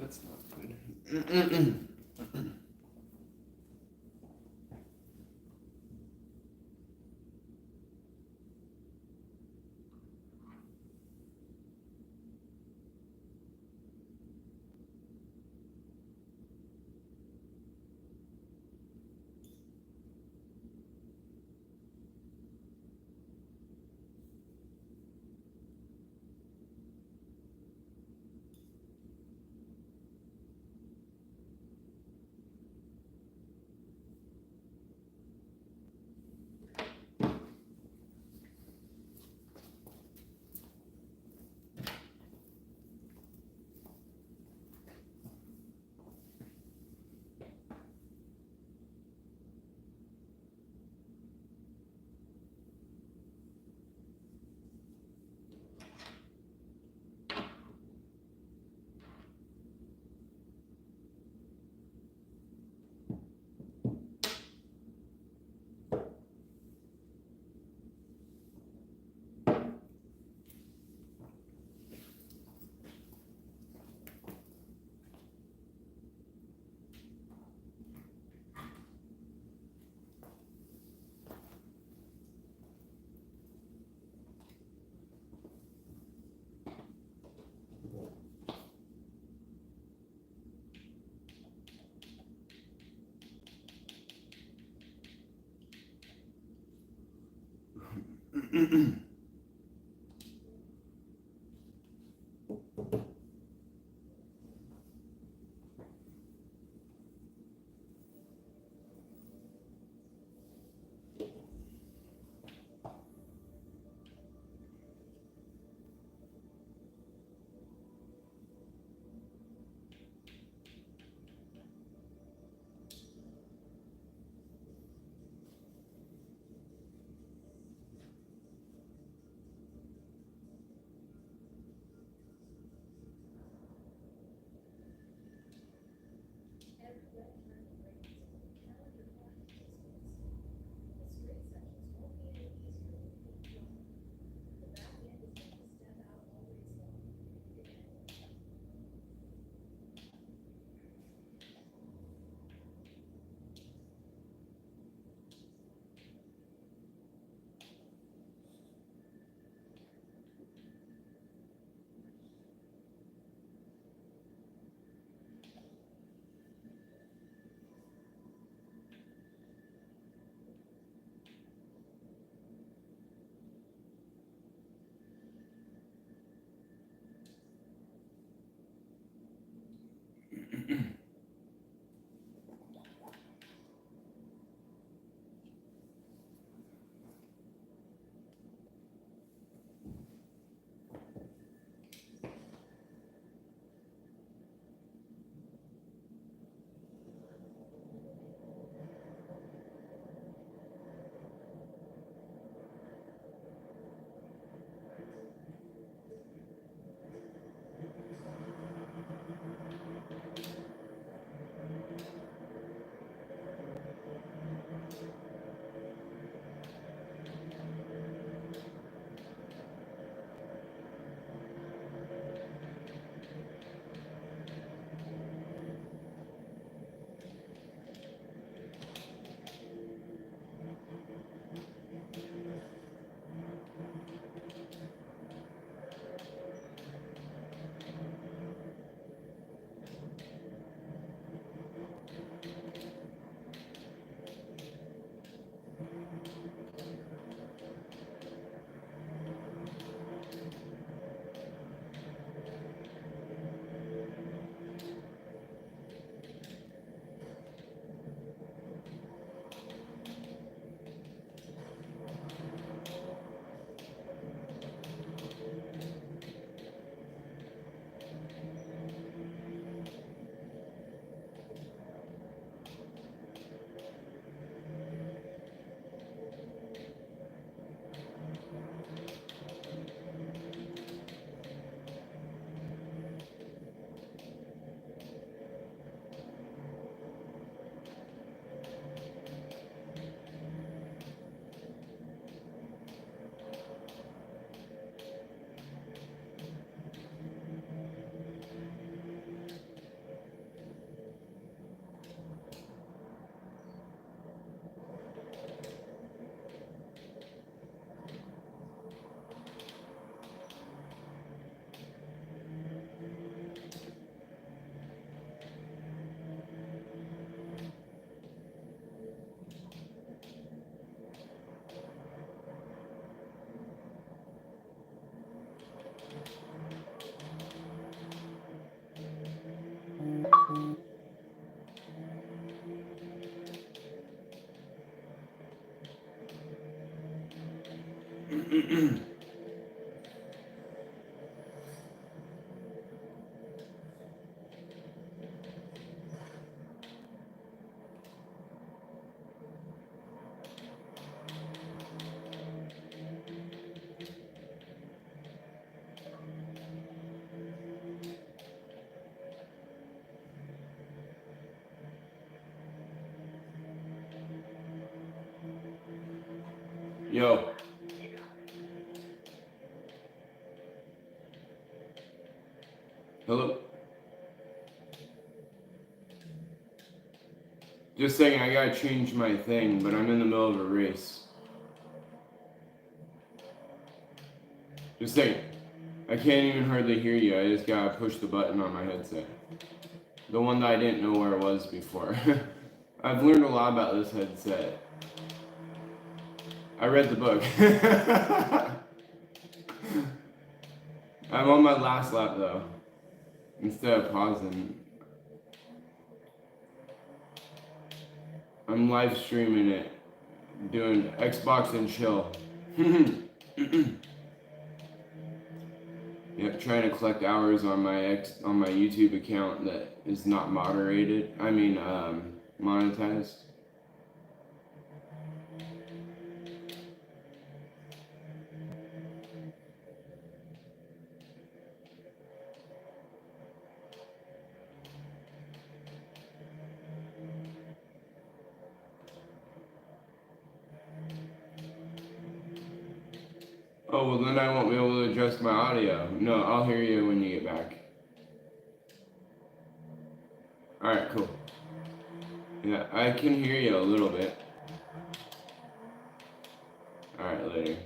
That's not good. Yo. Hello? Just saying, I gotta change my thing, but I'm in the middle of a race. Just saying, I can't even hardly hear you. I just gotta push the button on my headset. The one that I didn't know where it was before. I've learned a lot about this headset. I read the book. I'm on my last lap though. Instead of pausing, I'm live streaming it, doing Xbox and chill. Yep, trying to collect hours on my YouTube account that is not moderated. I mean, monetized. Oh, well then I won't be able to adjust my audio. No, I'll hear you when you get back. Alright, cool. Yeah, I can hear you a little bit. Alright, later.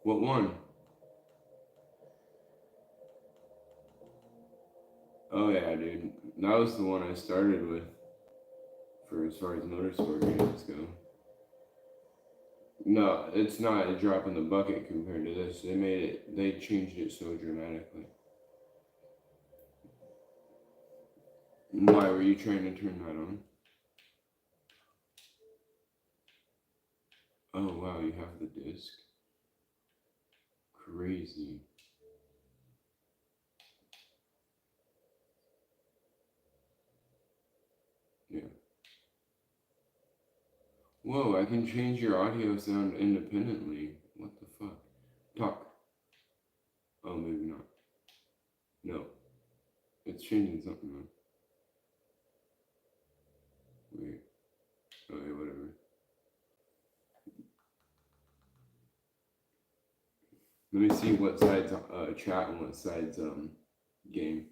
What one? Oh yeah, dude. That was the one I started with for as far as motorsport games go. No, it's not a drop in the bucket compared to this. They changed it so dramatically. Why were you trying to turn that on? Oh wow, you have the disc. Crazy. Yeah. Whoa, I can change your audio sound independently. What the fuck? Talk. Oh, maybe not. No. It's changing something though. Wait. Okay, whatever. Let me see what side's chat and what side's game.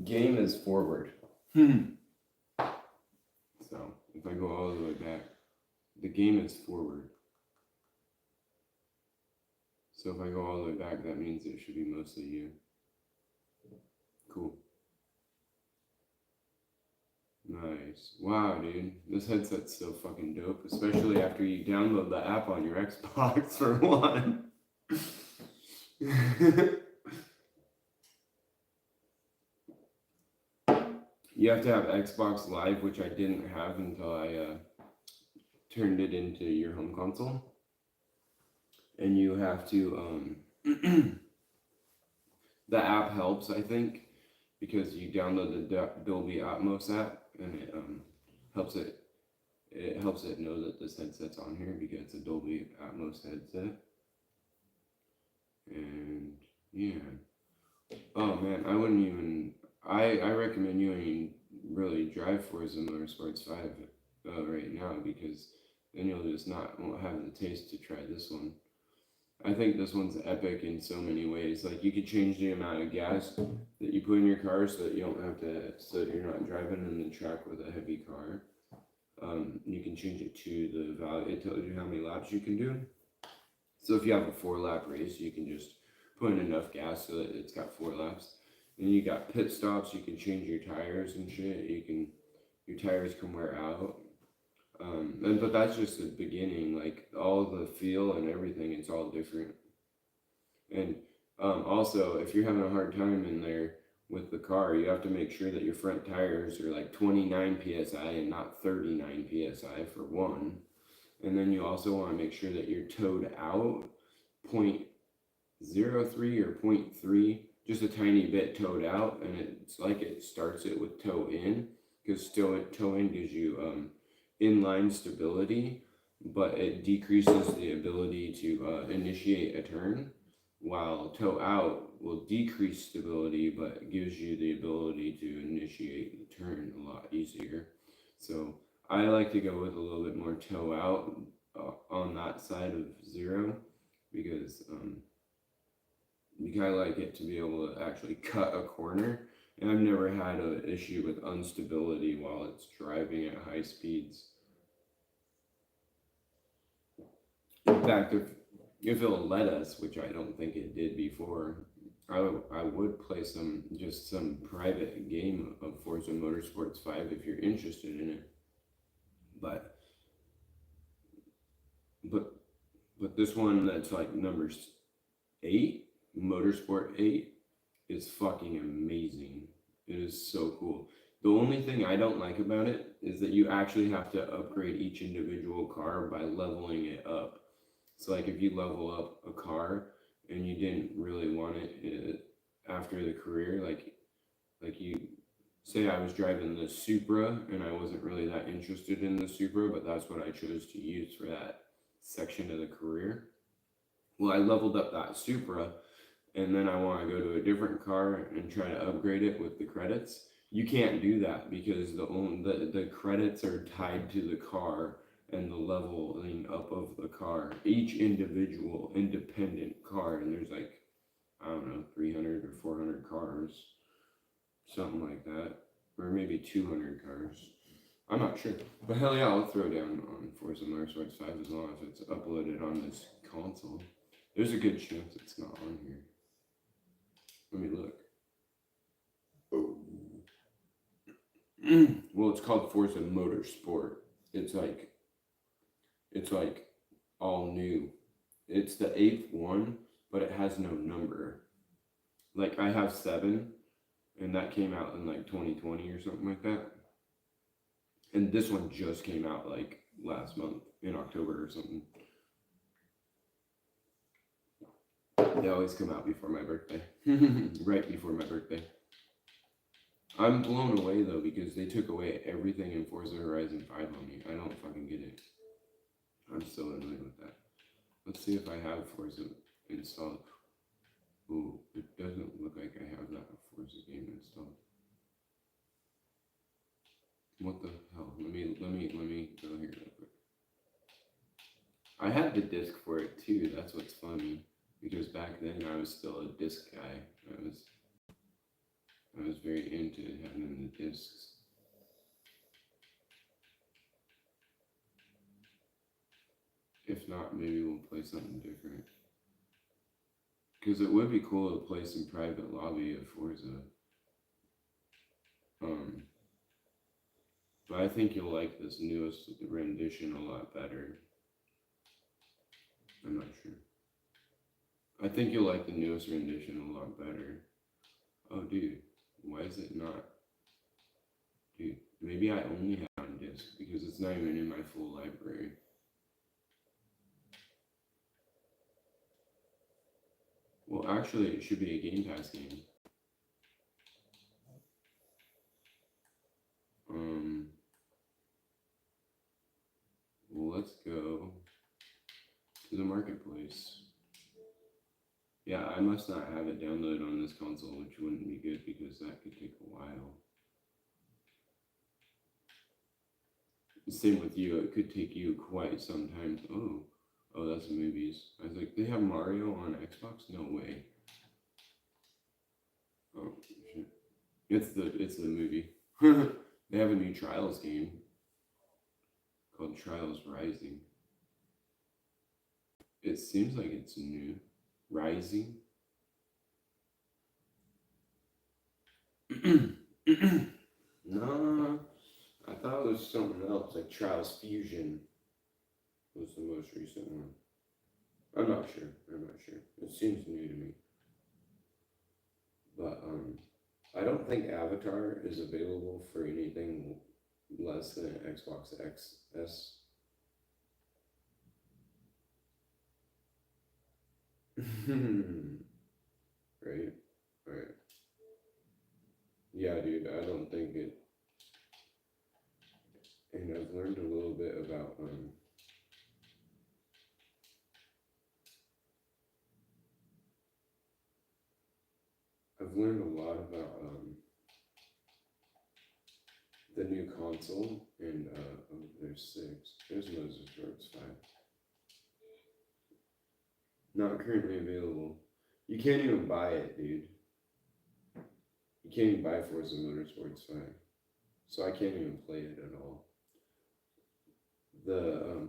Game is forward. So if I go all the way back, the game is forward. So if I go all the way back, that means it should be mostly you. Cool. Nice. Wow, dude. This headset's so fucking dope, especially after you download the app on your Xbox for one. You have to have Xbox Live, which I didn't have until I turned it into your home console. And you have to, the app helps, I think, because you download the Dolby Atmos app, and it helps it know that this headset's on here because it's a Dolby Atmos headset. And yeah. Oh man, I wouldn't even. I recommend you even really drive Forza Motorsports 5 right now, because then you'll just won't have the taste to try this one. I think this one's epic in so many ways. Like, you could change the amount of gas that you put in your car so that you don't have to, so that you're not driving in the track with a heavy car. You can change it to the value. It tells you how many laps you can do. So if you have a 4-lap race, you can just put in enough gas so that it's got 4 laps. And you got pit stops. You can change your tires and shit. Your tires can wear out. But that's just the beginning. Like, all the feel and everything, it's all different. And also, if you're having a hard time in there with the car, you have to make sure that your front tires are like 29 psi and not 39 psi for one. And then you also want to make sure that you're towed out 0.03 or 0.3, just a tiny bit towed out, and it's like it starts it with toe in, because toe in gives you inline stability, but it decreases the ability to initiate a turn, while toe out will decrease stability but gives you the ability to initiate the turn a lot easier. So I like to go with a little bit more toe out on that side of 0, because I like it to be able to actually cut a corner. And I've never had an issue with instability while it's driving at high speeds. In fact, if it'll let us, which I don't think it did before, I would play some private game of Forza Motorsports 5 if you're interested in it. But this one that's like number 8, Motorsport 8, is fucking amazing. It is so cool. The only thing I don't like about it is that you actually have to upgrade each individual car by leveling it up. So like, if you level up a car and you didn't really want it after the career, like you say I was driving the Supra and I wasn't really that interested in the Supra, but that's what I chose to use for that section of the career. Well, I leveled up that Supra, and then I want to go to a different car and try to upgrade it with the credits. You can't do that because the credits are tied to the car and the leveling up of the car. Each individual independent car, and there's like, I don't know, 300 or 400 cars, something like that, or maybe 200 cars. I'm not sure, but hell yeah, I'll throw down on Forza Motorsports 5 as long as it's uploaded on this console. There's a good chance it's not on here. Let me look. Oh. Well, it's called Forza Motorsport. It's like all new. It's the 8th one, but it has no number. Like, I have 7, and that came out in like 2020 or something like that. And this one just came out like last month in October or something. They always come out before my birthday. Right before my birthday. I'm blown away though, because they took away everything in Forza Horizon 5 on me. I don't fucking get it. I'm so annoyed with that. Let's see if I have Forza installed. Ooh, it doesn't look like I have that Forza game installed. What the hell? Let me go here real quick. I had the disc for it too. That's what's funny, because back then I was still a disc guy. I was very into having the discs. If not, maybe we'll play something different. Because it would be cool to play some private lobby of Forza. But I think you'll like this newest rendition a lot better. I'm not sure. I think you'll like the newest rendition a lot better. Oh, dude, why is it not? Dude, maybe I only have it on disc because it's not even in my full library. Well, actually, it should be a Game Pass game. Well, let's go to the marketplace. Yeah, I must not have it downloaded on this console, which wouldn't be good because that could take a while. Same with you, it could take you quite some time. Oh, that's movies. I was like, they have Mario on Xbox? No way. Oh, shit. It's the movie. They have a new Trials game called Trials Rising. It seems like it's new. Rising? No, I thought it was something else, like Trials Fusion was the most recent one. I'm not sure. It seems new to me. But I don't think Avatar is available for anything less than Xbox XS. Right? Right. Yeah, dude, I don't think it. And I've learned a little bit about I've learned a lot about the new console, and oh, there's 6. There's Moses Roads 5. Not currently available. You can't even buy it, dude. You can't even buy Forza Motorsports 5. So I can't even play it at all. The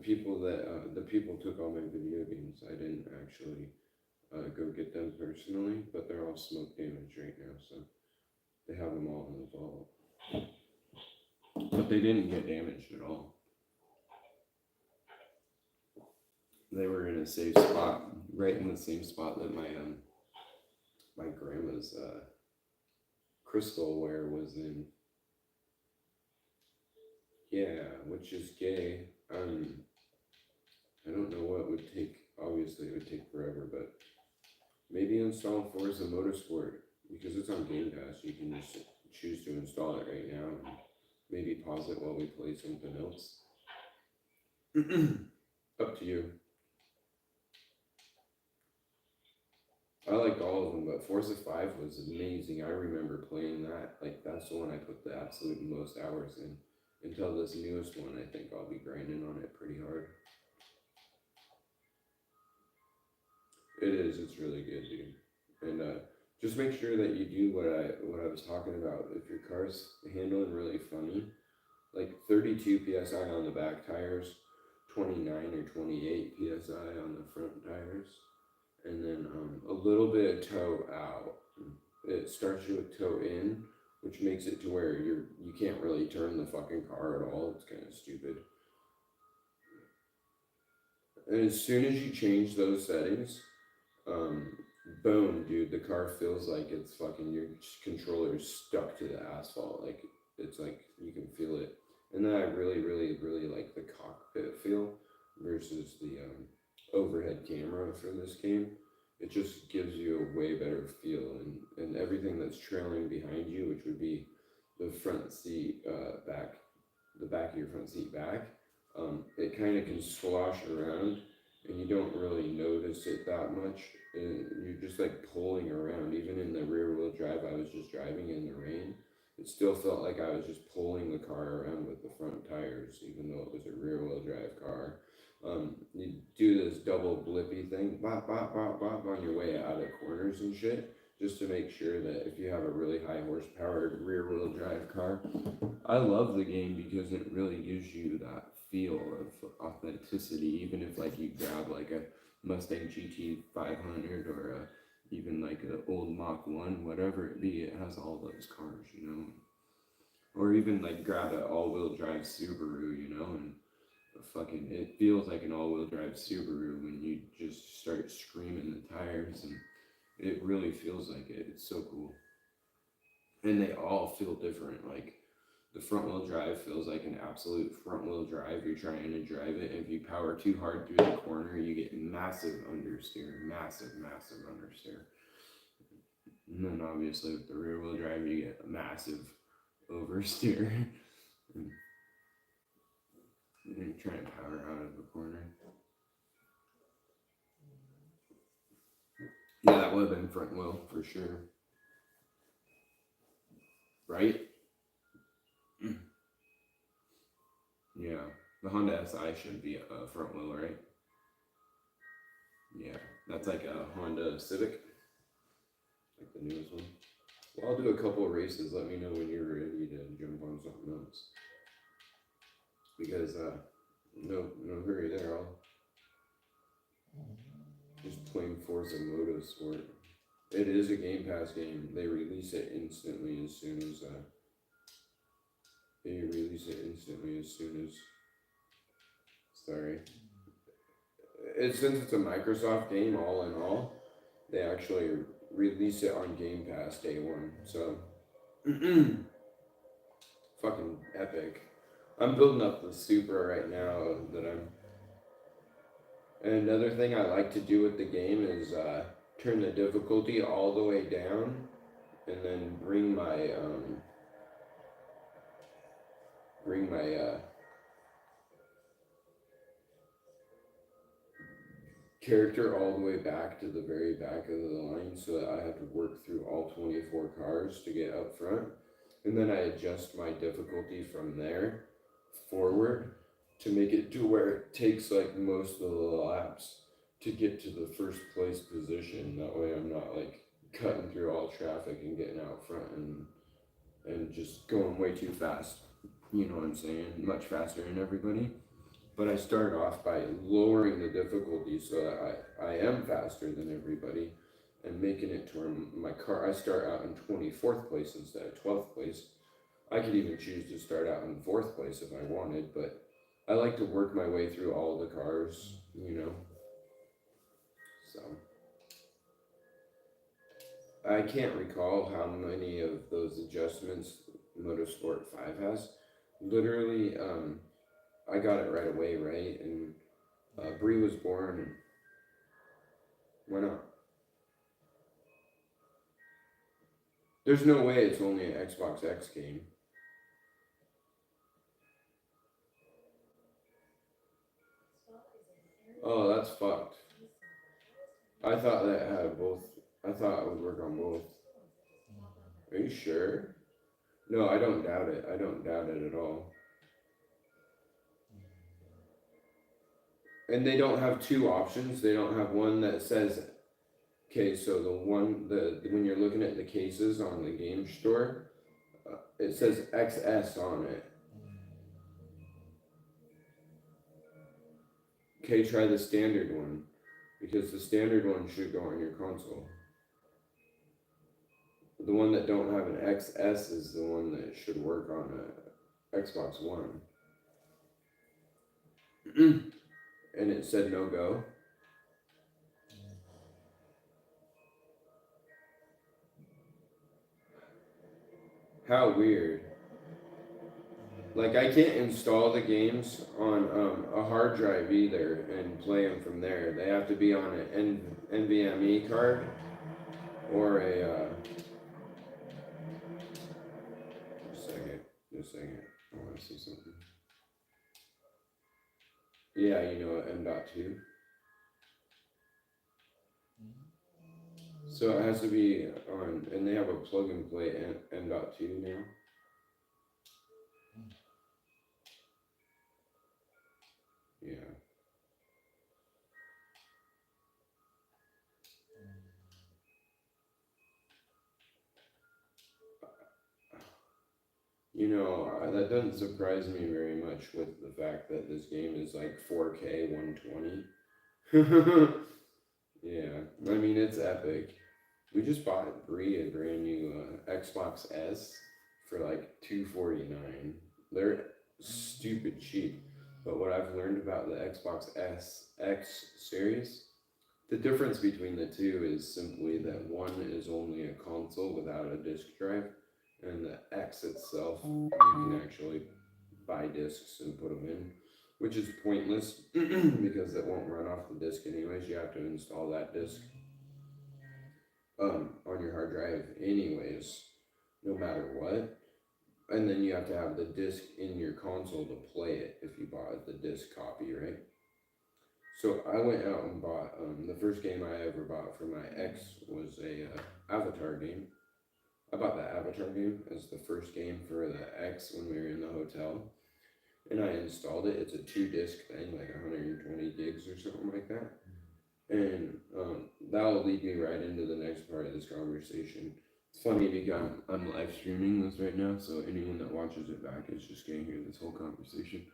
people took all my video games. I didn't actually go get them personally, but they're all smoke damaged right now, so they have them all in the vault. But they didn't get damaged at all. They were in a safe spot, right in the same spot that my grandma's crystalware was in. Yeah, which is gay. I don't know what it would take. Obviously, it would take forever, but maybe install Forza Motorsport because it's on Game Pass. You can just choose to install it right now and maybe pause it while we play something else. Up to you. I liked all of them, but Forza 5 was amazing. I remember playing that. Like, that's the one I put the absolute most hours in. Until this newest one, I think I'll be grinding on it pretty hard. It is. It's really good, dude. And just make sure that you do what I was talking about. If your car's handling really funny, like 32 psi on the back tires, 29 or 28 psi on the front tires, and then a little bit of toe out. It starts you with toe in, which makes it to where you can't really turn the fucking car at all. It's kind of stupid. And as soon as you change those settings, boom, dude, the car feels like it's fucking, your controller is stuck to the asphalt. Like, it's like you can feel it. And then I really, really, really like the cockpit feel versus the overhead camera for this game. It just gives you a way better feel, and everything that's trailing behind you, which would be the front seat back, the back of your front seat back, it kind of can slosh around, and you don't really notice it that much. And you're just like pulling around. Even in the rear wheel drive, I was just driving in the rain. It still felt like I was just pulling the car around with the front tires, even though it was a rear wheel drive car. You do this double blippy thing, bop, bop, bop, bop, on your way out of corners and shit, just to make sure that if you have a really high horsepower rear wheel drive car. I love the game because it really gives you that feel of authenticity, even if like you grab like a Mustang GT 500 or even like an old Mach 1, whatever it be, it has all those cars, you know. Or even like grab an all-wheel drive Subaru, and fucking it feels like an all-wheel drive Subaru when you just start screaming the tires, and it really feels like it. It's so cool. And they all feel different. Like the front wheel drive feels like an absolute front wheel drive. You're trying to drive it. If you power too hard through the corner, you get massive understeer, massive understeer. And then obviously with the rear wheel drive, you get a massive oversteer. and you're trying to power out of the corner. Yeah, that would have been front wheel for sure. Right? Yeah. The Honda SI should be a front wheel, right? Yeah. That's like a Honda Civic. Like the newest one. Well, I'll do a couple of races. Let me know when you're ready to jump on something else. Because no hurry there. I'll just playing Forza Motorsport. It is a Game Pass game. They release it instantly as soon as sorry. Since it's a Microsoft game, all in all, they actually release it on Game Pass day one. So fucking epic. I'm building up the Supra right now and another thing I like to do with the game is turn the difficulty all the way down and then bring my character all the way back to the very back of the line so that I have to work through all 24 cars to get up front. And then I adjust my difficulty from there forward to make it to where it takes like most of the laps to get to the first place position. That way I'm not like cutting through all traffic and getting out front and just going way too fast. You know what I'm saying? Much faster than everybody. But I start off by lowering the difficulty so that I am faster than everybody and making it to where my car, I start out in 24th place instead of 12th place. I could even choose to start out in 4th place if I wanted, but I like to work my way through all the cars, So I can't recall how many of those adjustments Motorsport 5 has. Literally, I got it right away, right? And Bree was born, and why not? There's no way it's only an Xbox X game. Oh, that's fucked. I thought that had both. I thought it would work on both. Are you sure? No, I don't doubt it. I don't doubt it at all. And they don't have two options. They don't have one that says, okay, so when you're looking at the cases on the game store, it says XS on it. Okay, try the standard one, because the standard one should go on your console. The one that don't have an XS is the one that should work on a Xbox One. And it said no go. How weird. Like, I can't install the games on a hard drive either and play them from there. They have to be on an NVMe card or a. Just a second. I want to see something. Yeah, M.2. So it has to be on, and they have a plug and play M.2 now. Yeah. That doesn't surprise me very much with the fact that this game is like 4K 120. Yeah, I mean, it's epic. We just bought Bree a brand new Xbox S for like $249. They're stupid cheap. But what I've learned about the Xbox S X series, the difference between the two is simply that one is only a console without a disk drive, and the X itself, you can actually buy discs and put them in, which is pointless because it won't run off the disk anyways. You have to install that disk on your hard drive anyways, no matter what. And then you have to have the disc in your console to play it if you bought the disc copy, right? So I went out and bought the first game I ever bought for my ex was a Avatar game. I bought the Avatar game as the first game for the X when we were in the hotel, and I installed it. It's a 2 disc thing, like 120 gigs or something like that. And that'll lead me right into the next part of this conversation. It's funny because I'm live streaming this right now, so anyone that watches it back is just going to hear this whole conversation.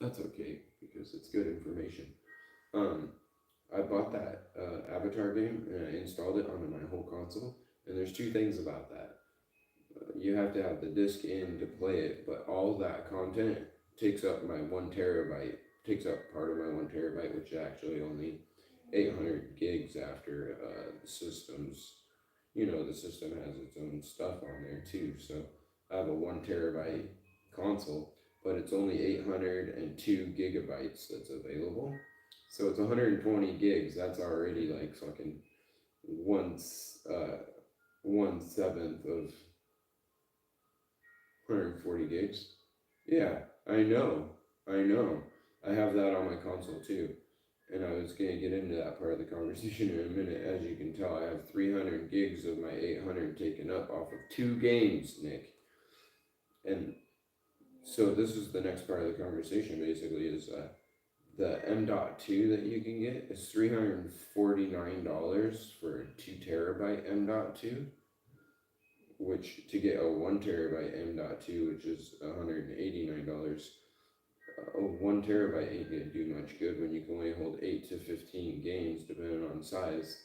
That's okay because it's good information. I bought that Avatar game and I installed it onto my whole console. And there's 2 things about that. You have to have the disc in to play it, but all that content takes up my 1 terabyte, takes up part of my 1 terabyte, which is actually only 800 gigs after the system's, the system has its own stuff on there too. So I have a 1 terabyte console, but it's only 802 gigabytes that's available. So it's 120 gigs. That's already like fucking 1/7 of 140 gigs. Yeah, I know. I have that on my console too. And I was going to get into that part of the conversation in a minute. As you can tell, I have 300 gigs of my 800 taken up off of 2 games, Nick. And so this is the next part of the conversation, basically, is the M.2 that you can get is $349 for a 2 terabyte M.2, which to get a 1 terabyte M.2, which is $189. A 1 terabyte ain't gonna do much good when you can only hold 8 to 15 games, depending on size,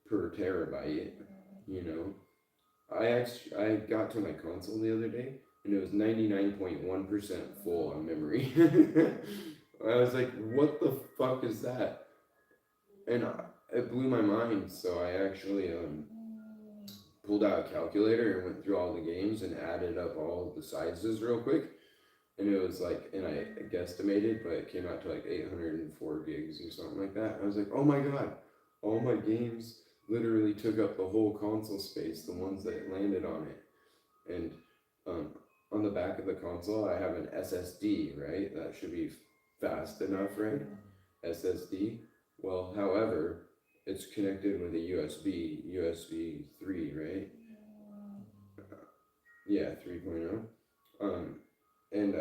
per terabyte. I got to my console the other day, and it was 99.1% full on memory. I was like, what the fuck is that? And it blew my mind. So I actually pulled out a calculator and went through all the games and added up all the sizes real quick. And it was like, and I guesstimated, but it came out to like 804 gigs or something like that. I was like, oh my god, all my games literally took up the whole console space, the ones that landed on it. And on the back of the console, I have an SSD, right? That should be fast enough, right? SSD. Well, however, it's connected with a USB 3, right? Yeah, 3.0. And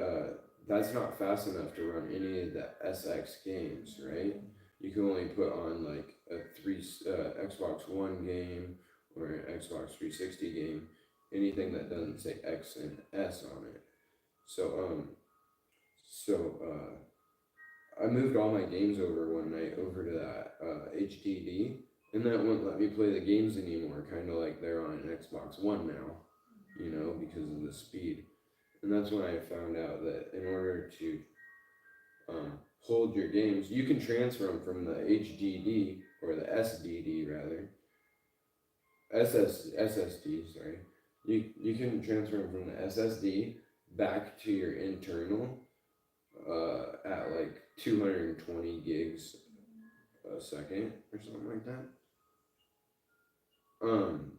that's not fast enough to run any of the SX games, right? You can only put on like a Xbox One game or an Xbox 360 game, anything that doesn't say X and S on it. So I moved all my games over one night over to that HDD, and that wouldn't let me play the games anymore. Kind of like they're on an Xbox One now, because of the speed. And that's when I found out that in order to hold your games, you can transfer them from the HDD or the SDD rather. SSD, sorry. You can transfer them from the SSD back to your internal at like 220 gigs a second or something like that.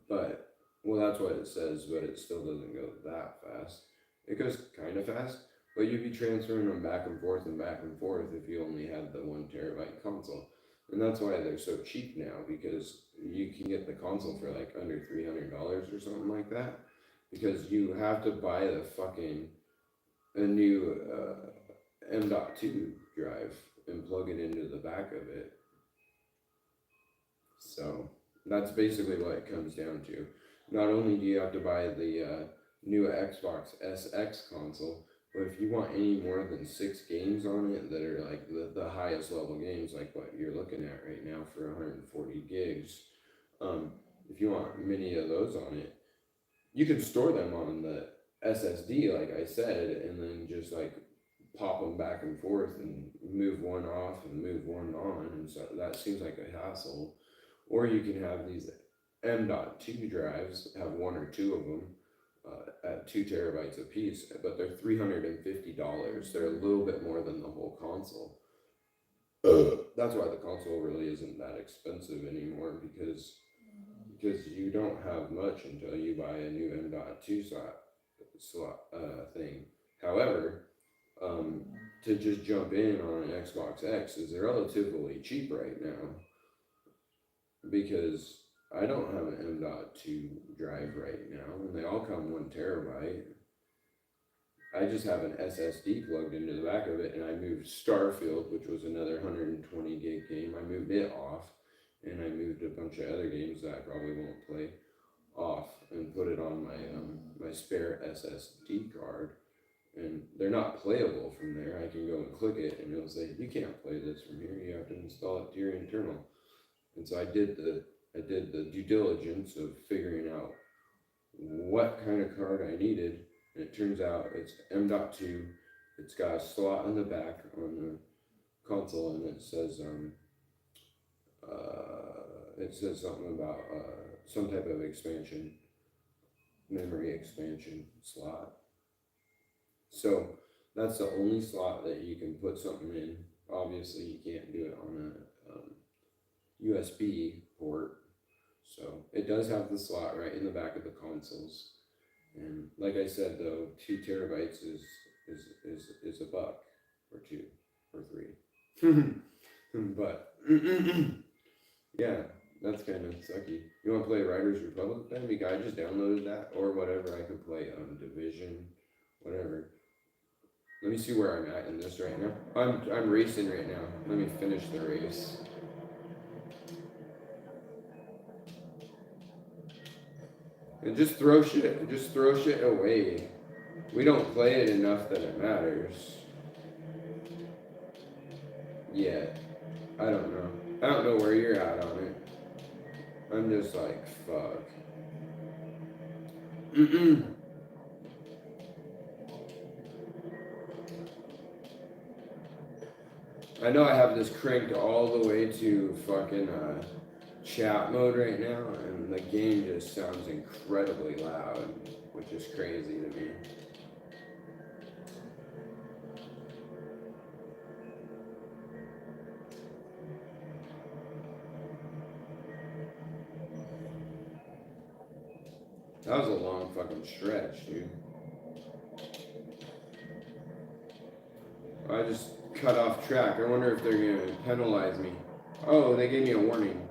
But that's what it says, but it still doesn't go that fast. It goes kind of fast, but you'd be transferring them back and forth if you only had the 1 terabyte console. And that's why they're so cheap now, because you can get the console for like under $300 or something like that, because you have to buy a new M.2 drive and plug it into the back of it. So that's basically what it comes down to. Not only do you have to buy the new Xbox SX console, but if you want any more than 6 games on it that are like the highest level games, like what you're looking at right now for 140 gigs, if you want many of those on it, you can store them on the SSD, like I said, and then just like pop them back and forth and move one off and move one on, and so that seems like a hassle. Or you can have these M.2 drives, have one or two of them at 2 terabytes a piece, but they're $350. They're a little bit more than the whole console. That's why the console really isn't that expensive anymore, because you don't have much until you buy a new M.2 slot thing. However, to just jump in on an Xbox X is relatively cheap right now, because I don't have an M.2 drive right now, and they all come 1 terabyte. I just have an SSD plugged into the back of it, and I moved Starfield, which was another 120 gig game. I moved it off, and I moved a bunch of other games that I probably won't play off, and put it on my my spare SSD card. And they're not playable from there. I can go and click it, and it'll say, "You can't play this from here. You have to install it to your internal." And so I did the due diligence of figuring out what kind of card I needed, and it turns out it's M.2. It's got a slot on the back on the console, and it says something about some type of expansion, memory expansion slot. So that's the only slot that you can put something in. Obviously, you can't do it on a USB port. So it does have the slot right in the back of the consoles. And like I said, though, 2 terabytes is $1 or $2 or $3. But yeah, that's kind of sucky. You want to play Riders Republic then? Because I just downloaded that, or whatever. I could play Division, whatever. Let me see where I'm at in this right now. I'm racing right now. Let me finish the race. And just throw shit away. We don't play it enough that it matters. Yet. I don't know. I don't know where you're at on it. I'm just like, fuck. I know I have this cranked all the way to fucking chat mode right now, and the game just sounds incredibly loud, which is crazy to me. That was a long fucking stretch, dude. I just cut off track. I wonder if they're gonna penalize me. Oh, they gave me a warning.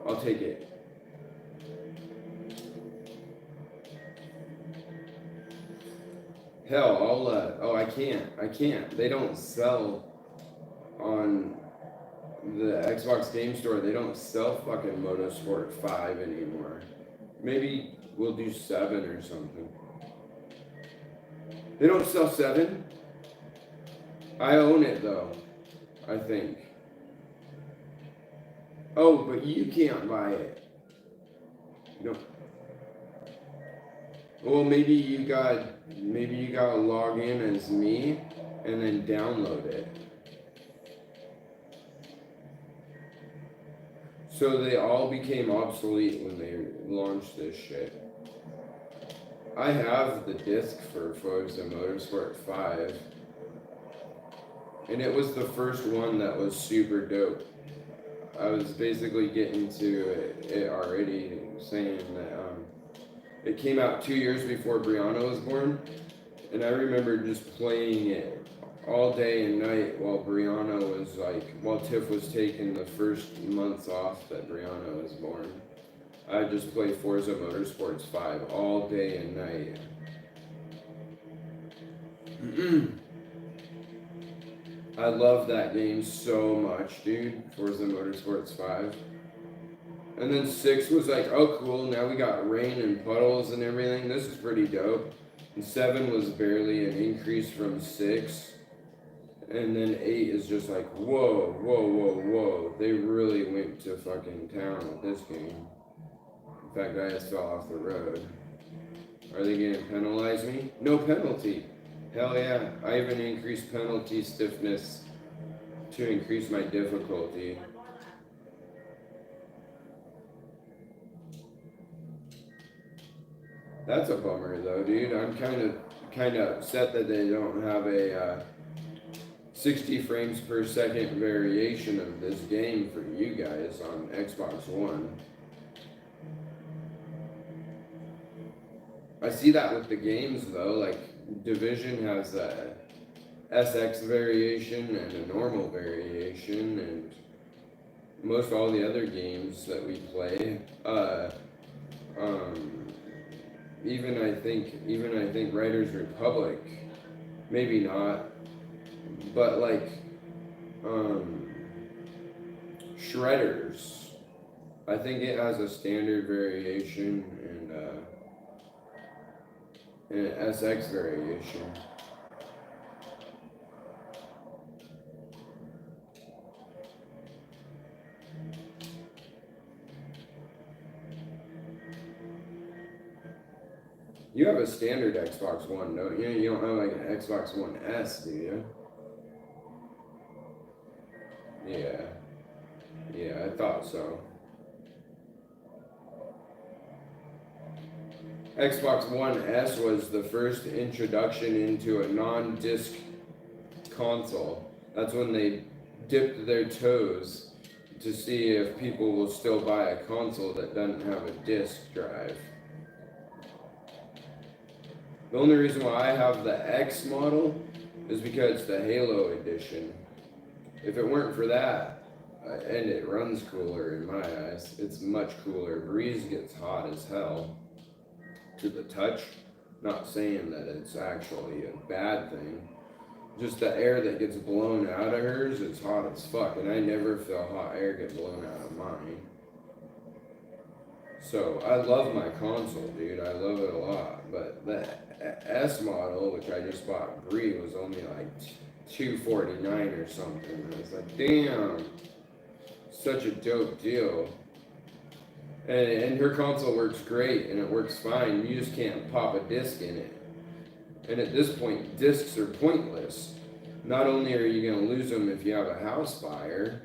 I'll take it. Hell, oh, I can't. They don't sell on the Xbox Game Store. They don't sell fucking Motorsport 5 anymore. Maybe we'll do 7 or something. They don't sell 7? I own it though, I think. Oh, but you can't buy it. No. Well, maybe you gotta log in as me and then download it. So they all became obsolete when they launched this shit. I have the disc for Forza Motorsport 5. And it was the first one that was super dope. I was basically getting to it already, saying that it came out 2 years before Brianna was born, and I remember just playing it all day and night while Tiff was taking the first months off that Brianna was born. I just played Forza Motorsports 5 all day and night. I love that game so much, dude. Forza Motorsports 5. And then 6 was like, oh cool, now we got rain and puddles and everything. This is pretty dope. And 7 was barely an increase from 6. And then 8 is just like, whoa. They really went to fucking town with this game. In fact, I just fell off the road. Are they gonna penalize me? No penalty. Hell yeah. I even increased penalty stiffness to increase my difficulty. That's a bummer though, dude. I'm kind of upset that they don't have a 60 frames per second variation of this game for you guys on Xbox One. I see that with the games though, like Division has a SX variation and a normal variation, and most all the other games that we play, even I think Riders Republic, maybe not, but like Shredders, I think it has a standard variation and an SX variation. You have a standard Xbox One, don't you? You don't have like an Xbox One S, do you? Yeah, I thought so. Xbox One S was the first introduction into a non-disc console. That's when they dipped their toes to see if people will still buy a console that doesn't have a disc drive. The only reason why I have the X model is because it's the Halo edition. If it weren't for that, and it runs cooler in my eyes, it's much cooler. Breeze gets hot as hell to the touch. Not saying that it's actually a bad thing. Just the air that gets blown out of hers, it's hot as fuck, and I never feel hot air get blown out of mine. So I love my console, dude. I love it a lot. But the S model, which I just bought Bree, was only like $249 or something. And I was like, damn, such a dope deal. And her console works great, and it works fine. You just can't pop a disc in it. And at this point, discs are pointless. Not only are you going to lose them if you have a house fire,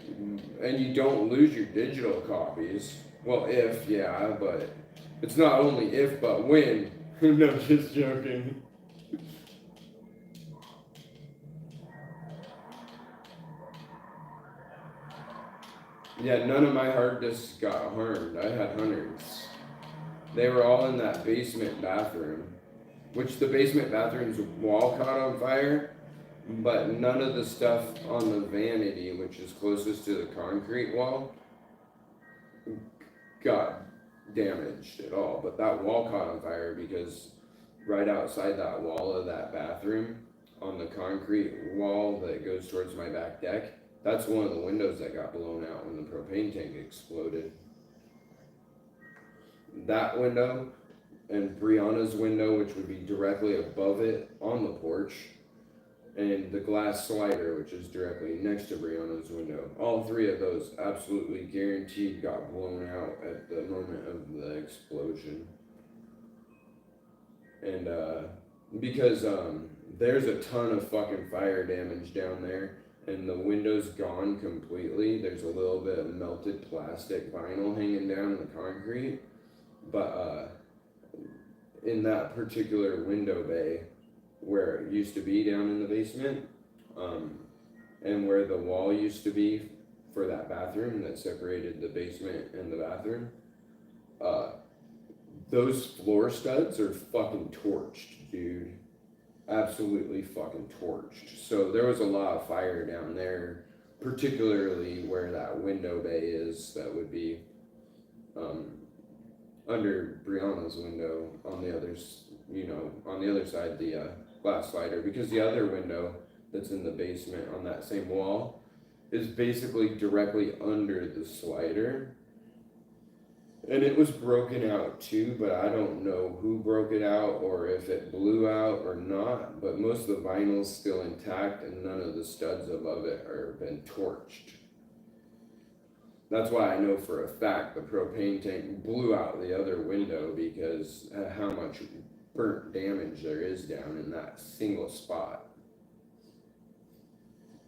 and you don't lose your digital copies. Well, if, yeah, but it's not only if, but when. No, just joking. Yeah, none of my hard disks got harmed. I had hundreds. They were all in that basement bathroom, which the basement bathroom's wall caught on fire, but none of the stuff on the vanity, which is closest to the concrete wall, got damaged at all. But that wall caught on fire because right outside that wall of that bathroom, on the concrete wall that goes towards my back deck, that's one of the windows that got blown out when the propane tank exploded. That window and Brianna's window, which would be directly above it on the porch, and the glass slider, which is directly next to Brianna's window. All three of those absolutely guaranteed got blown out at the moment of the explosion. And because there's a ton of fucking fire damage down there, and the window's gone completely. There's a little bit of melted plastic vinyl hanging down in the concrete, but in that particular window bay, where it used to be down in the basement, and where the wall used to be for that bathroom that separated the basement and the bathroom, those floor studs are fucking torched, dude. Absolutely fucking torched. So there was a lot of fire down there, particularly where that window bay is. That would be under Brianna's window on the others, on the other side, the glass slider, because the other window that's in the basement on that same wall is basically directly under the slider. And it was broken out too, but I don't know who broke it out or if it blew out or not, but most of the vinyl's still intact and none of the studs above it are been torched. That's why I know for a fact the propane tank blew out the other window because how much burnt damage there is down in that single spot.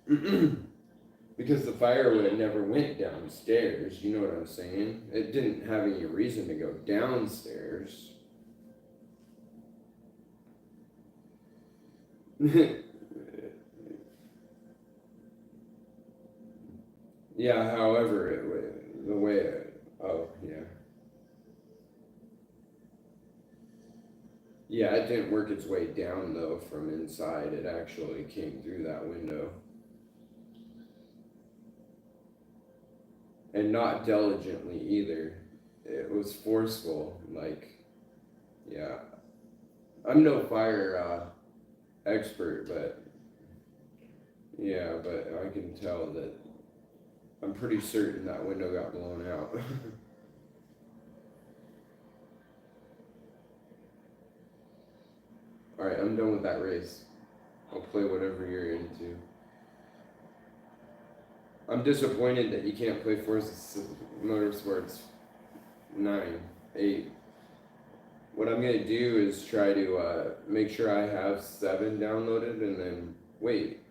Because the fire would have never went downstairs, you know what I'm saying? It didn't have any reason to go downstairs. Yeah, however, the way oh, yeah. Yeah, it didn't work its way down though from inside. It actually came through that window. And not diligently either. It was forceful. Like, yeah. I'm no fire expert, but yeah, but I can tell that I'm pretty certain that window got blown out. Alright, I'm done with that race. I'll play whatever you're into. I'm disappointed that you can't play Forza Motorsports 9, 8. What I'm gonna do is try to make sure I have 7 downloaded and then wait.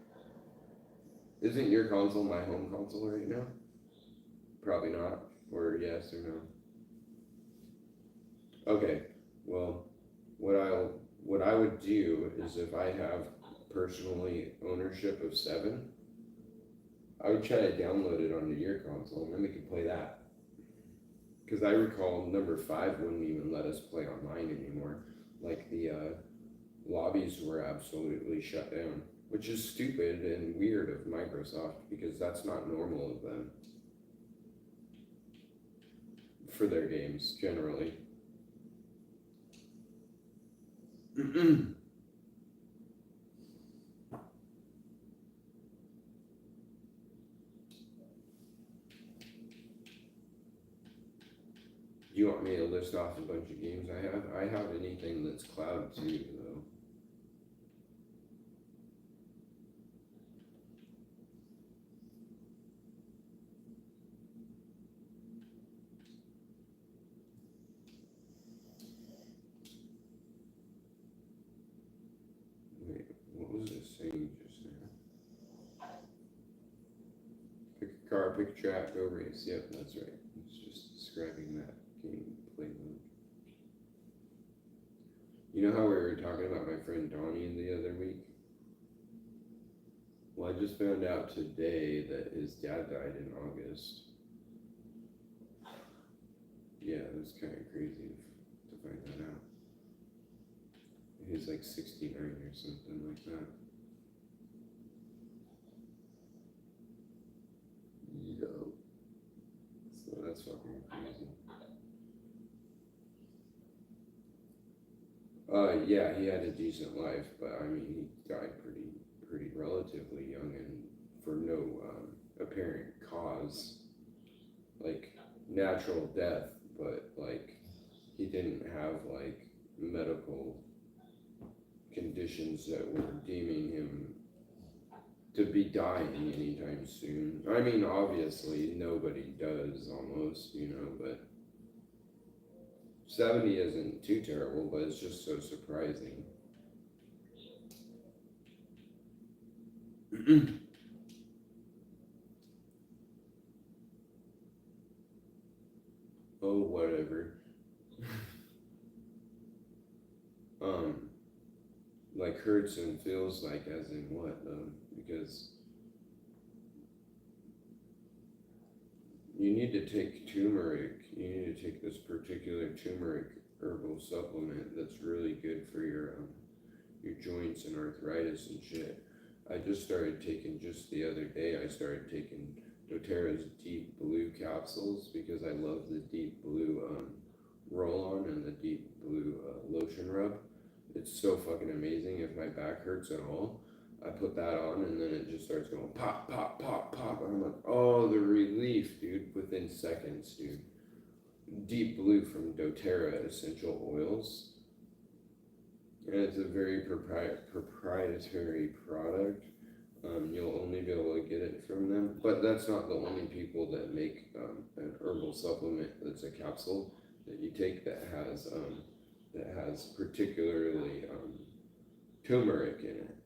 Isn't your console my home console right now? Probably not. Or yes or no. Okay. Well, what I would do is if I have personally ownership of 7, I would try to download it onto your console and then we could play that. Because I recall number 5 wouldn't even let us play online anymore. Like the lobbies were absolutely shut down, which is stupid and weird of Microsoft because that's not normal of them for their games generally. Do you want me to list off a bunch of games I have? I have anything that's cloud too, though. Wait, what was it saying just now? Pick a car, pick a track, go race. Yep, that's right. It's just describing that gameplay mode. You know how we were talking about my friend Donnie the other week? Well, I just found out today that his dad died in August. Yeah, it was kind of crazy to find that out. He's like 69 or something like that. Yo. So that's fucking crazy. Yeah, he had a decent life, but I mean, he died pretty relatively young and for no apparent cause, like natural death, but like he didn't have like medical conditions that were deeming him to be dying anytime soon. I mean, obviously nobody does almost, you know, but 70 isn't too terrible, but it's just so surprising. Oh, whatever. Like hurts and feels like as in what though? Because you need to take turmeric. You need to take this particular turmeric herbal supplement that's really good for your joints and arthritis and shit. I just started taking just the other day. I started taking doTERRA's Deep Blue capsules because I love the Deep Blue roll-on and the Deep Blue lotion rub. It's so fucking amazing. If my back hurts at all, I put that on and then it just starts going pop, pop, pop, pop. And I'm like, oh, the relief, dude, within seconds, dude. Deep Blue from doTERRA Essential Oils. And it's a very proprietary product. You'll only be able to get it from them. But that's not the only people that make an herbal supplement that's a capsule that you take that has particularly turmeric in it.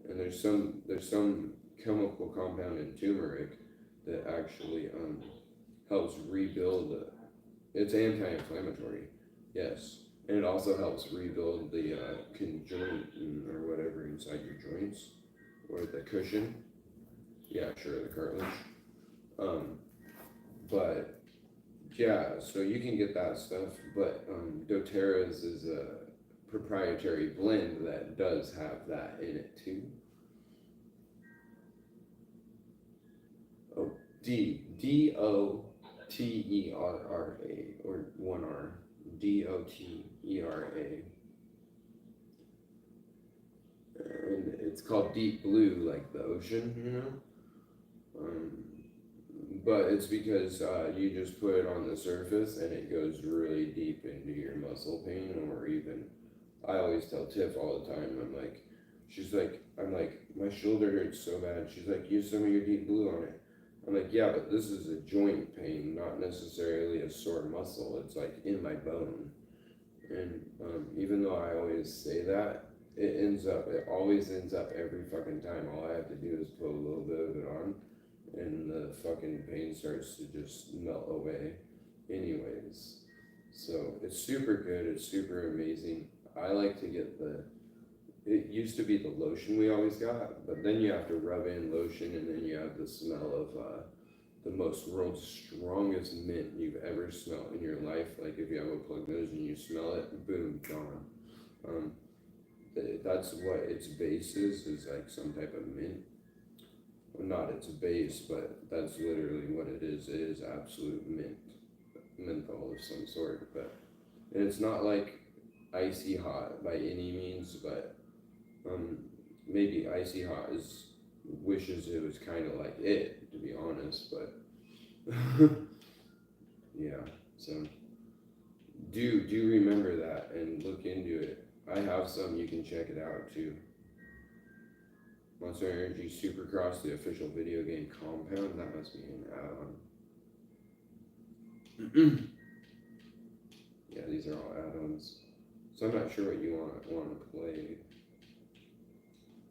And there's some chemical compound in turmeric that actually helps rebuild it's anti-inflammatory, yes, and it also helps rebuild the conjoint or whatever inside your joints or the cushion. Yeah, sure, the cartilage. But yeah, so you can get that stuff, but doTERRA's is a proprietary blend that does have that in it too. Oh, DOTERRA, or one R, DOTERA, and it's called Deep Blue, like the ocean, you know. But it's because you just put it on the surface and it goes really deep into your muscle pain, or even I always tell Tiff all the time. I'm like, my shoulder hurts so bad. She's like, use some of your Deep Blue on it. I'm like, yeah, but this is a joint pain, not necessarily a sore muscle. It's like in my bone. And even though I always say that, it always ends up every fucking time. All I have to do is put a little bit of it on, and the fucking pain starts to just melt away anyways. So it's super good. It's super amazing. I like to get it used to be the lotion we always got, but then you have to rub in lotion, and then you have the smell of the world's strongest mint you've ever smelled in your life. Like if you have a plug nose and you smell it, boom, gone. That's what its base is like some type of mint. Well, not its base, but that's literally what it is. It is absolute menthol of some sort. But and it's not like icy hot by any means, but maybe icy hot wishes it was kind of like it, to be honest. But yeah, so do remember that and look into it. I have some. You can check it out too. Monster Energy Supercross, the official video game compound. That must be an add-on. Yeah, these are all add-ons. So I'm not sure what you want to play.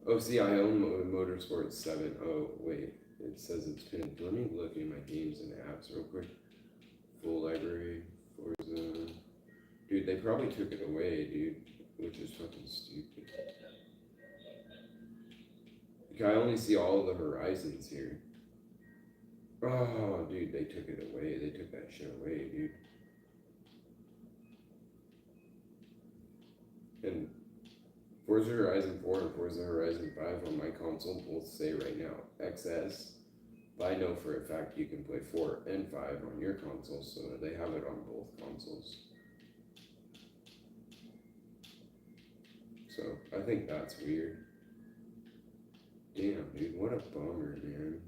Oh, see, I own Motorsport 7. Oh, wait. It says it's pinned. Let me look in my games and apps real quick. Full library. Forza. Dude, they probably took it away, dude. Which is fucking stupid. I only see all the Horizons here. Oh, dude, they took it away. They took that shit away, dude. And Forza Horizon 4 and Forza Horizon 5 on my console both say right now XS. But I know for a fact you can play 4 and 5 on your console, so they have it on both consoles. So I think that's weird. Damn, dude, what a bummer, man.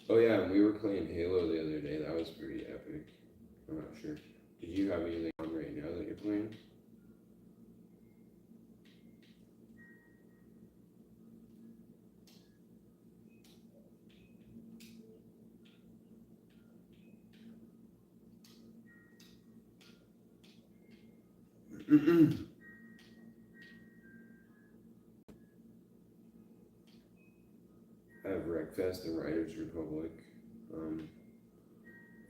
Oh yeah, and we were playing Halo the other day. That was pretty epic. I'm not sure. Did you have anything on right now that you're playing? I have Wreckfest and Riders Republic.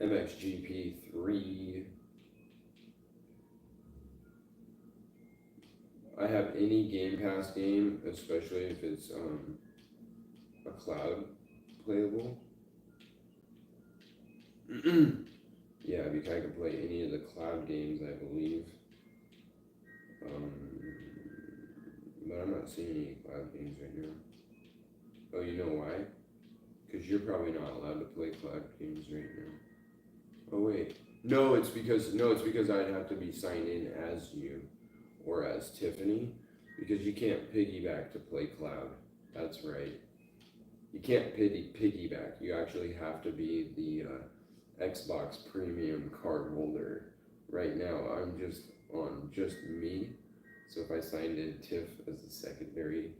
MXGP 3. I have any Game Pass game, especially if it's a cloud playable. Yeah, because I can play any of the cloud games, I believe. But I'm not seeing any cloud games right now. Oh, you know why? Because you're probably not allowed to play cloud games right now. Oh wait, no, it's because I'd have to be signed in as you or as Tiffany, because you can't piggyback to play cloud. That's right. You can't piggyback. You actually have to be the Xbox Premium card holder. Right now, I'm just on just me. So if I signed in Tiff as a secondary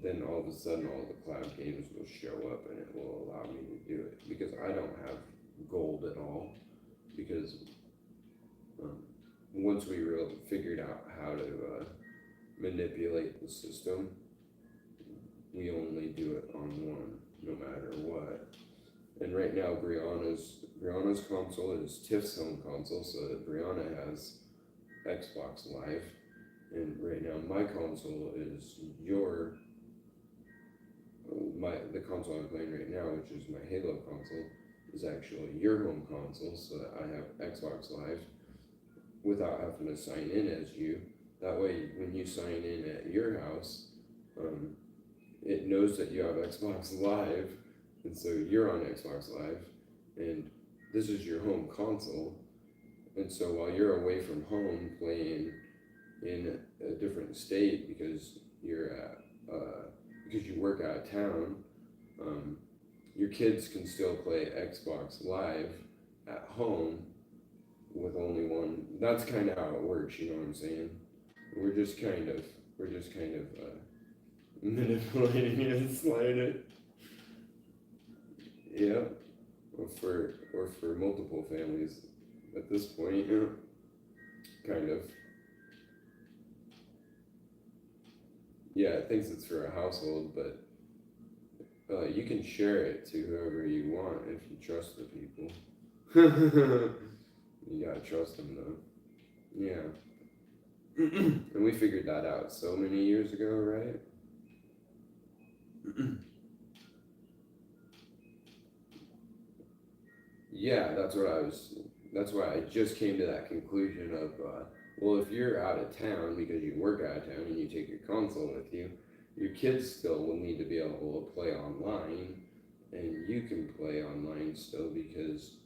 then all of a sudden all the cloud games will show up and it will allow me to do it because I don't have gold at all because um, once we really figured out how to manipulate the system, we only do it on one, no matter what. And right now, Brianna's console is Tiff's home console, so that Brianna has Xbox Live, and right now my console is the console I'm playing right now, which is my Halo console, is actually your home console, so that I have Xbox Live without having to sign in as you. That way, when you sign in at your house, it knows that you have Xbox Live, and so you're on Xbox Live, and this is your home console. And so while you're away from home playing in a different state because because you work out of town, your kids can still play Xbox Live at home with only one. That's kind of how it works. You know what I'm saying? We're just kind of manipulating it and sliding it. Yeah, or for multiple families at this point, kind of. Yeah, it thinks it's for a household, but you can share it to whoever you want if you trust the people. You gotta trust them though. Yeah. And we figured that out so many years ago, right? Yeah, that's why I just came to that conclusion of, well, if you're out of town because you work out of town and you take your console with you, your kids still will need to be able to play online, and you can play online still because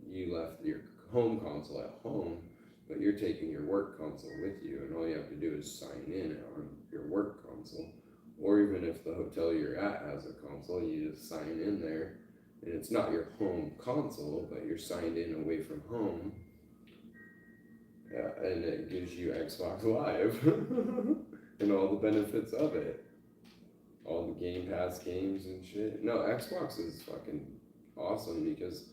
you left your home console at home, but you're taking your work console with you, and all you have to do is sign in on your work console. Or even if the hotel you're at has a console, you just sign in there, and it's not your home console, but you're signed in away from home, and it gives you Xbox Live and all the benefits of it, all the Game Pass games and shit. No, Xbox is fucking awesome because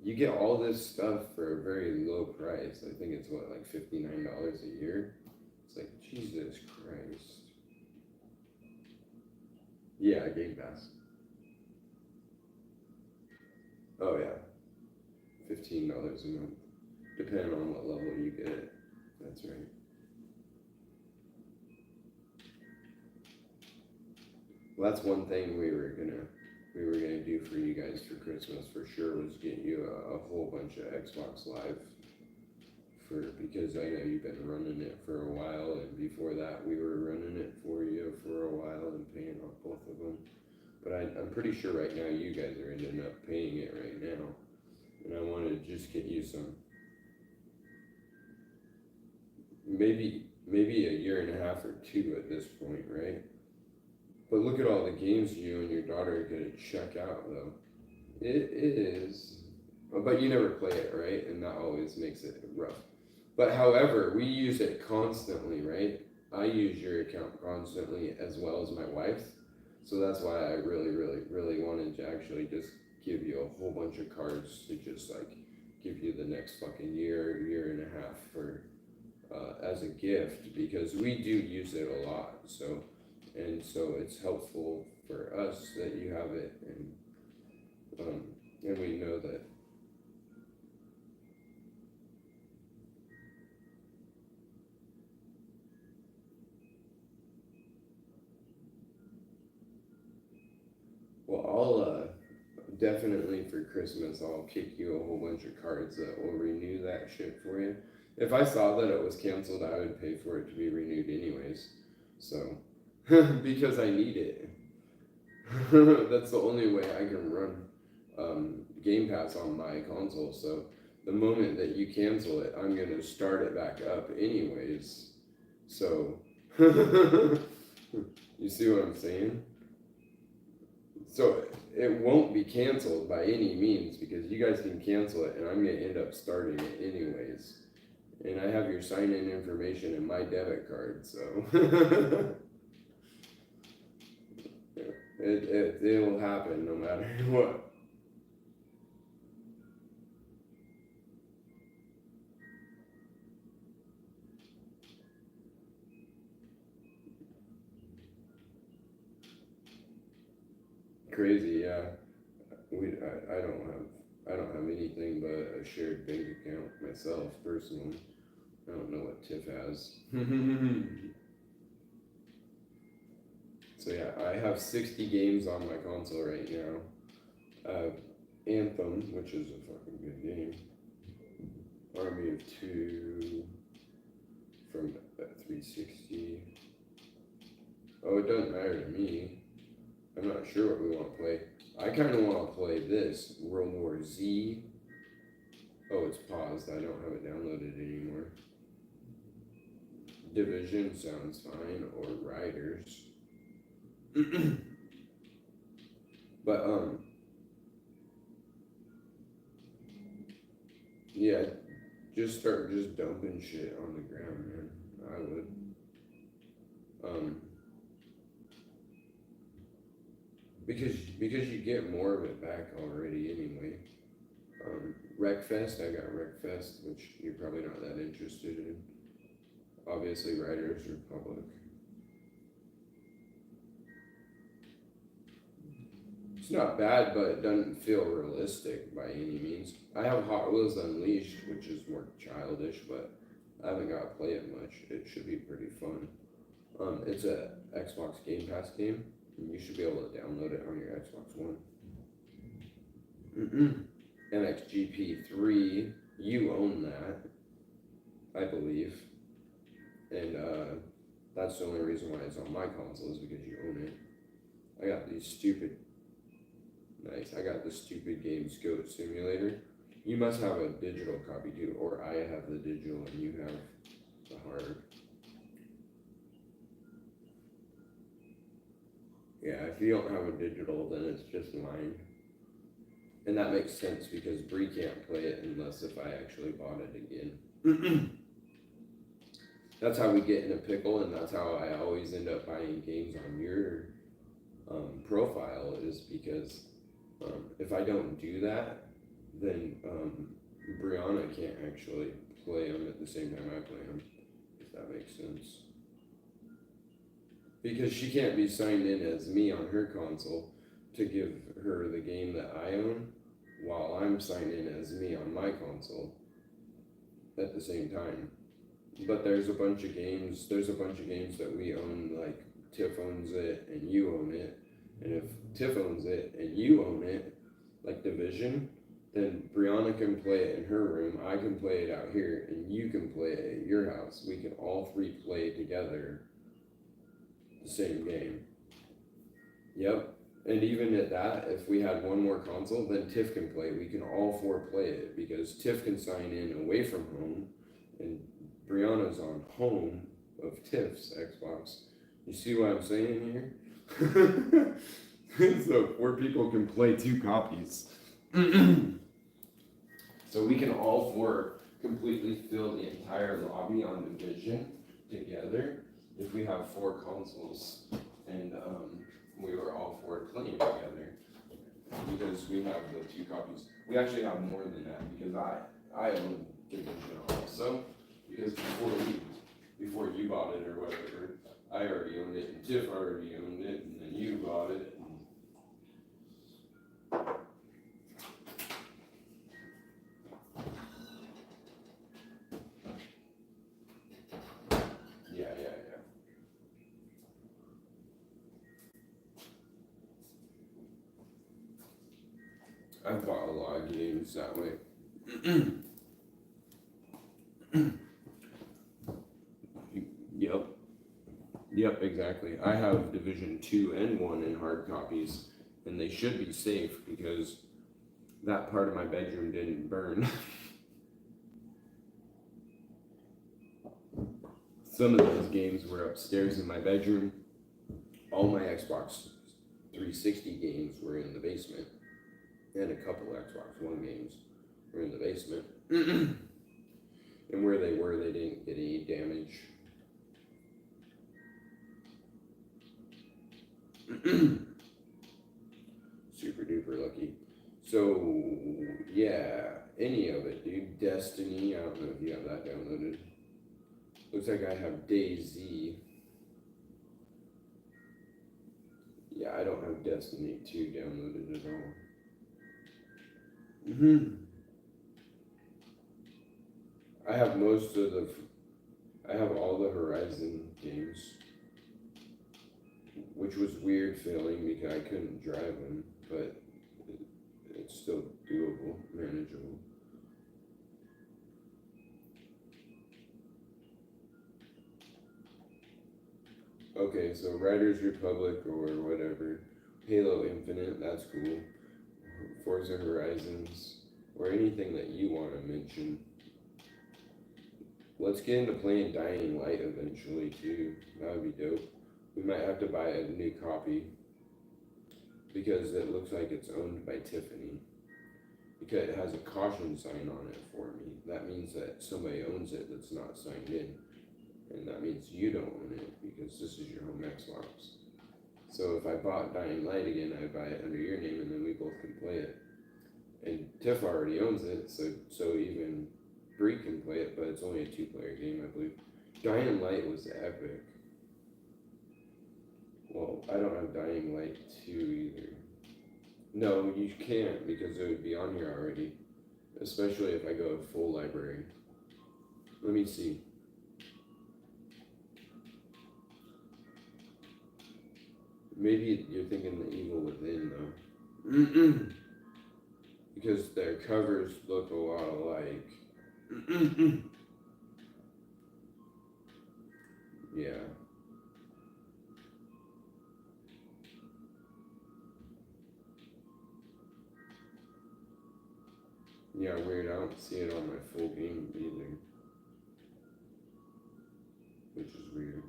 you get all this stuff for a very low price. I think it's what, like $59 a year? It's like, Jesus Christ. Yeah, Game Pass. Oh yeah, $15 a month, depending on what level you get it. That's right. Well, that's one thing we were gonna do for you guys for Christmas for sure was get you a whole bunch of Xbox Live because I know you've been running it for a while, and before that we were running it for you for a while and paying off both of them. But I'm pretty sure right now you guys are ending up paying it right now, and I want to just get you some, maybe a year and a half or two at this point, right? But look at all the games you and your daughter are gonna check out, though. It is, but you never play it, right? And that always makes it rough. But however, we use it constantly, right? I use your account constantly as well as my wife's. So that's why I really, really, really wanted to actually just give you a whole bunch of cards to just like give you the next fucking year and a half for as a gift, because we do use it a lot. So it's helpful for us that you have it, and we know that. Well, I'll definitely for Christmas I'll kick you a whole bunch of cards that will renew that shit for you. If I saw that it was canceled, I would pay for it to be renewed anyways. So because I need it. That's the only way I can run Game Pass on my console. So the moment that you cancel it, I'm gonna start it back up anyways. So you see what I'm saying? So it won't be canceled by any means because you guys can cancel it, and I'm gonna end up starting it anyways. And I have your sign-in information in my debit card, so It'll happen no matter what. Crazy, yeah. I don't have anything but a shared bank account myself personally. I don't know what Tiff has. So yeah, I have 60 games on my console right now. Anthem, which is a fucking good game. Army of Two from 360. Oh, it doesn't matter to me. I'm not sure what we want to play. I kind of want to play this, World War Z. Oh, it's paused. I don't have it downloaded anymore. Division sounds fine, or Riders. But, yeah, just start just dumping shit on the ground, man. I would. Because you get more of it back already anyway. Wreckfest, I got Wreckfest, which you're probably not that interested in. Obviously, Riders Republic. It's not bad, but it doesn't feel realistic by any means. I have Hot Wheels Unleashed, which is more childish, but I haven't got to play it much. It should be pretty fun. It's a Xbox Game Pass game, and you should be able to download it on your Xbox One. MXGP3, you own that, I believe, and that's the only reason why it's on my console is because you own it. I got these stupid. Nice. I got the stupid games Goat Simulator. You must have a digital copy too, or I have the digital and you have the hard. Yeah, if you don't have a digital, then it's just mine. And that makes sense because Bree can't play it unless if I actually bought it again. That's how we get in a pickle, and that's how I always end up buying games on your profile, is because if I don't do that, then Brianna can't actually play them at the same time I play them, if that makes sense. Because she can't be signed in as me on her console to give her the game that I own while I'm signed in as me on my console at the same time. But there's a bunch of games that we own, like Tiff owns it and you own it. And if Tiff owns it and you own it, like Division, then Brianna can play it in her room, I can play it out here, and you can play it at your house. We can all three play together the same game. Yep. And even at that, if we had one more console, then Tiff can play. We can all four play it because Tiff can sign in away from home, and Brianna's on home of Tiff's Xbox. You see what I'm saying here? So 4 people can play 2 copies. So we can all 4 completely fill the entire lobby on Division together if we have 4 consoles and we were all 4 playing together, because we have the 2 copies. We actually have more than that because I own Division also, because before you bought it or whatever, I already owned it, and Tiff already owned it, and then you bought it. Yeah. I've bought a lot of games that way. Yep, exactly. I have Division 2 and 1 in hard copies, and they should be safe because that part of my bedroom didn't burn. Some of those games were upstairs in my bedroom. All my Xbox 360 games were in the basement, and a couple Xbox One games were in the basement. And where they were, they didn't get any damage. duper lucky. So yeah, any of it, dude. Destiny. I don't know if you have that downloaded. Looks like I have DayZ. Yeah, I don't have Destiny 2 downloaded at all. I have most of the. I have all the Horizon games, which was weird feeling because I couldn't drive them, but it's still doable, manageable. Okay, so Riders Republic or whatever, Halo Infinite, that's cool. Forza Horizons, or anything that you want to mention. Let's get into playing Dying Light eventually too. That would be dope. We might have to buy a new copy because it looks like it's owned by Tiffany. Because it has a caution sign on it for me. That means that somebody owns it that's not signed in. And that means you don't own it because this is your home Xbox. So if I bought Dying Light again, I'd buy it under your name and then we both can play it. And Tiff already owns it, so even Bree can play it, but it's only a 2-player game, I believe. Dying Light was epic. Well, I don't have Dying Light 2 either. No, you can't because it would be on here already. Especially if I go full library. Let me see. Maybe you're thinking The Evil Within though. Because their covers look a lot alike. Yeah. Yeah, weird. I don't see it on my full game either. Which is weird.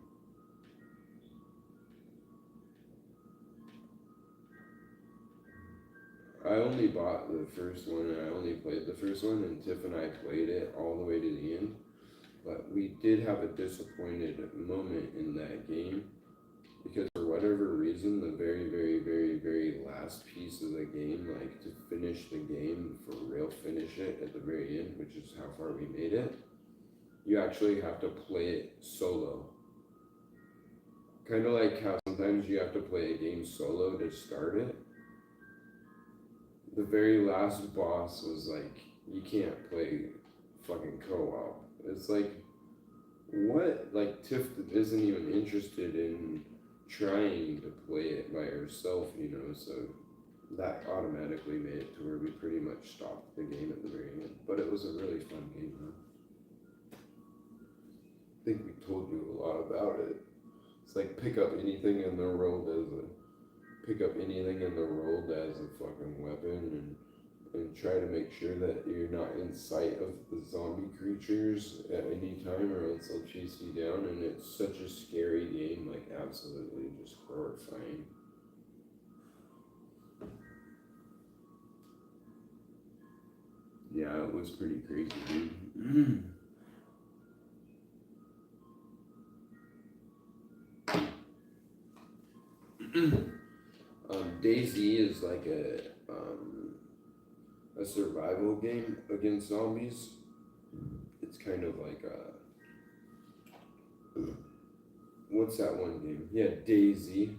I only bought the first one and I only played the first one, and Tiff and I played it all the way to the end. But we did have a disappointed moment in that game because for whatever reason, the very, very, very, very last piece of the game, like to finish the game for real, finish it at the very end, which is how far we made it, you actually have to play it solo. Kind of like how sometimes you have to play a game solo to start it. The very last boss was like, you can't play fucking co-op. It's like, what? Like, Tiff isn't even interested in trying to play it by herself, you know, so that automatically made it to where we pretty much stopped the game at the very end. But it was a really fun game, though. I think we told you a lot about it. It's like pick up anything in the world as a fucking weapon and try to make sure that you're not in sight of the zombie creatures at any time or else they'll chase you down, and it's such a scary game, like absolutely just horrifying. Yeah, it was pretty crazy, dude. DayZ is like a survival game against zombies. It's kind of like what's that one game? Yeah, DayZ,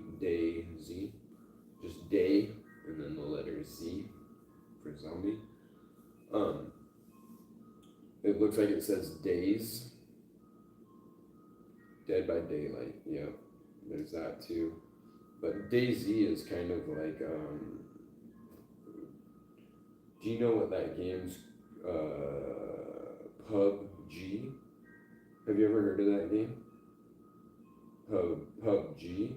just day and then the letter Z for zombie. It looks like it says Days, Dead by Daylight. Yep, there's that too. But DayZ is kind of like, do you know what that game's, PUBG? Have you ever heard of that game? PUBG?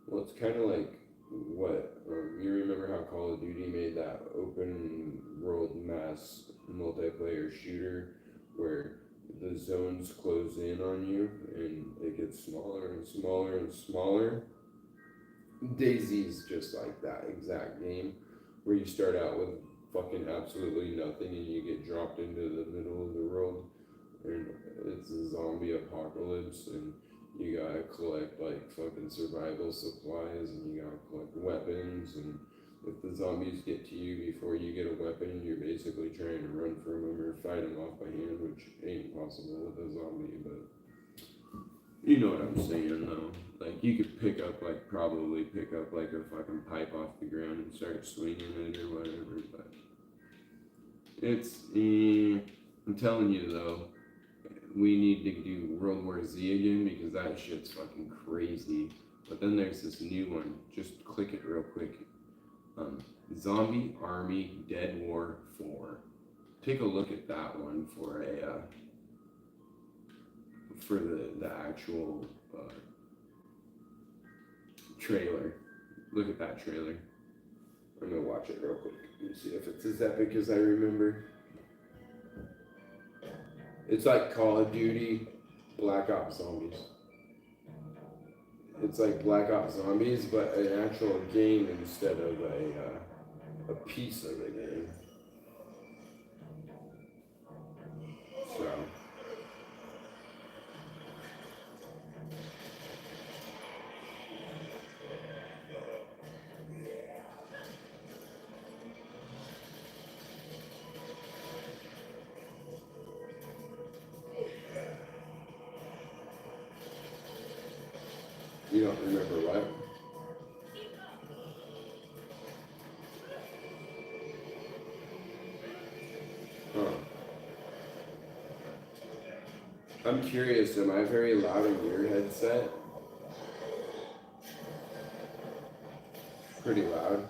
Well, it's kind of like what, you remember how Call of Duty made that open world mass multiplayer shooter where the zones close in on you and it gets smaller and smaller and smaller? DayZ's just like that exact game where you start out with fucking absolutely nothing and you get dropped into the middle of the world and it's a zombie apocalypse and you gotta collect like fucking survival supplies and you gotta collect weapons and If the zombies get to you before you get a weapon, you're basically trying to run from them or fight them off by hand, which ain't possible with a zombie, but you know what I'm saying though. Like you could probably pick up like a fucking pipe off the ground and start swinging it or whatever, but I'm telling you though, we need to do World War Z again because that shit's fucking crazy. But then there's this new one. Just click it real quick. Zombie Army Dead War 4. Take a look at that one for the actual trailer. Look at that trailer. I'm gonna watch it real quick and see if it's as epic as I remember. It's like Call of Duty Black Ops Zombies. It's like Black Ops Zombies, but an actual game instead of a piece of the game. So. You don't remember what? Huh. I'm curious, am I very loud in your headset? Pretty loud.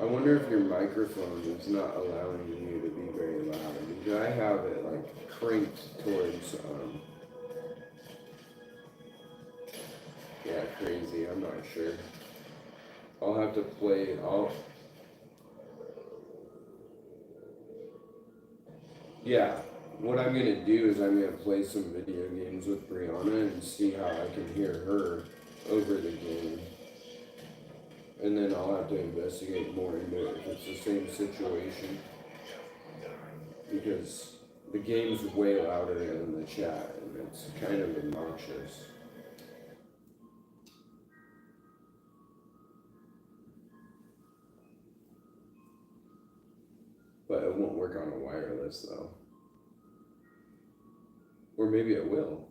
I wonder if your microphone is not allowing you to be very loud. Because I have it like cranked towards yeah, crazy. I'm not sure. I'll have to play. Yeah. What I'm gonna do is I'm gonna play some video games with Brianna and see how I can hear her over the game. And then I'll have to investigate more into it if it's the same situation. Because the game's way louder than the chat and it's kind of obnoxious. But it won't work on a wireless though. Or maybe it will.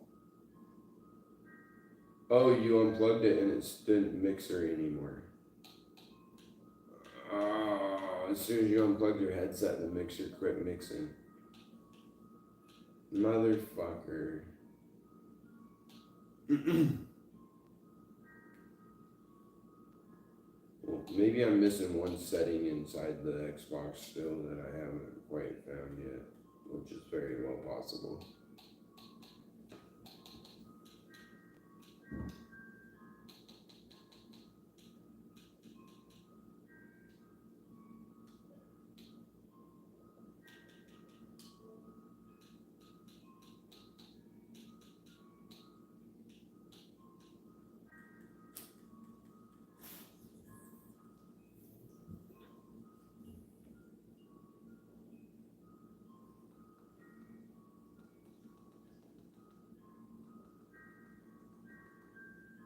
Oh, you unplugged it and it didn't mixer anymore. Oh, as soon as you unplugged your headset, the mixer quit mixing. Motherfucker. Well, maybe I'm missing one setting inside the Xbox still that I haven't quite found yet, which is very well possible.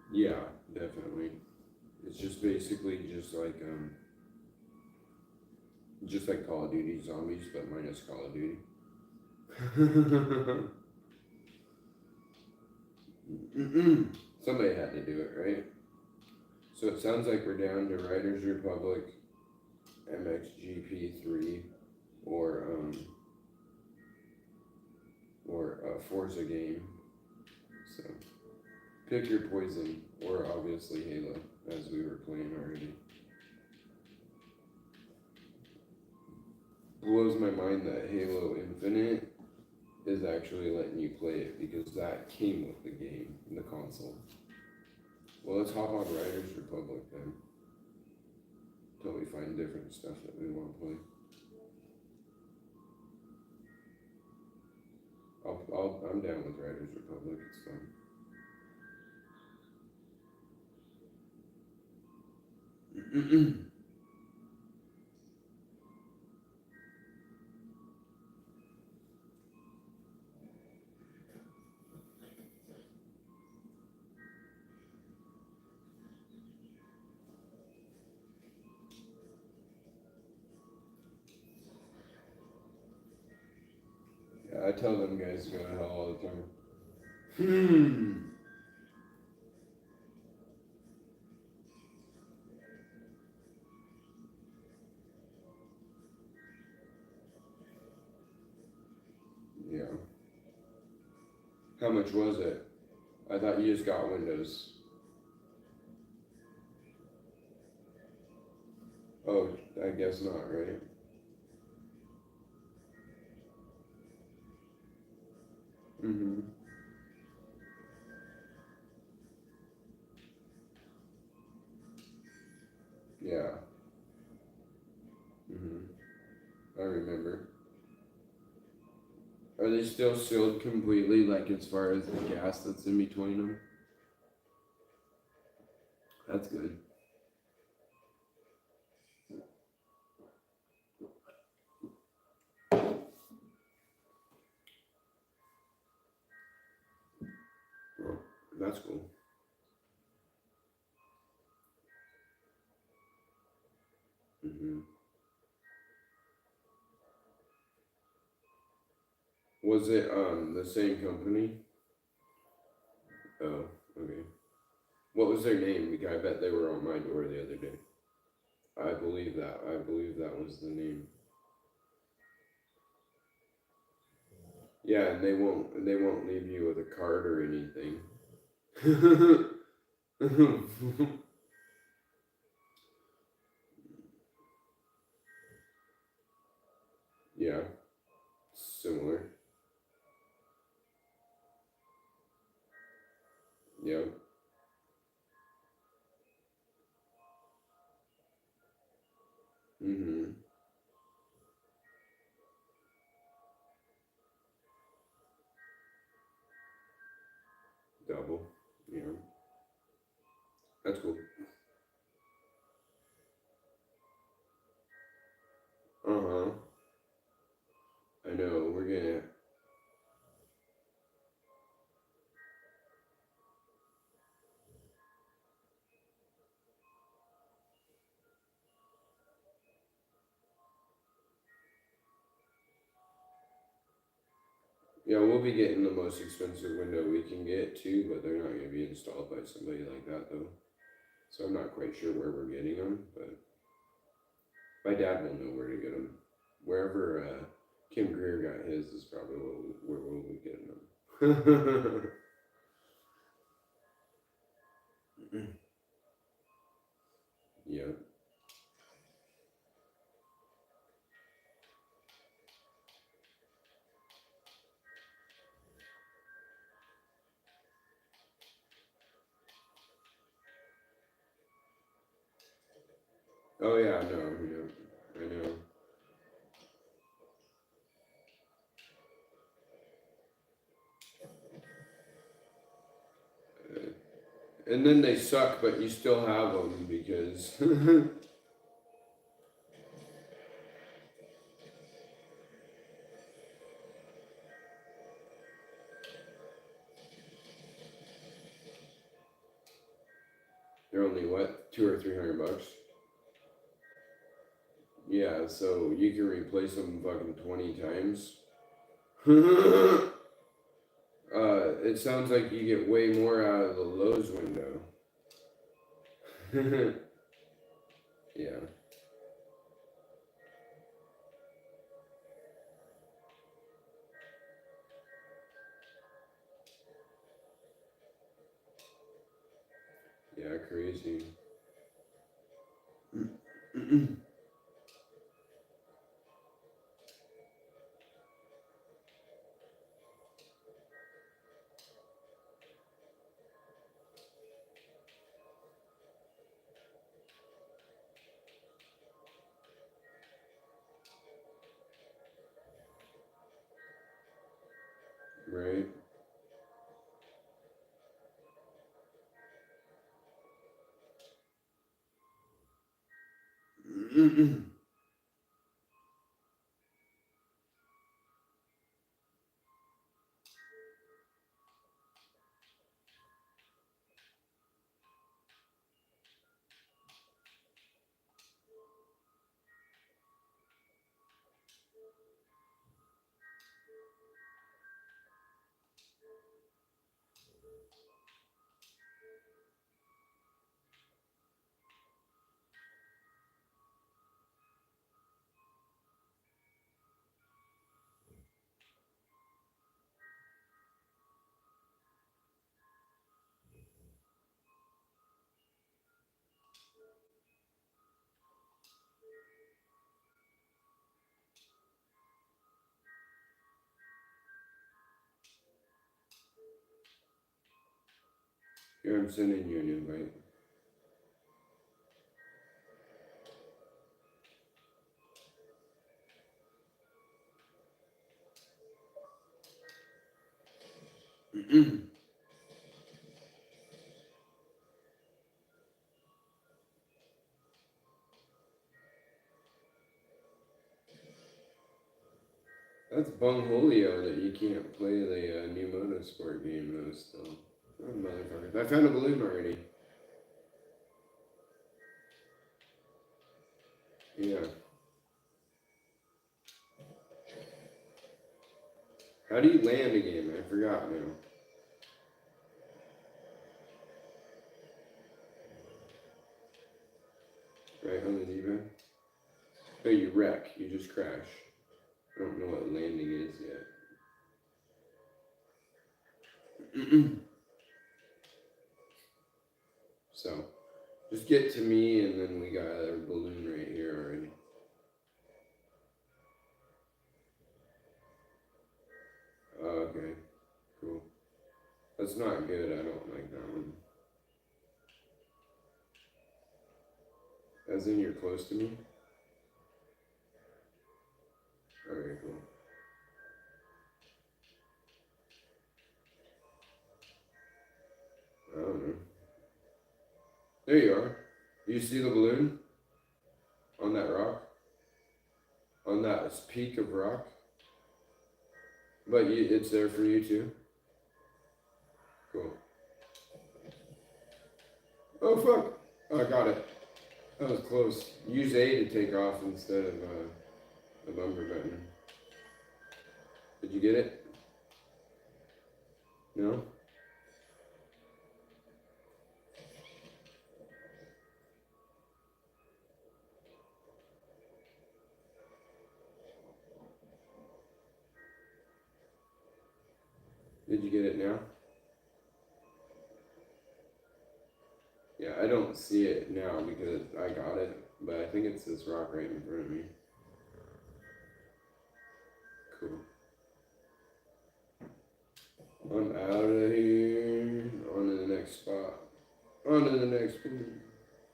Yeah, definitely. It's just basically just like Call of Duty Zombies, but minus Call of Duty. Somebody had to do it, right? So it sounds like we're down to Riders Republic, MXGP3, or a Forza game. So pick your poison, or obviously Halo, as we were playing already. Blows my mind that Halo Infinite is actually letting you play it because that came with the game in the console. Well, let's hop on Riders Republic then, until we find different stuff that we want to play. I'm down with Riders Republic. It's fun. I tell them guys to go to hell all the time. Yeah. How much was it? I thought you just got Windows. Oh, I guess not, right? Mm-hmm. Yeah. Mm-hmm. I remember. Are they still sealed completely, like as far as the gas that's in between them? That's good. Well, that's cool. Mm-hmm. Was it the same company? Oh, okay. What was their name? Because I bet they were on my door the other day. I believe that. I believe that was the name. Yeah, and they won't leave you with a card or anything. Yeah, similar. Yeah. Mm-hmm. Double. Yeah. That's cool. Uh-huh. I know. We're gonna. Yeah, we'll be getting the most expensive window we can get too, but they're not gonna be installed by somebody like that though. So I'm not quite sure where we're getting them, but my dad will know where to get them. Wherever Kim Greer got his is probably where we'll be getting them. Yeah. Oh yeah, no, yeah, I know. And then they suck, but you still have them because they're only what, $200 or $300. Yeah, so you can replace them fucking 20 times. It sounds like you get way more out of the Lowe's window. Yeah, yeah, crazy. Right? Here, I'm sending you an invite. That's bungholio that you can't play the new motorsport game though still. Oh, motherfucker. I found a balloon already. Yeah. How do you land again? I forgot now. Right on the D-pad? Oh, you wreck. You just crash. I don't know what landing is yet. So, just get to me and then we got a balloon right here already. Okay, cool. That's not good. I don't like that one. As in you're close to me? Okay, cool. I don't know. There you are. You see the balloon? On that rock? On that peak of rock? But it's there for you too? Cool. Oh fuck! Oh, I got it. That was close. Use A to take off instead of the bumper button. Did you get it? No? Did you get it now? Yeah, I don't see it now because I got it, but I think it's this rock right in front of me. Cool. I'm out of here. On to the next spot. On to the next one.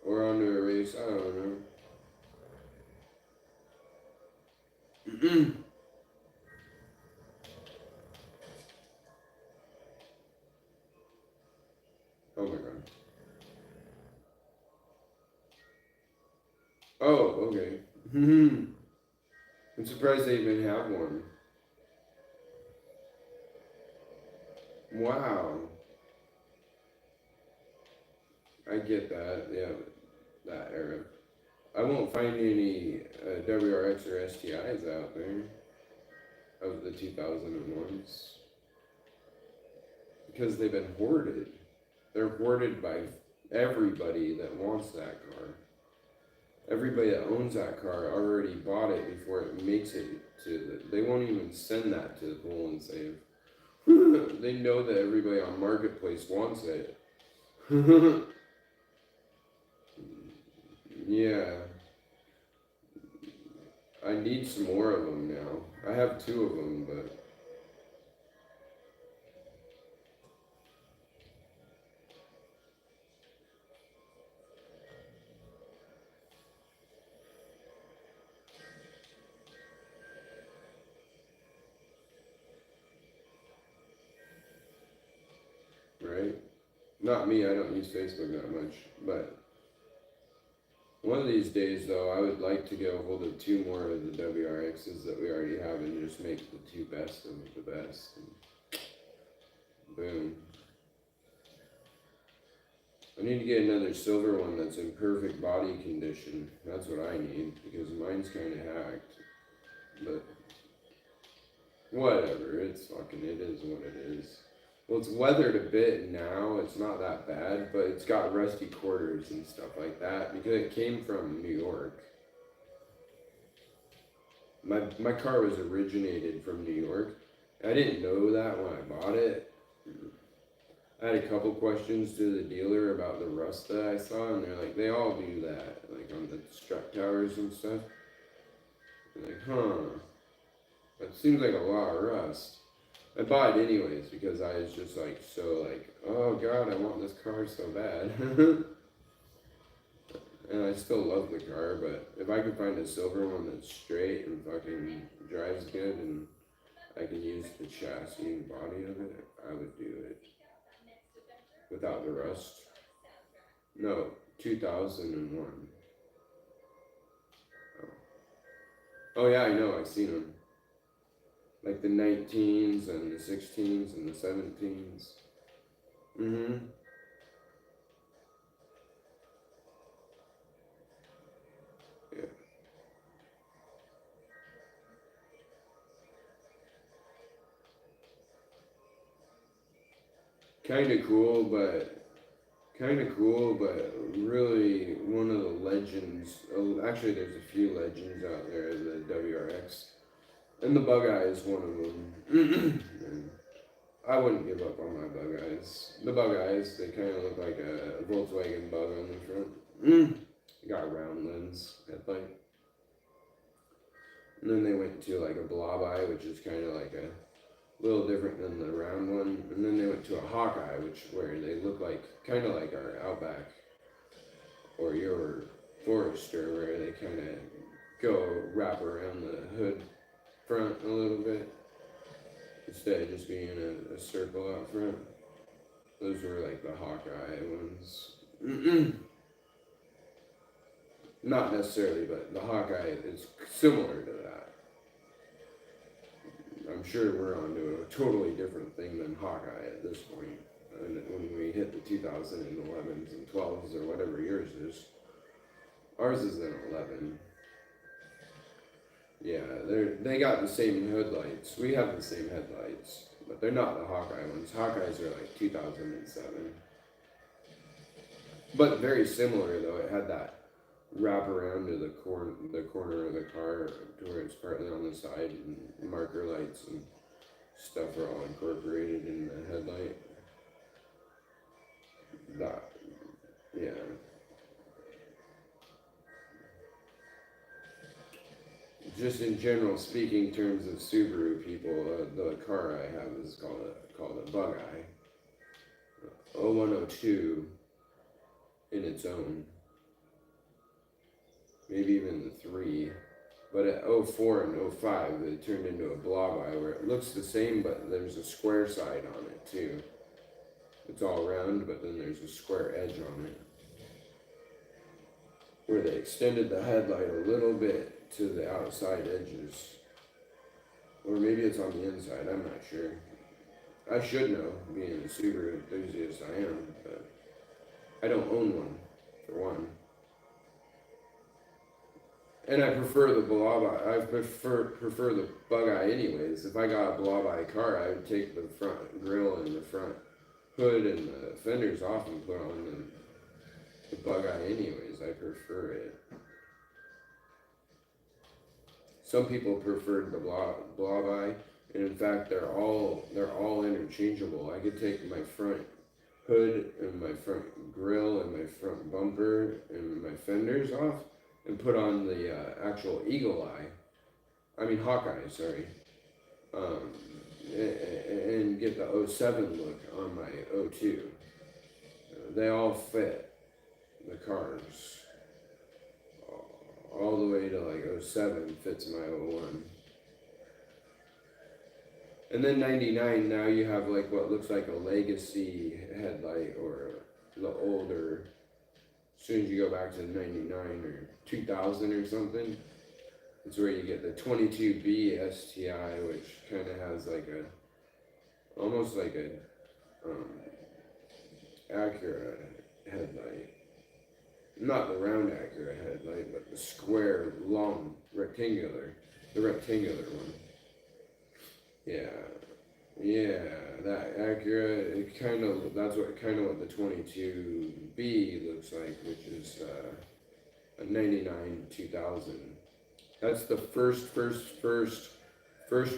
Or on to a race. I don't know. Oh my god. Oh, okay. I'm surprised they even have one. Wow. I get that. Yeah, that era. I won't find any WRX or STIs out there of the 2001s because they've been hoarded. They're hoarded by everybody that wants that car. Everybody that owns that car already bought it before it makes it to they won't even send that to the pool and save. They know that everybody on Marketplace wants it. Yeah. I need some more of them now. I have 2 of them, but... Right? Not me, I don't use Facebook that much, but... One of these days, though, I would like to get a hold of 2 more of the WRXs that we already have and just make the 2 best of the best. And boom. I need to get another silver one that's in perfect body condition. That's what I need, because mine's kind of hacked. But, whatever, it is what it is. Well, it's weathered a bit now, it's not that bad, but it's got rusty quarters and stuff like that, because it came from New York. My car was originated from New York. I didn't know that when I bought it. I had a couple questions to the dealer about the rust that I saw, and they're like, they all do that, like on the strut towers and stuff. I'm like, huh, that seems like a lot of rust. I bought it anyways because I was just like so like, oh god, I want this car so bad. And I still love the car, but if I could find a silver one that's straight and fucking drives good and I can use the chassis and body of it, I would do it. Without the rust. No, 2001. Oh yeah, I know, I've seen them. Like the 19s and the 16s and the 17s. Mm-hmm. Yeah. Kind of cool, but really one of the legends. Oh, actually, there's a few legends out there. The WRX and the Bug Eye is one of them. And I wouldn't give up on my Bug Eyes. The Bug Eyes, they kind of look like a Volkswagen Bug on the front. Got a round lens headlight. And then they went to like a Blob Eye, which is kind of like a little different than the round one. And then they went to a Hawkeye, which where they look like kind of like our Outback or your Forester, where they kind of go wrap around the hood front a little bit instead of just being a circle out front. Those were like the Hawkeye ones. Not necessarily, but the Hawkeye is similar to that. I'm sure we're onto a totally different thing than Hawkeye at this point. And when we hit the 2011s and 12s or whatever yours is, ours is an 11. Yeah, they got the same headlights. We have the same headlights, but they're not the Hawkeye ones. Hawkeyes are like 2007. But very similar though. It had that wrap around to the corner of the car to where it's partly on the side, and marker lights and stuff are all incorporated in the headlight. That, yeah. Just in general speaking terms of Subaru people, the car I have is called a Bug Eye. 0102 in its own. Maybe even the 3. But at 04 and 05, it turned into a Blob Eye where it looks the same, but there's a square side on it too. It's all round, but then there's a square edge on it. Where they extended the headlight a little bit to the outside edges. Or maybe it's on the inside, I'm not sure. I should know, being a Subaru enthusiast I am, but I don't own one, for one. And I prefer the Blob Eye. I prefer the Bug Eye anyways. If I got a Blob Eye car, I would take the front grille and the front hood and the fenders off and put on the Bug Eye anyways. I prefer it. Some people preferred the Blob Eye, and in fact, they're all interchangeable. I could take my front hood and my front grille and my front bumper and my fenders off and put on the actual Hawkeye, sorry, and get the 07 look on my 02. They all fit the cars. All the way to like 07 fits my 01. And then 99, now you have like what looks like a legacy headlight or the older. As soon as you go back to 99 or 2000 or something, it's where you get the 22B STI, which kind of has like almost like a Acura headlight. Not the round Acura headlight, but the square, long, the rectangular one. Yeah, that Acura, that's what the 22B looks like, which is a 99 2000. That's the first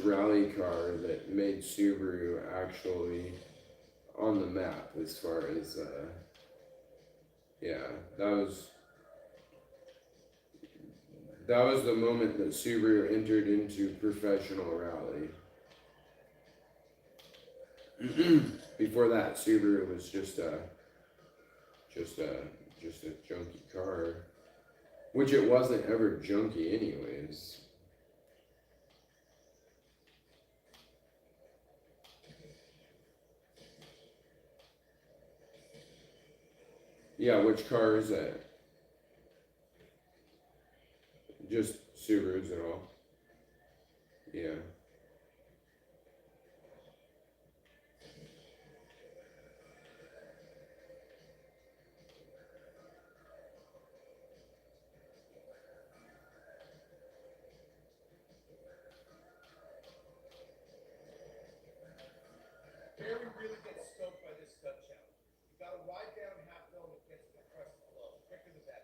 rally car that made Subaru actually on the map as far as, that was the moment that Subaru entered into professional rally. Before that, Subaru was just a junky car, which it wasn't ever junky anyways. Yeah, which car is that? Just Subarus at all? Yeah. Barry really gets stoked by this stunt challenge. You gotta ride down half dome and get to the crest below. Quicker the better.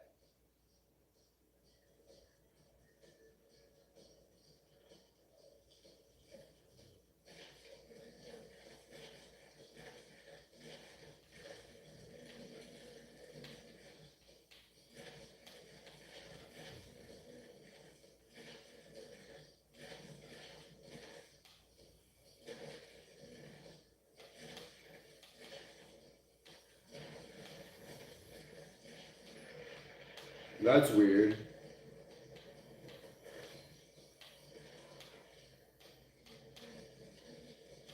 That's weird.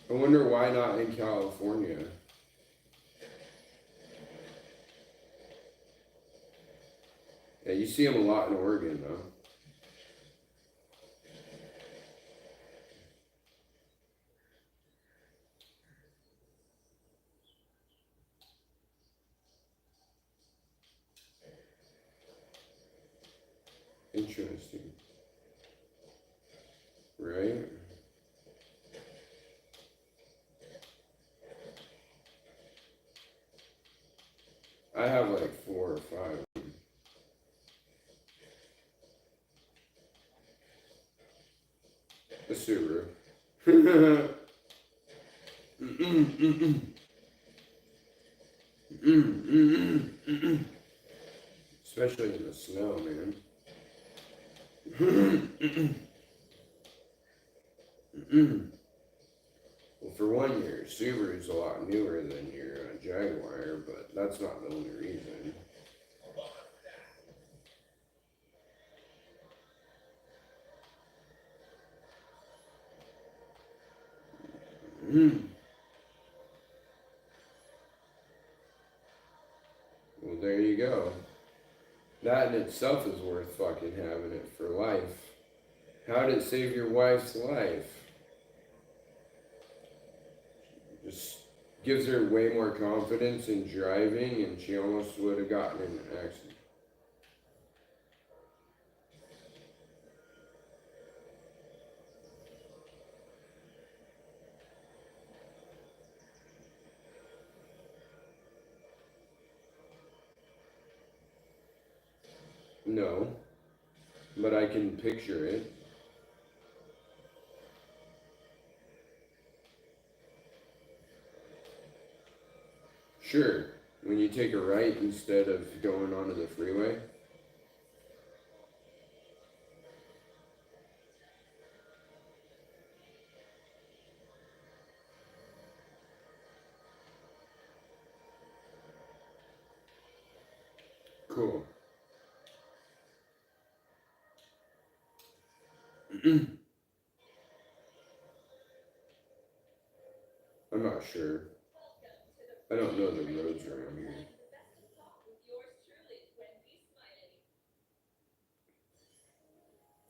I wonder why not in California. Yeah, you see them a lot in Oregon, though. Interesting. Right? I have like 4 or 5. The Subaru. Especially in the snow, man. Well, for one, your Subaru is a lot newer than your Jaguar, but that's not the only reason. Well, there you go. That in itself is worth fucking having it for life. How did it save your wife's life? Just gives her way more confidence in driving, and she almost would have gotten in an accident. No, but I can picture it. Sure, when you take a right instead of going onto the freeway. Cool. I'm not sure. I don't know the roads around here.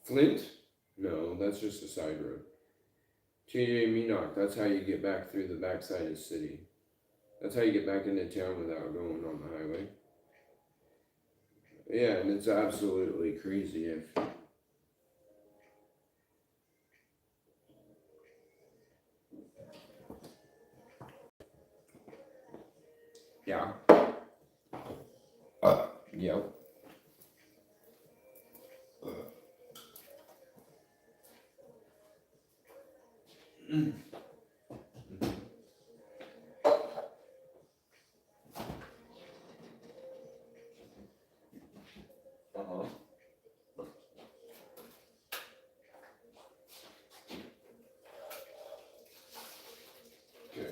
Flint? No, that's just a side road. TJ Meenock, that's how you get back through the backside of the city. That's how you get back into town without going on the highway. Yeah, and it's absolutely crazy if yeah. Yep. Uh-huh. Okay.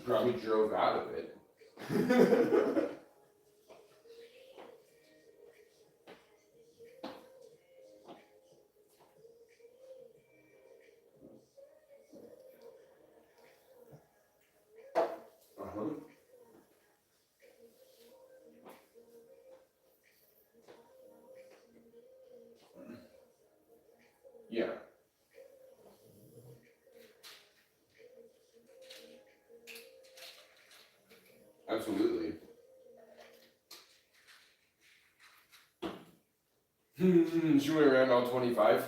Probably drove out of it. Uh-huh. Yeah. Absolutely. She went around all 25.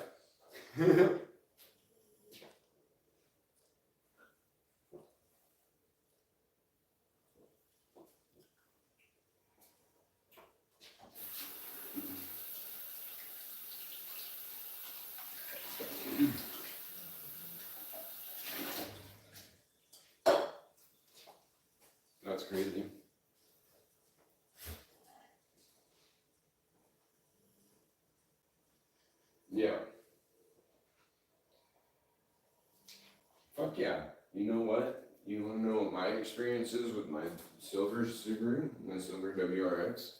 That's crazy. Yeah. Fuck yeah. You know what? You wanna know what my experience is with my silver Subaru, my silver WRX?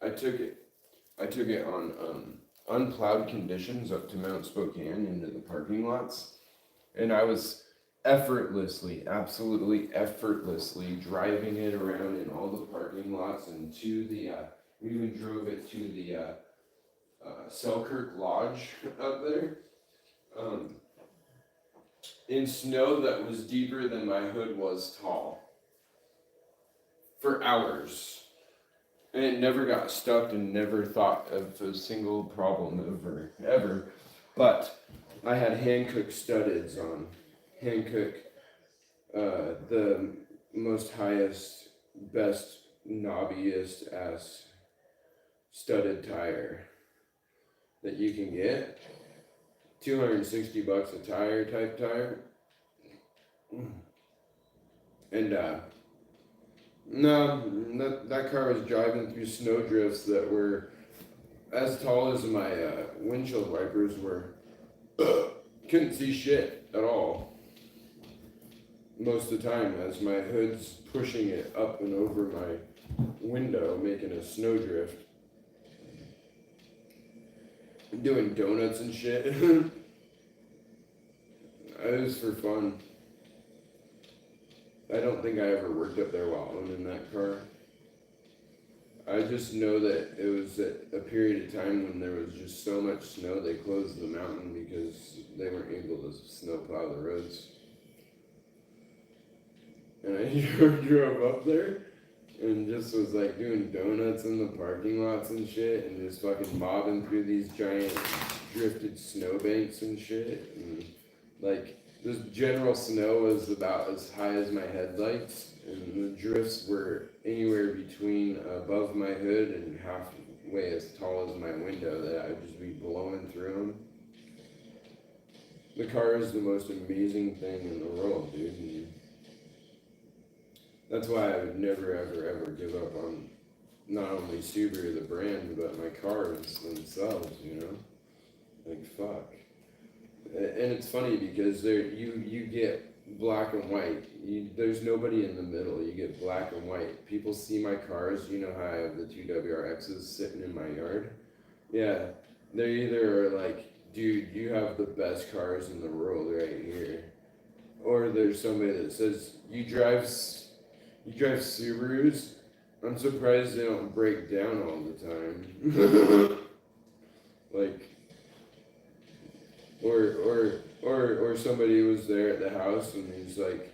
I took it on unplowed conditions up to Mount Spokane into the parking lots, and I was effortlessly, absolutely effortlessly driving it around in all the parking lots and to the. We even drove it to the Selkirk Lodge up there. In snow that was deeper than my hood was tall for hours. And it never got stuck and never thought of a single problem ever. But I had Hankook studdeds on. Hankook, the most highest, best, knobbiest ass studded tire that you can get. $260 a tire type tire. And no, that car was driving through snow drifts that were as tall as my windshield wipers were. Couldn't see shit at all. Most of the time, as my hood's pushing it up and over my window, making a snow drift. Doing donuts and shit. It was for fun. I don't think I ever worked up there while owning that car. I just know that it was at a period of time when there was just so much snow they closed the mountain because they weren't able to snow plow the roads. And I drove up there and just was like doing donuts in the parking lots and shit and just fucking mobbing through these giant drifted snowbanks and shit. And like this general snow was about as high as my headlights, and the drifts were anywhere between above my hood and halfway as tall as my window that I would just be blowing through them. The car is the most amazing thing in the world, dude. And that's why I would never, ever, ever give up on not only Subaru the brand, but my cars themselves, you know? Like, fuck. And it's funny because you get black and white. There's nobody in the middle. You get black and white. People see my cars. You know how I have the two WRXs sitting in my yard? Yeah. They either are like, dude, you have the best cars in the world right here. Or there's somebody that says, you drive Subarus? I'm surprised they don't break down all the time. Like, or somebody was there at the house and he's like,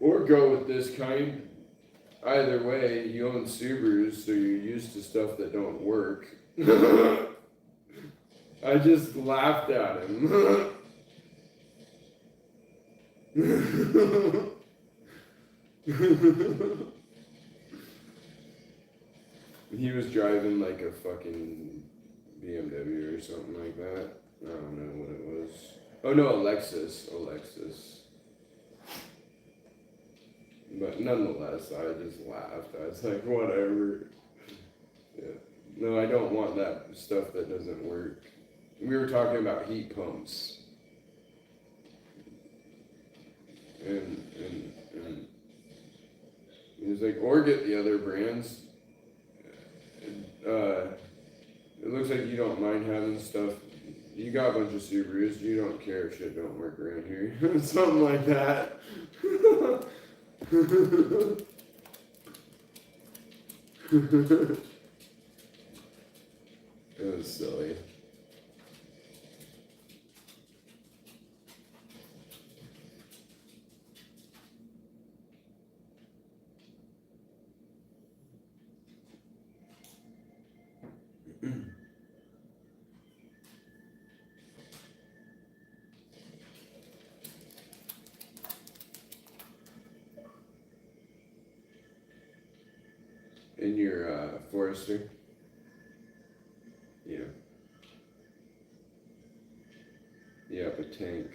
or go with this kind. Either way, you own Subarus, so you're used to stuff that don't work. I just laughed at him. He was driving like a fucking BMW or something like that. I don't know what it was. Oh no, a Lexus. But nonetheless, I just laughed. I was like, whatever. No, I don't want that stuff that doesn't work. We were talking about heat pumps. And he was like, or get the other brands. It looks like you don't mind having stuff. You got a bunch of Subarus. You don't care if shit don't work around here. Something like that. It was silly. In your Forester? Yeah. Yep, a tank.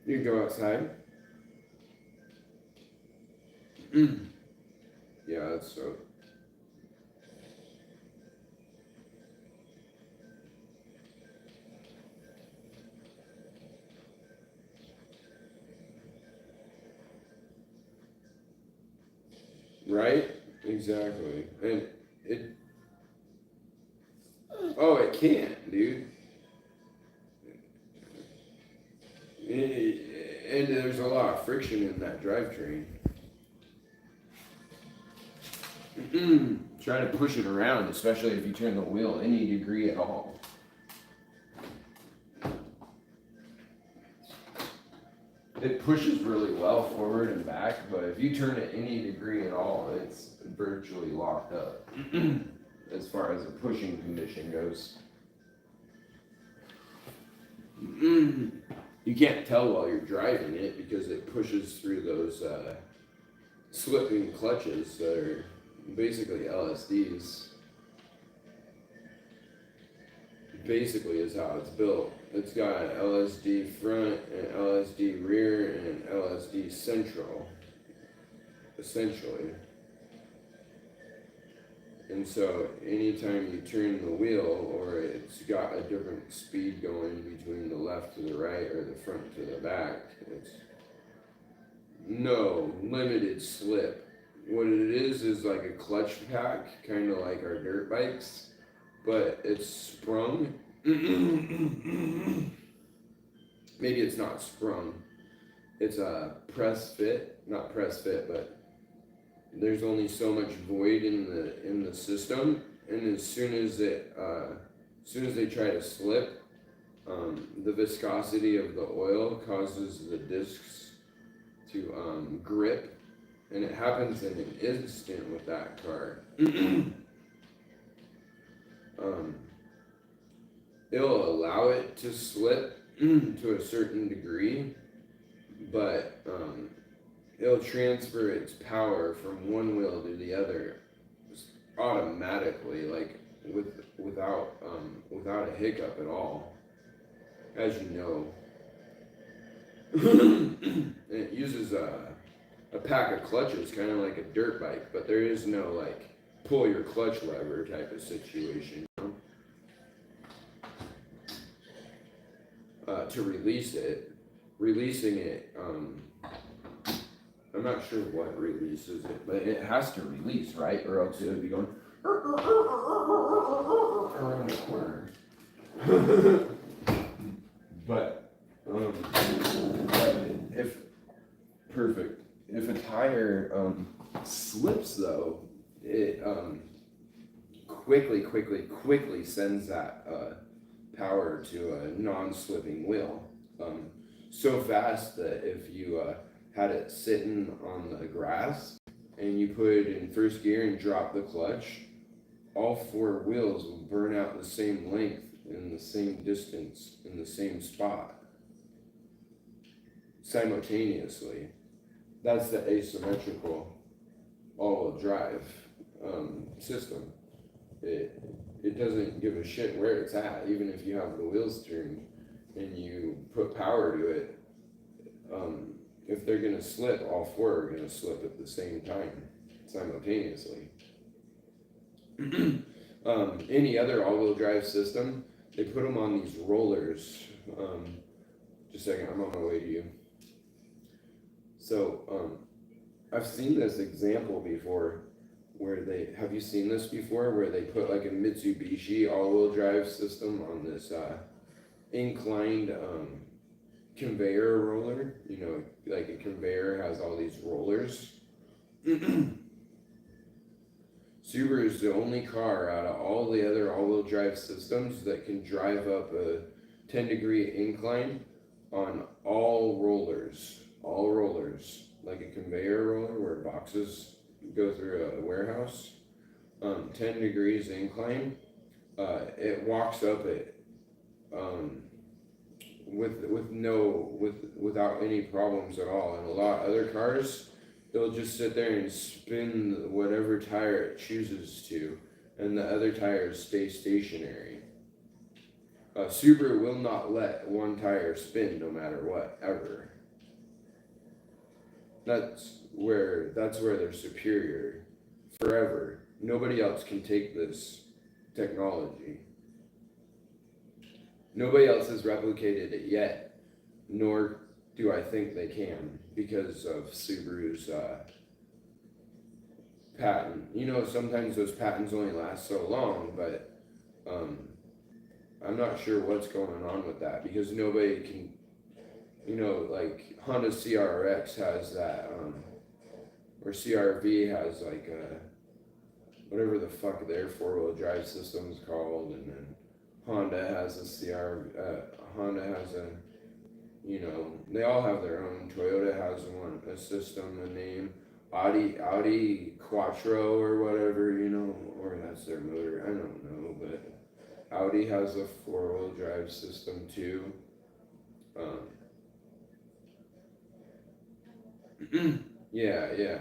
You can go outside? Yeah, that's so. Right? Exactly. And it. Oh, it can't, dude. And there's a lot of friction in that drivetrain. Try to push it around, especially if you turn the wheel any degree at all. It pushes really well forward and back, but if you turn it any degree at all, it's virtually locked up as far as the pushing condition goes. You can't tell while you're driving it because it pushes through those slipping clutches that are basically LSDs. Basically is how it's built. It's got an LSD front, an LSD rear, and an LSD central, essentially. And so anytime you turn the wheel, or it's got a different speed going between the left to the right or the front to the back, it's no limited slip. What it is like a clutch pack, kind of like our dirt bikes, but it's sprung. Maybe it's not sprung. It's a press fit, not press fit, but there's only so much void in the system, and as soon as they try to slip, the viscosity of the oil causes the discs to grip, and it happens in an instant with that car. It'll allow it to slip to a certain degree, but it'll transfer its power from one wheel to the other automatically, like without a hiccup at all, as you know. And it uses a pack of clutches, kind of like a dirt bike, but there is no like pull your clutch lever type of situation. To releasing it, I'm not sure what releases it, but it has to release, right? Or else it would be going around the corner. But if a tire slips though, it quickly sends that power to a non-slipping wheel, so fast that if you had it sitting on the grass and you put it in first gear and drop the clutch, all four wheels will burn out the same length in the same distance in the same spot simultaneously. That's the asymmetrical all-wheel drive system. It doesn't give a shit where it's at, even if you have the wheels turned and you put power to it. if they're gonna slip, all four are gonna slip at the same time, simultaneously. Any other all-wheel drive system, they put them on these rollers. Just a second, I'm on my way to you. So, I've seen this example before where have you seen this before where they put like a Mitsubishi all-wheel drive system on this inclined conveyor roller? You know, like a conveyor has all these rollers. Subaru is the only car out of all the other all-wheel drive systems that can drive up a 10-degree incline on all rollers, like a conveyor roller where boxes go through a warehouse. 10 degrees incline. It walks up it without any problems at all. And a lot of other cars, it'll just sit there and spin whatever tire it chooses to, and the other tires stay stationary. Subaru will not let one tire spin no matter what, ever. That's where they're superior forever. Nobody else can take this technology. Nobody else has replicated it yet, nor do I think they can because of Subaru's patent. You know, sometimes those patents only last so long, but I'm not sure what's going on with that because nobody can, you know, like Honda CRX has that, or CRV has like whatever the fuck their four-wheel drive system is called, and then Honda has Honda has a, you know, they all have their own. Toyota has one, a system, a name. Audi Quattro or whatever, you know, or that's their motor. I don't know, but Audi has a four-wheel drive system too. Yeah.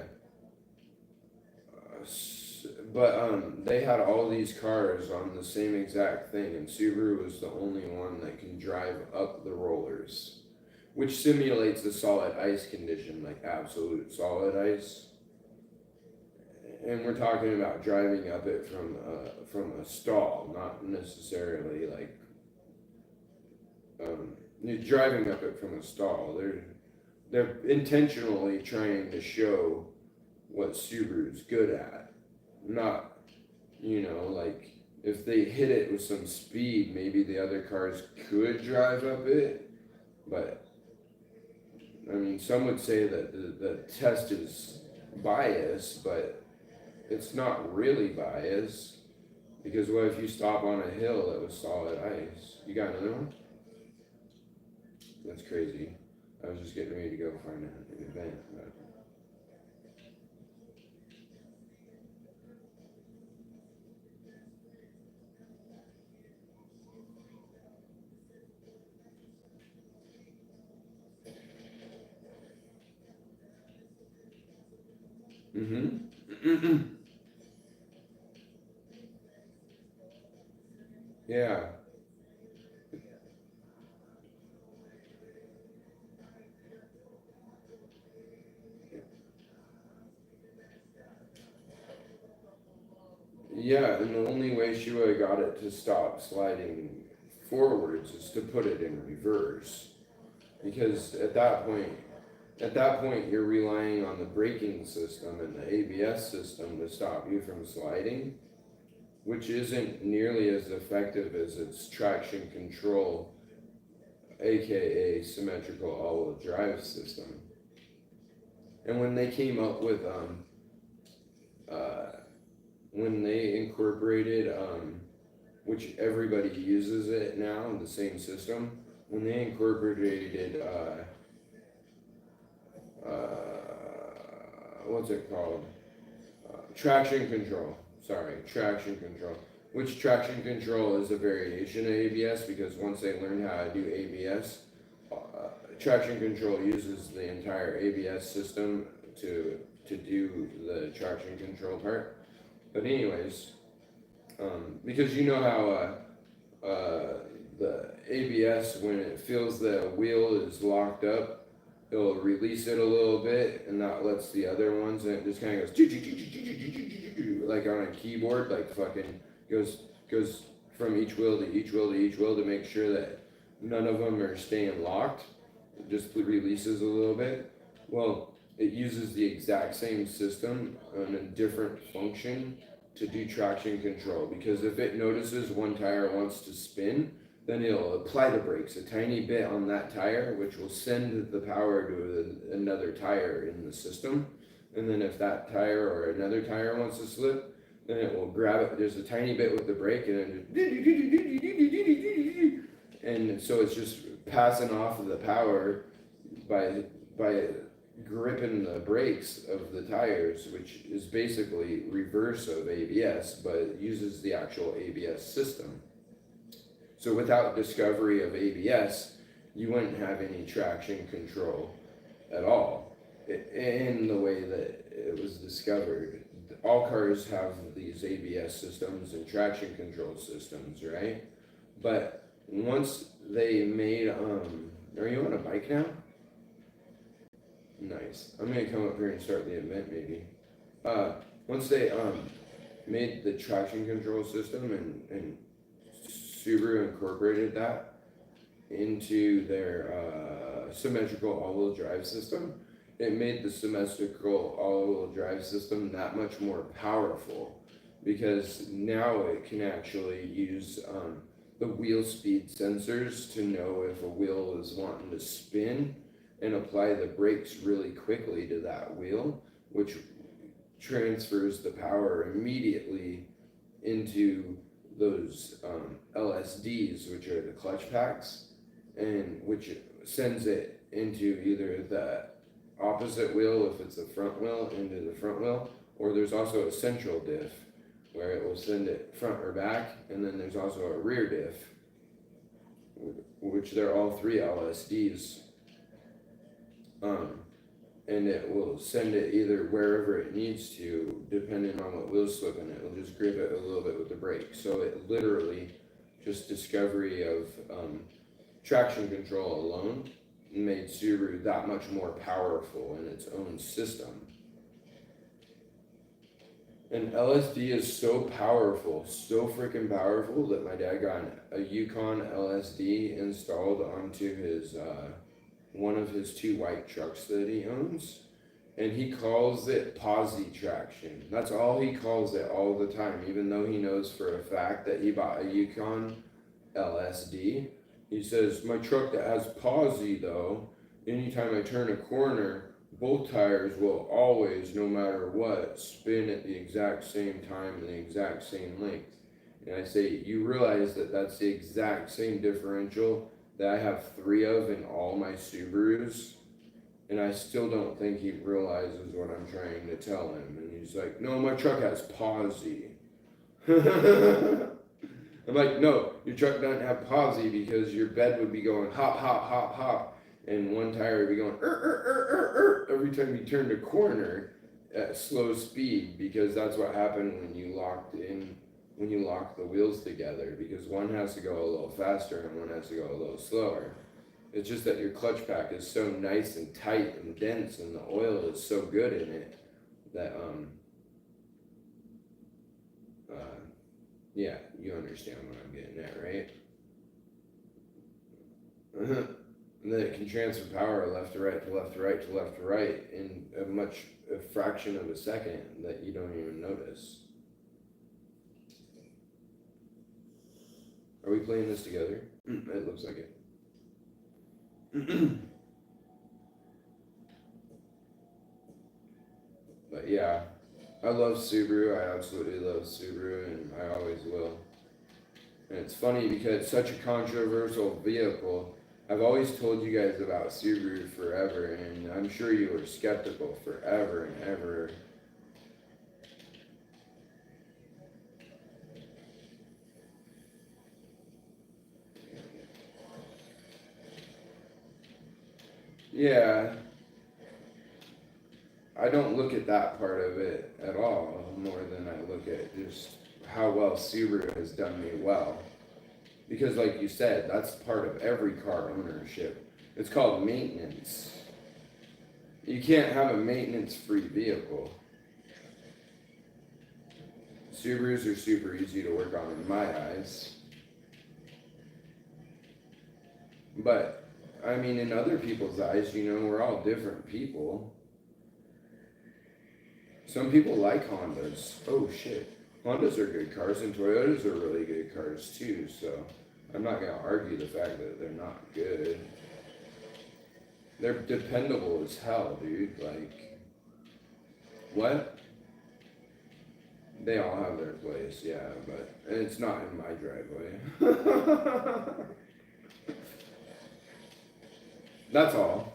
But they had all these cars on the same exact thing, and Subaru was the only one that can drive up the rollers, which simulates a solid ice condition, like absolute solid ice. And we're talking about driving up it from a stall, not necessarily like you're driving up it from a stall. They're intentionally trying to show what Subaru's good at. Not, you know, like if they hit it with some speed, maybe the other cars could drive up it. But I mean, some would say that the test is biased, but it's not really biased because what if you stop on a hill that was solid ice? You got another one? That's crazy. I was just getting ready to go find an event. But... Yeah. Yeah, and the only way she would have got it to stop sliding forwards is to put it in reverse. Because at that point you're relying on the braking system and the ABS system to stop you from sliding, which isn't nearly as effective as its traction control, aka symmetrical all-wheel drive system. And when they came up with when they incorporated which everybody uses it now, the same system, when they incorporated what's it called? Traction control. Traction control. Which traction control is a variation of ABS because once they learn how to do ABS, traction control uses the entire ABS system to do the traction control part. But anyways, because you know how the ABS, when it feels the wheel is locked up, it'll release it a little bit, and that lets the other ones, and it just kind of goes like on a keyboard, like fucking goes from each wheel to each wheel to each wheel to make sure that none of them are staying locked. It just releases a little bit. Well, it uses the exact same system on a different function to do traction control, because if it notices one tire wants to spin, then it'll apply the brakes a tiny bit on that tire, which will send the power to another tire in the system. And then if that tire or another tire wants to slip, then it will grab it just a tiny bit with the brake, and then and so it's just passing off of the power by gripping the brakes of the tires, which is basically reverse of ABS, but it uses the actual ABS system. So without discovery of ABS, you wouldn't have any traction control at all in the way that it was discovered. All cars have these ABS systems and traction control systems, right? But once they made, are you on a bike now? Nice. I'm gonna come up here and start the event maybe. Once they made the traction control system and Subaru incorporated that into their symmetrical all-wheel drive system, it made the symmetrical all-wheel drive system that much more powerful, because now it can actually use the wheel speed sensors to know if a wheel is wanting to spin and apply the brakes really quickly to that wheel, which transfers the power immediately into those LSDs, which are the clutch packs, and which sends it into either the opposite wheel, if it's a front wheel, into the front wheel, or there's also a central diff where it will send it front or back, and then there's also a rear diff, which they're all three LSDs. And it will send it either wherever it needs to, depending on what wheel's slipping. It will just grip it a little bit with the brake. So it literally, just discovery of traction control alone made Subaru that much more powerful in its own system. And LSD is so powerful, so freaking powerful, that my dad got a Yukon LSD installed onto his one of his two white trucks that he owns, and he calls it posi traction. That's all he calls it all the time, even though he knows for a fact that he bought a Yukon LSD. He says, my truck that has posi though, anytime I turn a corner, both tires will always, no matter what, spin at the exact same time and the exact same length. And I say, you realize that that's the exact same differential that I have 3 of in all my Subarus, and I still don't think he realizes what I'm trying to tell him. And he's like, no, my truck has posi. I'm like, no, your truck doesn't have posi, because your bed would be going hop, hop, hop, hop, and one tire would be going every time you turned a corner at slow speed, because that's what happened when you lock the wheels together, because one has to go a little faster and one has to go a little slower. It's just that your clutch pack is so nice and tight and dense, and the oil is so good in it that yeah, you understand what I'm getting at, right? And then it can transfer power left to right to left to right to left to right in a fraction of a second that you don't even notice. Are we playing this together? It looks like it. But yeah, I love Subaru. I absolutely love Subaru, and I always will. And it's funny because it's such a controversial vehicle. I've always told you guys about Subaru forever, and I'm sure you were skeptical forever and ever. Yeah, I don't look at that part of it at all, more than I look at just how well Subaru has done me well. Because like you said, that's part of every car ownership. It's called maintenance. You can't have a maintenance-free vehicle. Subarus are super easy to work on in my eyes. But, I mean, in other people's eyes, you know, we're all different people. Some people like Hondas. Oh shit. Hondas are good cars and Toyotas are really good cars too, so I'm not gonna argue the fact that they're not good. They're dependable as hell, dude. Like, what? They all have their place, yeah, but it's not in my driveway. That's all.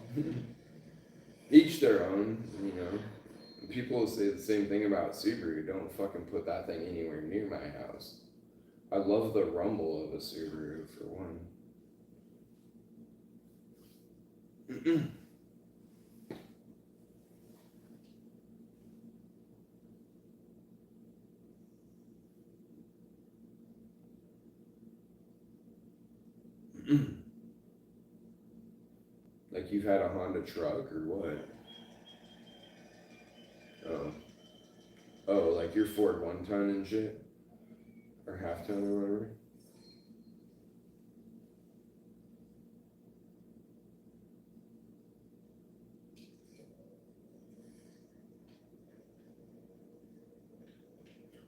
Each their own, you know. People say the same thing about Subaru. Don't fucking put that thing anywhere near my house. I love the rumble of a Subaru, for one. Like you've had a Honda truck or what? Oh. Oh, like your Ford 1-ton and shit? Or half-ton or whatever?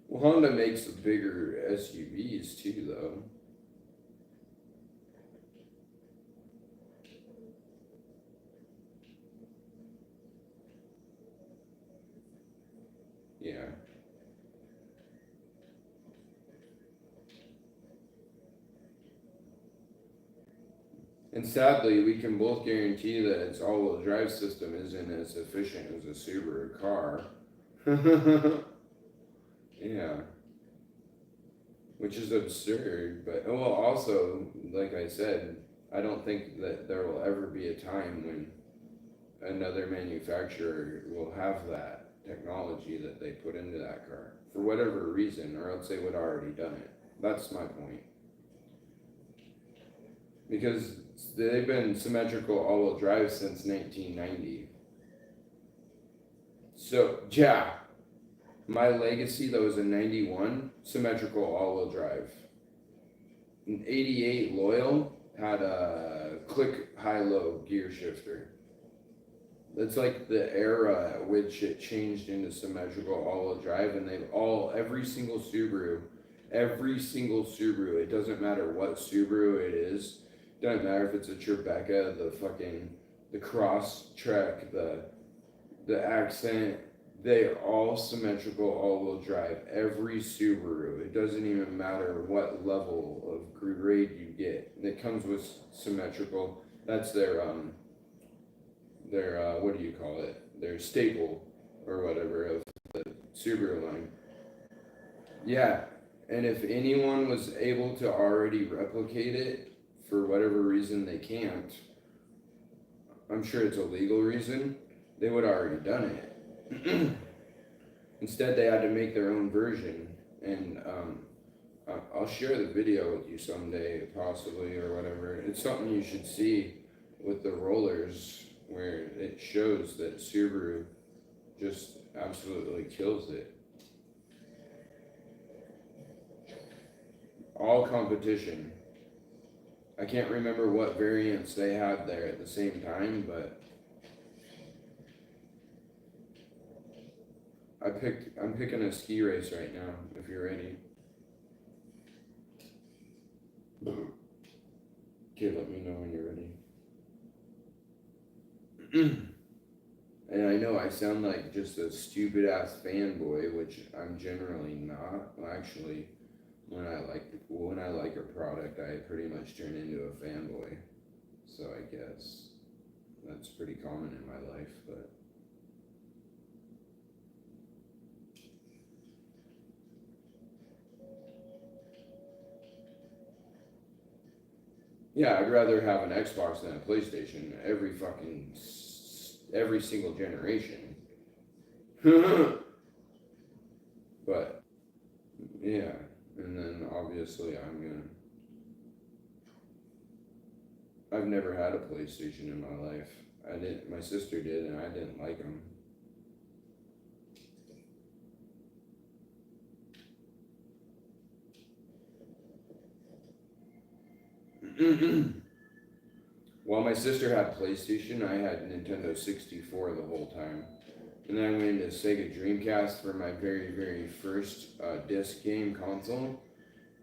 Well, Honda makes the bigger SUVs too, though. Yeah. And sadly, we can both guarantee that its all-wheel drive system isn't as efficient as a Subaru car. Yeah. Which is absurd, but well, also, like I said, I don't think that there will ever be a time when another manufacturer will have that technology that they put into that car for whatever reason, or else they would have already done it. That's my point. Because they've been symmetrical all-wheel drive since 1990. So, yeah, my Legacy that was a 91, symmetrical all-wheel drive. An 88 Loyal had a click high-low gear shifter. That's like the era at which it changed into symmetrical all-wheel drive, and every single Subaru, it doesn't matter what Subaru it is, doesn't matter if it's a Tribeca, the Crosstrek, the Accent, they're all symmetrical all-wheel drive. Every Subaru, it doesn't even matter what level of grade you get. It comes with symmetrical. That's their what do you call it? Their staple or whatever of the Subaru line. Yeah, and if anyone was able to already replicate it, for whatever reason they can't, I'm sure it's a legal reason, they would have already done it. Instead, they had to make their own version, and I'll share the video with you someday, possibly, or whatever. It's something you should see with the rollers, where it shows that Subaru just absolutely kills it. All competition. I can't remember what variants they had there at the same time, but I'm picking a ski race right now, if you're ready. Okay, let me know when you're ready. And I know I sound like just a stupid ass fanboy, which I'm generally not. Well, actually, when I like a product, I pretty much turn into a fanboy. So I guess that's pretty common in my life, but yeah, I'd rather have an Xbox than a PlayStation every single generation. But yeah, and then obviously I've never had a PlayStation in my life. I didn't. My sister did, and I didn't like them. While my sister had PlayStation, I had Nintendo 64 the whole time. And then I went into Sega Dreamcast for my very, very first disc game console.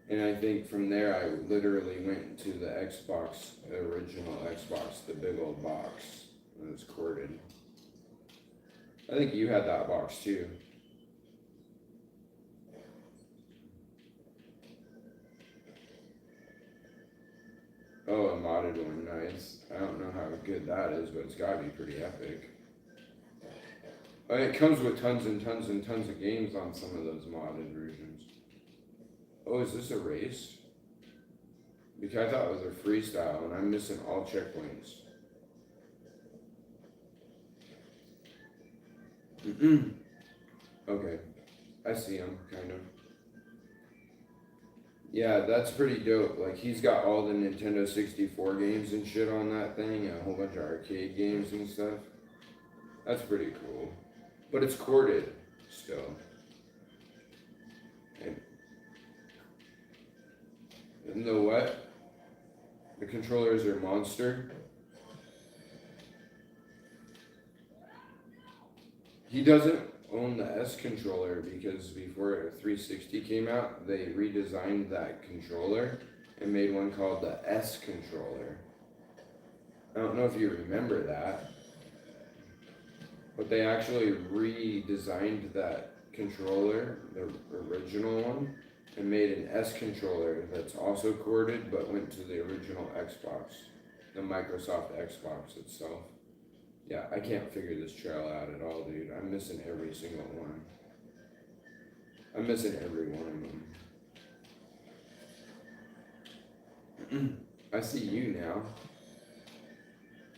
And I think from there I literally went to the Xbox, the original Xbox, the big old box that was corded. I think you had that box too. Oh, a modded one, nice. I don't know how good that is, but it's gotta be pretty epic. It comes with tons and tons and tons of games on some of those modded versions. Oh, is this a race? Because I thought it was a freestyle, and I'm missing all checkpoints. Okay, I see him, kind of. Yeah, that's pretty dope. Like, he's got all the Nintendo 64 games and shit on that thing, and a whole bunch of arcade games and stuff. That's pretty cool. But it's corded, still. And the what? The controllers are monster. He doesn't own the S controller because before 360 came out, they redesigned that controller and made one called the S controller. I don't know if you remember that, but they actually redesigned that controller, the original one, and made an S controller that's also corded but went to the original Xbox, the Microsoft Xbox itself. Yeah, I can't figure this trail out at all, dude. I'm missing every single one. I'm missing every one of them. I see you now.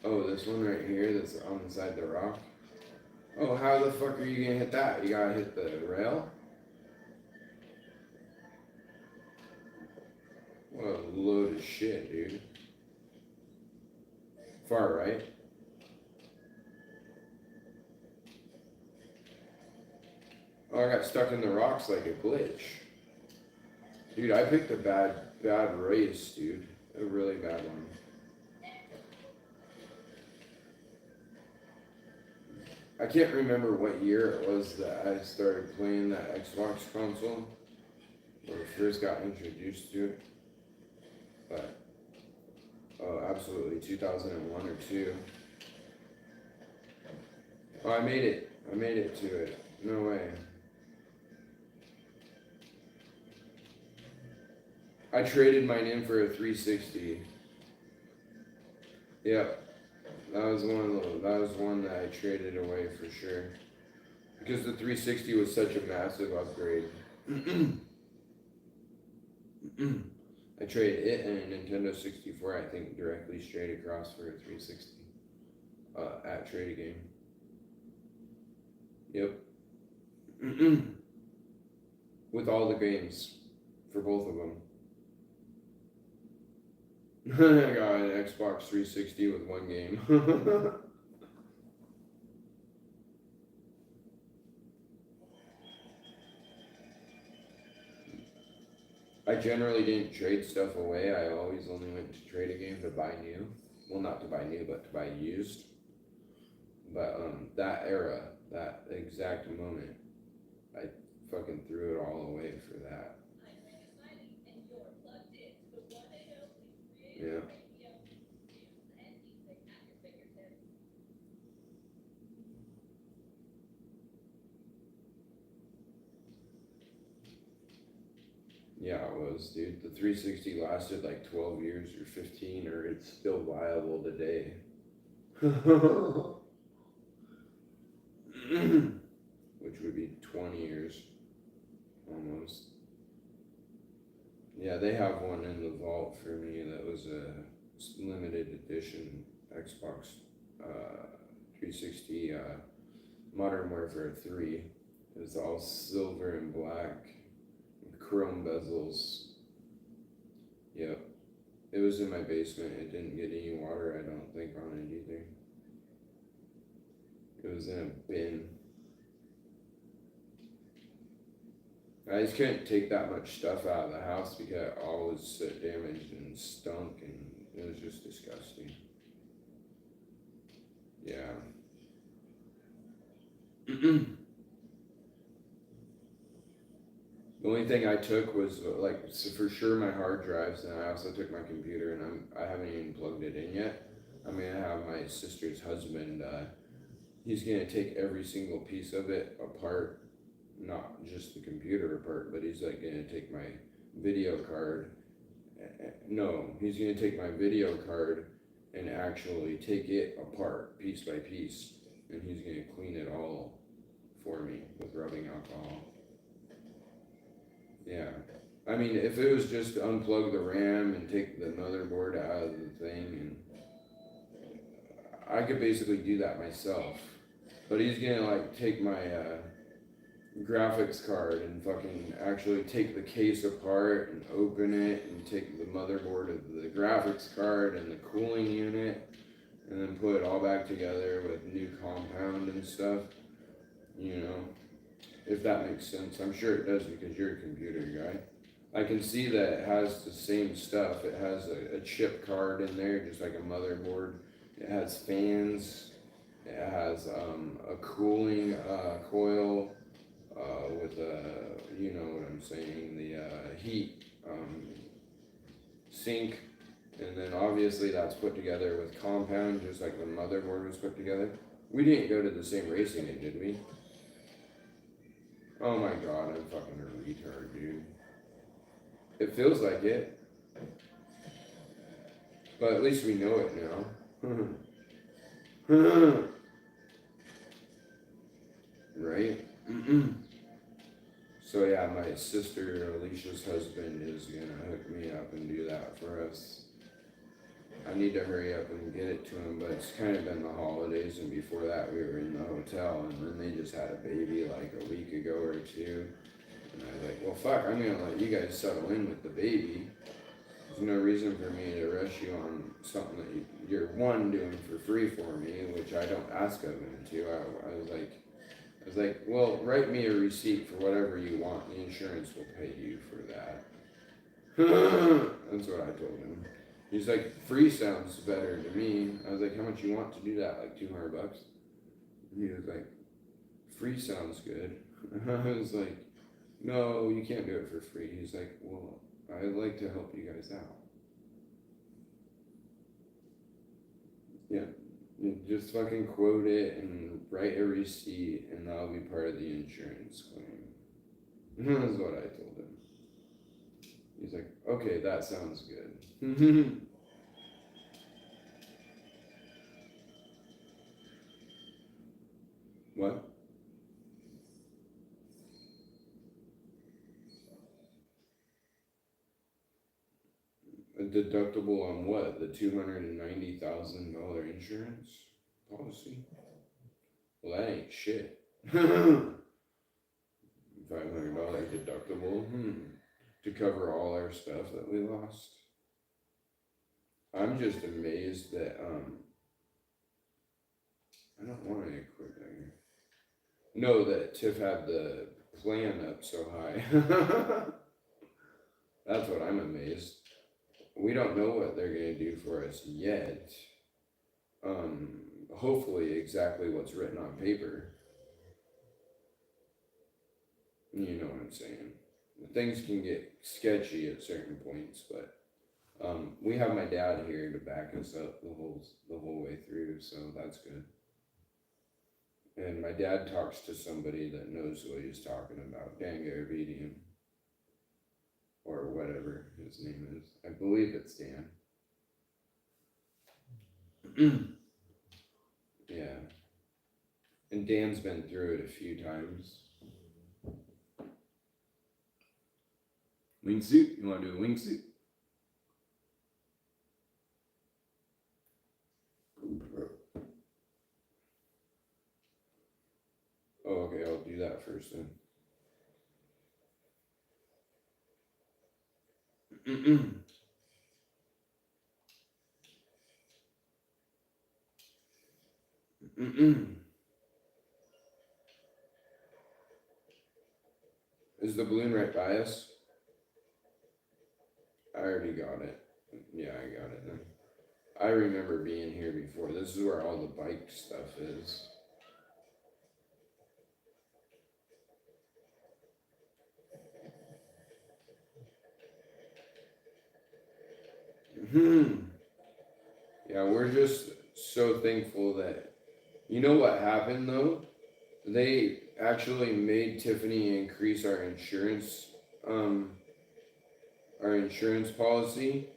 Oh, this one right here that's on the side of the rock. Oh, how the fuck are you gonna hit that? You gotta hit the rail? What a load of shit, dude. Far right. Oh, I got stuck in the rocks like a glitch. Dude, I picked a bad race, dude. A really bad one. I can't remember what year it was that I started playing that Xbox console. When I first got introduced to it. But, oh, absolutely, 2001 or 2. Oh, I made it. I made it to it. No way. I traded mine in for a 360. Yep. That was one that I traded away for sure. Because the 360 was such a massive upgrade. I traded it and a Nintendo 64, I think, directly straight across for a 360 at Trade A Game. Yep. With all the games for both of them. I got an Xbox 360 with one game. I generally didn't trade stuff away. I always only went to Trade A Game to buy new. Well, not to buy new, but to buy used. But that era, that exact moment, I fucking threw it all away for that. Yeah. Yeah, it was, dude. The 360 lasted like 12 years or 15, or it's still viable today. Which would be 20 years, almost. Yeah, they have one in the vault for me that was a limited edition Xbox 360 Modern Warfare 3. It was all silver and black. Chrome bezels. Yep. It was in my basement. It didn't get any water, I don't think, on it either. It was in a bin. I just couldn't take that much stuff out of the house because it all was so damaged and stunk, and it was just disgusting. Yeah. The only thing I took was like, so for sure my hard drives, and I also took my computer, and I haven't even plugged it in yet. I'm gonna have my sister's husband. He's gonna take every single piece of it apart, not just the computer apart, but he's like gonna take my video card. No, he's gonna take my video card and actually take it apart piece by piece, and he's gonna clean it all for me with rubbing alcohol. Yeah. I mean, if it was just to unplug the RAM and take the motherboard out of the thing, and I could basically do that myself. But he's gonna like take my graphics card and fucking actually take the case apart and open it and take the motherboard of the graphics card and the cooling unit and then put it all back together with new compound and stuff. You know, if that makes sense. I'm sure it does because you're a computer guy. I can see that it has the same stuff. It has a chip card in there, just like a motherboard. It has fans. It has a cooling coil with you know what I'm saying, the heat sink. And then obviously that's put together with compound, just like the motherboard was put together. We didn't go to the same racing game, did we? Oh my god, I'm fucking a retard, dude. It feels like it. But at least we know it now. Right? So yeah, my sister Alicia's husband is gonna hook me up and do that for us. I need to hurry up and get it to him, but it's kind of been the holidays, and before that we were in the hotel, and then they just had a baby like a week ago or two. And I was like, well fuck, I'm gonna let you guys settle in with the baby. There's no reason for me to rush you on something that you're one, doing for free for me, which I don't ask of him to. I was like, well, write me a receipt for whatever you want. The insurance will pay you for that. That's what I told him. He's like, free sounds better to me. I was like, how much you want to do that? Like $200? And he was like, free sounds good. I was like, no, you can't do it for free. He's like, well, I'd like to help you guys out. Yeah. Just fucking quote it and write a receipt, and that'll be part of the insurance claim. That's what I told him. He's like, okay, that sounds good. What? A deductible on what? The $290,000 insurance policy? Well, that ain't shit. $500 deductible to cover all our stuff that we lost. I'm just amazed that I don't want to quit there. No, that Tiff had the plan up so high. That's what I'm amazed. We don't know what they're gonna do for us yet. Hopefully exactly what's written on paper. You know what I'm saying. Things can get sketchy at certain points, but we have my dad here to back us up the whole way through, so that's good. And my dad talks to somebody that knows what he's talking about, Dan Garabedian, or whatever his name is. I believe it's Dan. Yeah. And Dan's been through it a few times. Wingsuit? You want to do a wingsuit? Oh, okay, I'll do that first then. Is the balloon right by us? I already got it. Yeah, I got it then. I remember being here before. This is where all the bike stuff is. Yeah, we're just so thankful that, you know what happened though? They actually made Tiffany increase um, our insurance policy,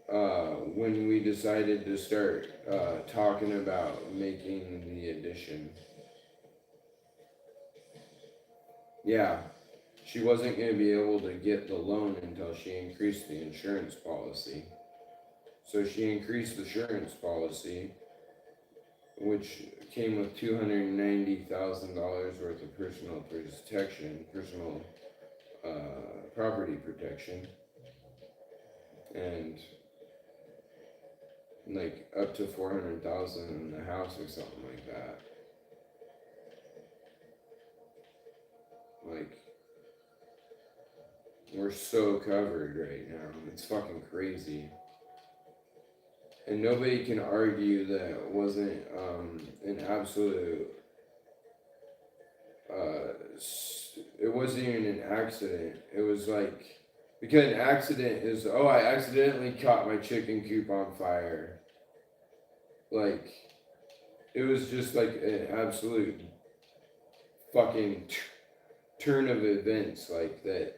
when we decided to start, talking about making the addition. Yeah, she wasn't gonna be able to get the loan until she increased the insurance policy. So she increased the insurance policy, which came with $290,000 worth of personal protection, personal property protection, and like up to 400,000 in the house or something like that. Like, we're so covered right now. It's fucking crazy. And nobody can argue that it wasn't an absolute. It wasn't even an accident. It was like, because an accident is, oh, I accidentally caught my chicken coop on fire. Like, it was just like an absolute fucking turn of events like that.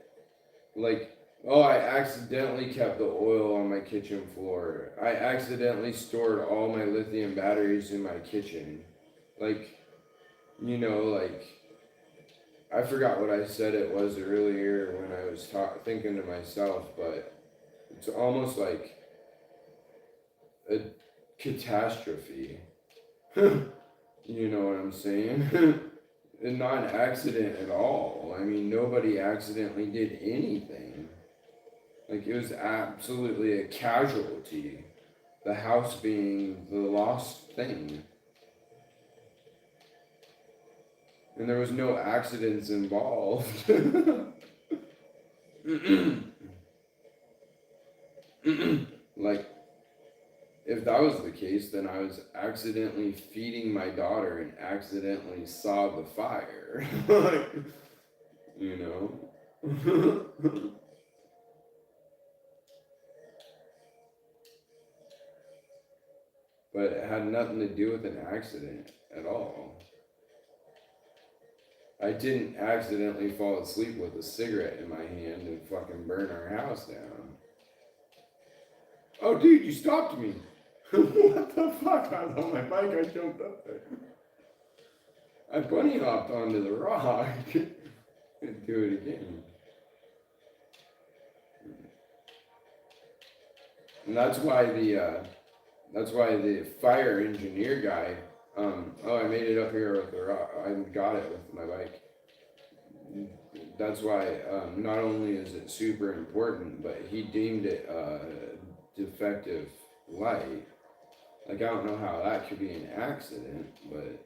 Like, oh, I accidentally kept the oil on my kitchen floor. I accidentally stored all my lithium batteries in my kitchen. Like, like, I forgot what I said it was earlier when I was thinking to myself, but it's almost like a catastrophe. You know what I'm saying? And not an accident at all. I mean, nobody accidentally did anything. Like, it was absolutely a casualty. The house being the lost thing. And there was no accidents involved. Like, if that was the case, then I was accidentally feeding my daughter and accidentally saw the fire. You know? But it had nothing to do with an accident at all. I didn't accidentally fall asleep with a cigarette in my hand and fucking burn our house down. Oh, dude, you stopped me. What the fuck? I was on my bike, I jumped up there. I bunny hopped onto the rock. And do it again. And that's why the fire engineer guy, I made it up here with the rock. I got it with my bike. That's why, not only is it super important, but he deemed it defective light. Like, I don't know how that could be an accident, but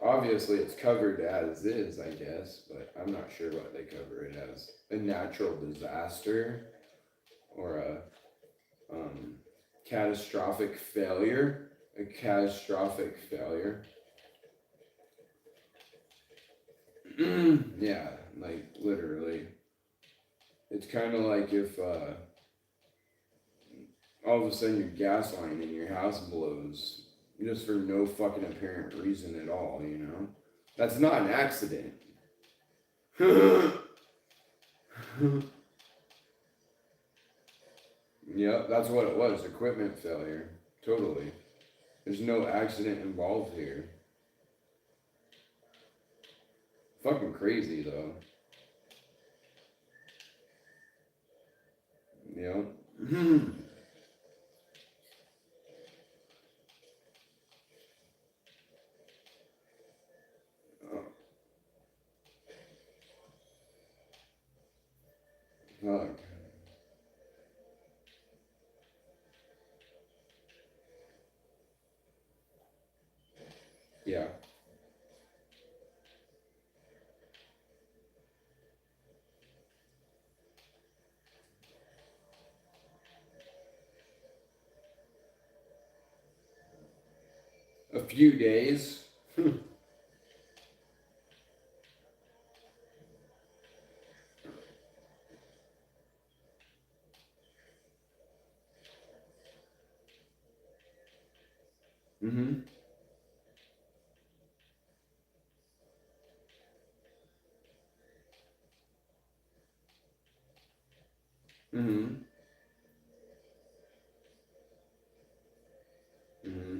obviously it's covered as is, I guess, but I'm not sure what they cover it as. A natural disaster or a catastrophic failure. A catastrophic failure. Yeah, like literally. It's kind of like if all of a sudden your gas line in your house blows just for no fucking apparent reason at all, you know? That's not an accident. Yep, that's what it was. Equipment failure. Totally. There's no accident involved here. Fucking crazy though. You know? Fuck. Yeah. A few days. Mm-hmm. Mm-hmm. Mm-hmm.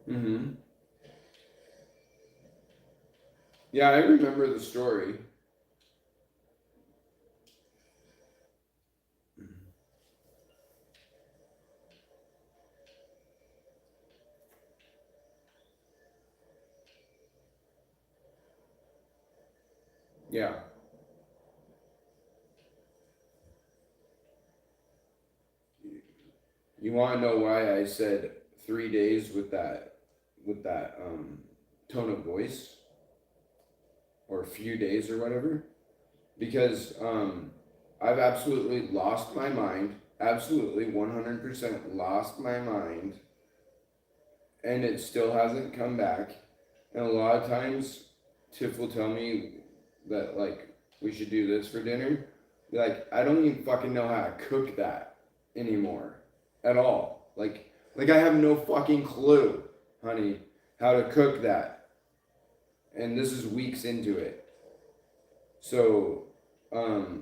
Mm-hmm. Yeah, I remember the story. Yeah. You want to know why I said 3 days with that tone of voice, or a few days or whatever? Because I've absolutely lost my mind, absolutely 100% lost my mind, and it still hasn't come back. And a lot of times, Tiff will tell me that, like, we should do this for dinner. Be like, I don't even fucking know how to cook that anymore at all. Like I have no fucking clue, honey, how to cook that. And this is weeks into it. So,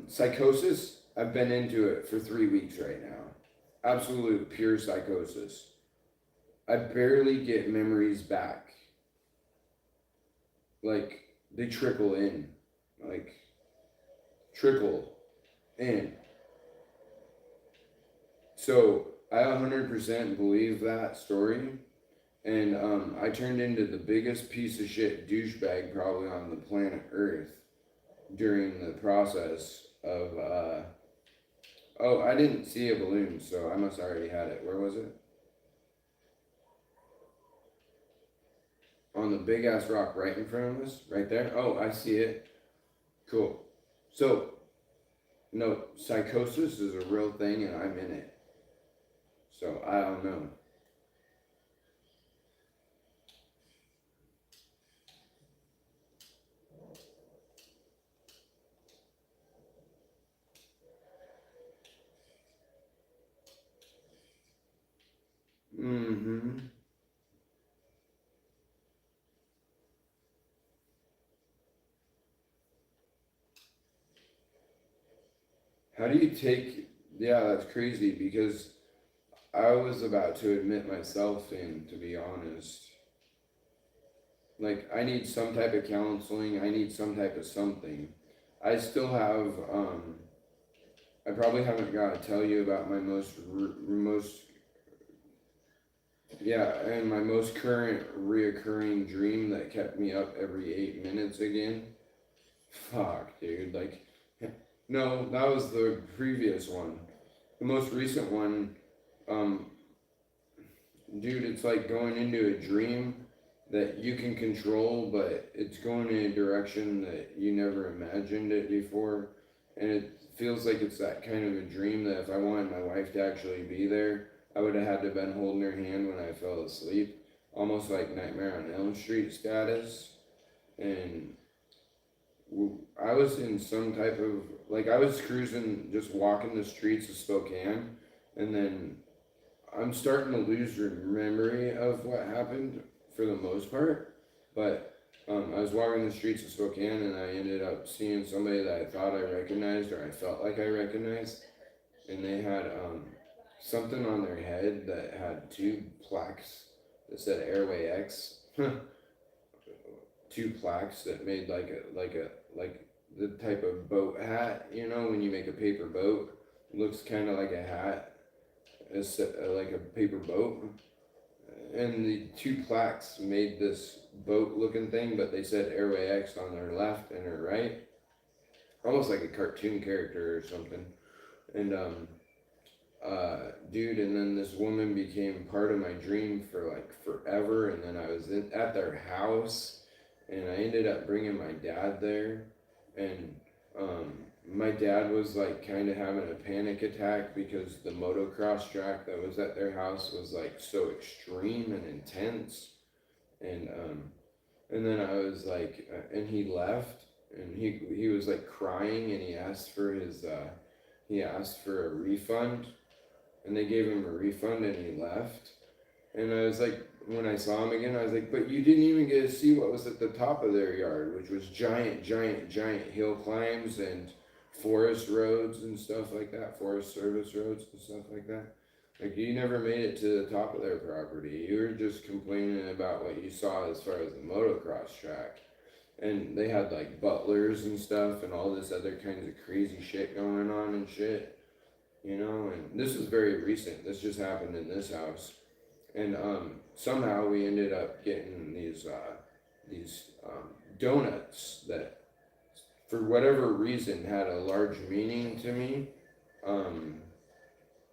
psychosis, I've been into it for 3 weeks right now. Absolute pure psychosis. I barely get memories back. Like, they trickle in. Like, trickle in. So, I 100% believe that story. And I turned into the biggest piece of shit douchebag probably on the planet Earth during the process of oh, I didn't see a balloon, so I must already had it. Where was it? On the big ass rock right in front of us, right there. Oh, I see it. Cool. So, no, psychosis is a real thing, and I'm in it. So I don't know. Mm-hmm. How do you take? Yeah, that's crazy because I was about to admit myself in, to be honest. Like, I need some type of counseling. I need some type of something. I still have. I probably haven't got to tell you about my most. Yeah, and my most current reoccurring dream that kept me up every 8 minutes again. Fuck, dude. Like, no, that was the previous one. The most recent one, um, dude, it's like going into a dream that you can control, but it's going in a direction that you never imagined it before. And it feels like it's that kind of a dream that if I wanted my wife to actually be there, I would have had to been holding her hand when I fell asleep. Almost like Nightmare on Elm Street status. And I was in some type of, like, I was cruising, just walking the streets of Spokane, and then I'm starting to lose memory of what happened for the most part, but I was walking the streets of Spokane and I ended up seeing somebody that I thought I recognized or I felt like I recognized, and they had something on their head that had two plaques that said Airway X, two plaques that made like the type of boat hat, you know, when you make a paper boat, it looks kind of like a hat, like a paper boat, and the two plaques made this boat looking thing, but they said Airway X on their left and their right, almost like a cartoon character or something. And dude, and then this woman became part of my dream for like forever, and then I was at their house, and I ended up bringing my dad there, and my dad was like kind of having a panic attack because the motocross track that was at their house was like so extreme and intense, and and then I was like, and he left, and he was like crying, and he asked for a refund, and they gave him a refund, and he left. And I was like, when I saw him again, I was like, but you didn't even get to see what was at the top of their yard, which was giant, giant, giant hill climbs and forest roads and stuff like that, forest service roads and stuff like that. Like, you never made it to the top of their property. You were just complaining about what you saw as far as the motocross track. And they had like butlers and stuff and all this other kinds of crazy shit going on and shit, you know. And this was very recent. This just happened in this house. And somehow we ended up getting these donuts that, for whatever reason, had a large meaning to me.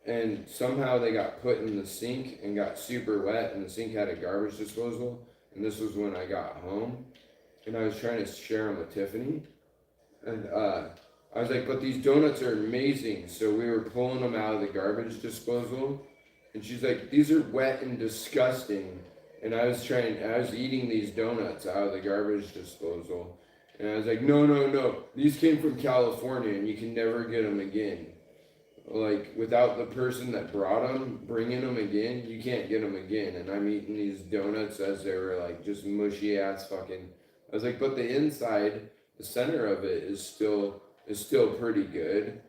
And somehow they got put in the sink and got super wet, and the sink had a garbage disposal. And this was when I got home, and I was trying to share them with Tiffany, and I was like, "But these donuts are amazing!" So we were pulling them out of the garbage disposal. And she's like, "These are wet and disgusting." And I was eating these donuts out of the garbage disposal. And I was like, "No, no, no. These came from California, and you can never get them again. Like, without the person that brought them, bringing them again, you can't get them again." And I'm eating these donuts as they were like just mushy ass fucking. I was like, "But the inside, the center of it is still pretty good."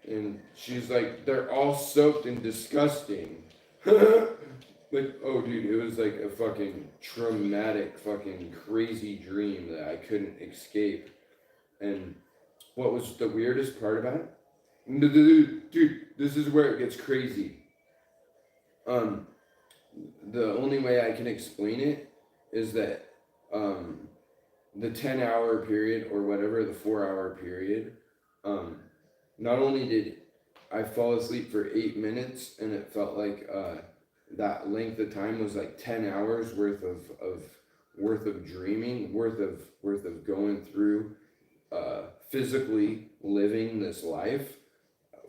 And she's like, "They're all soaked and disgusting." Like, oh dude, it was like a fucking traumatic, fucking crazy dream that I couldn't escape. And what was the weirdest part about it? Dude, this is where it gets crazy. The only way I can explain it is that the 10-hour period, or whatever, the 4-hour period, not only did I fall asleep for 8 minutes, and it felt like that length of time was like 10 hours worth of dreaming, worth of going through physically living this life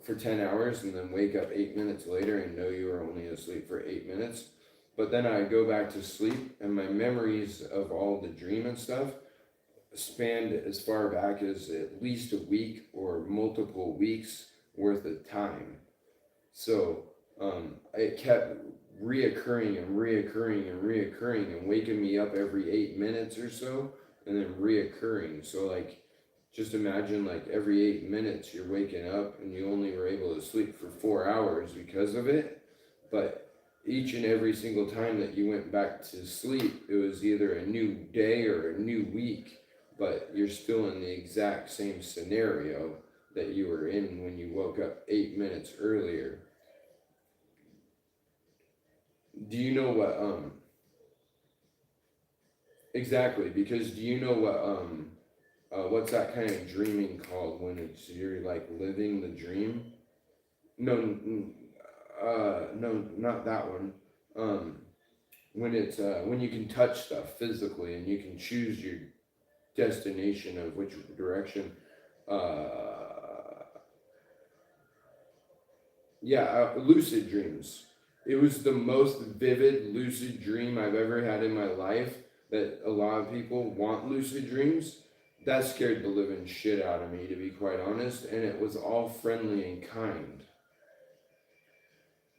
for 10 hours, and then wake up 8 minutes later and know you were only asleep for 8 minutes. But then I go back to sleep, and my memories of all the dream and stuff spanned as far back as at least a week or multiple weeks worth of time. So it kept reoccurring and waking me up every 8 minutes or so, and then reoccurring. So like, just imagine like every 8 minutes you're waking up, and you only were able to sleep for 4 hours because of it. But each and every single time that you went back to sleep, it was either a new day or a new week, but you're still in the exact same scenario that you were in when you woke up 8 minutes earlier. Do you know what exactly, because do you know what what's that kind of dreaming called when it's you're like living the dream? No, no, not that one. When it's when you can touch stuff physically and you can choose your destination of which direction. Lucid dreams. It was the most vivid lucid dream I've ever had in my life. That a lot of people want lucid dreams. That scared the living shit out of me, to be quite honest. And it was all friendly and kind.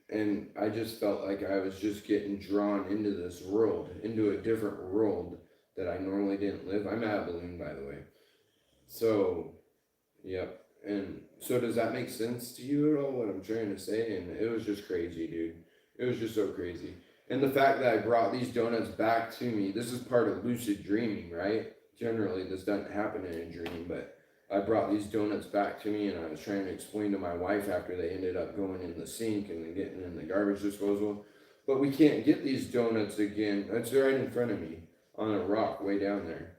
And I just felt like I was just getting drawn into this world, into a different world that I normally didn't live. I'm Abilene, by the way. So, yep. And so does that make sense to you at all, what I'm trying to say? And it was just crazy, dude. It was just so crazy. And the fact that I brought these donuts back to me, this is part of lucid dreaming, right? Generally, this doesn't happen in a dream, but I brought these donuts back to me, and I was trying to explain to my wife after they ended up going in the sink and then getting in the garbage disposal. But we can't get these donuts again. It's right in front of me on a rock way down there.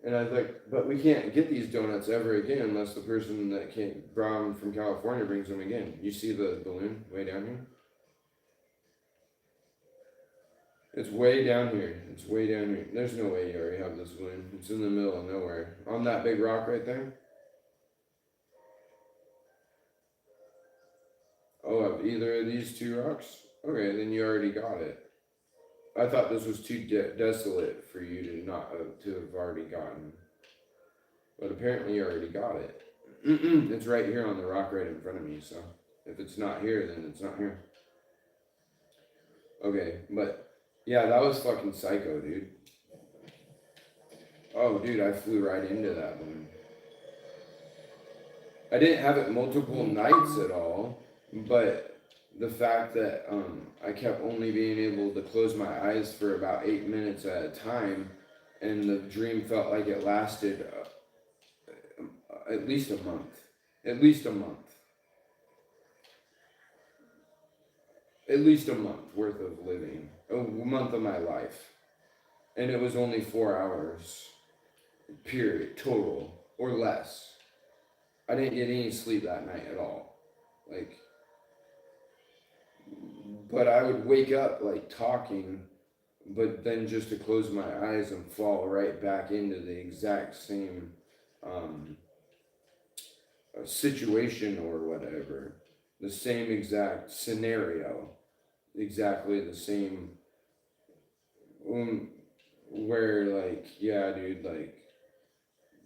And I was like, but we can't get these donuts ever again unless the person that brought them from California brings them again. You see the balloon way down here? It's way down here. It's way down here. There's no way you already have this balloon. It's in the middle of nowhere. On that big rock right there. Oh, of either of these two rocks? Okay, then you already got it. I thought this was too desolate for you to not to have already gotten. But apparently you already got it. It's right here on the rock right in front of me, so if it's not here, then it's not here. Okay, but yeah, that was fucking psycho, dude. Oh, dude, I flew right into that balloon. I didn't have it multiple nights at all, but the fact that I kept only being able to close my eyes for about 8 minutes at a time, and the dream felt like it lasted at least a month. At least a month. At least a month worth of living. A month of my life. And it was only 4 hours. Period. Total. Or less. I didn't get any sleep that night at all. Like, but I would wake up like talking, but then just to close my eyes and fall right back into the exact same situation or whatever. The same exact scenario. Exactly the same. Where, like, yeah, dude, like,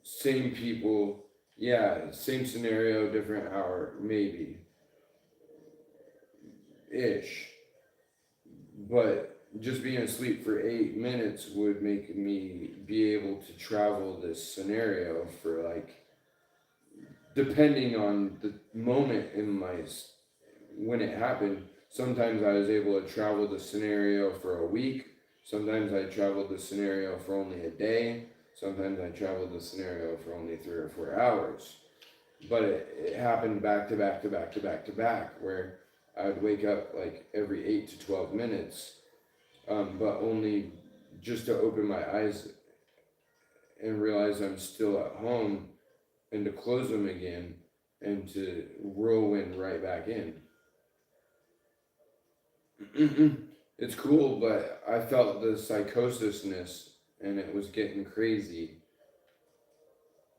same people. Yeah, same scenario, different hour, maybe. Ish. But just being asleep for 8 minutes would make me be able to travel this scenario for, like, depending on the moment in when it happened. Sometimes I was able to travel the scenario for a week. Sometimes I traveled the scenario for only a day. Sometimes I traveled the scenario for only 3 or 4 hours. But it happened back to back to back to back to back, where I would wake up like every 8 to 12 minutes, but only just to open my eyes and realize I'm still at home, and to close them again and to whirlwind right back in. It's cool, but I felt the psychosisness and it was getting crazy.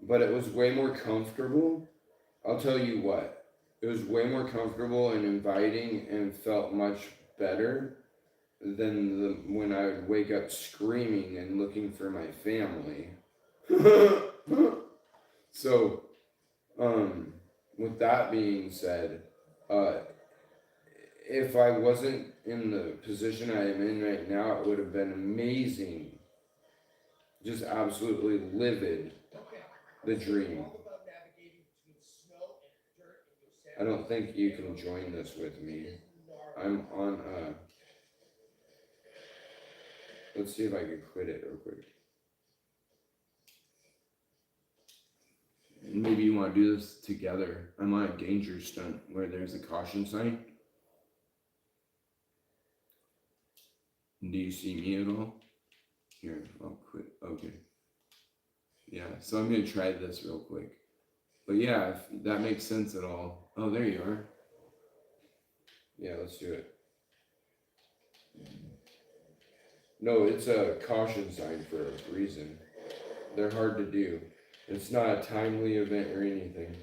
But it was way more comfortable. I'll tell you what, it was way more comfortable and inviting and felt much better than when I would wake up screaming and looking for my family. So, with that being said, if I wasn't in the position I am in right now, it would have been amazing. Just absolutely livid. The dream. I don't think you can join this with me. I'm on let's see if I can quit it real quick. Maybe you want to do this together. I'm on a danger stunt where there's a caution sign. Do you see me at all? Here, I'll quit. Okay. Yeah, so I'm going to try this real quick. But yeah, if that makes sense at all. Oh, there you are. Yeah, let's do it. No, it's a caution sign for a reason. They're hard to do. It's not a timely event or anything.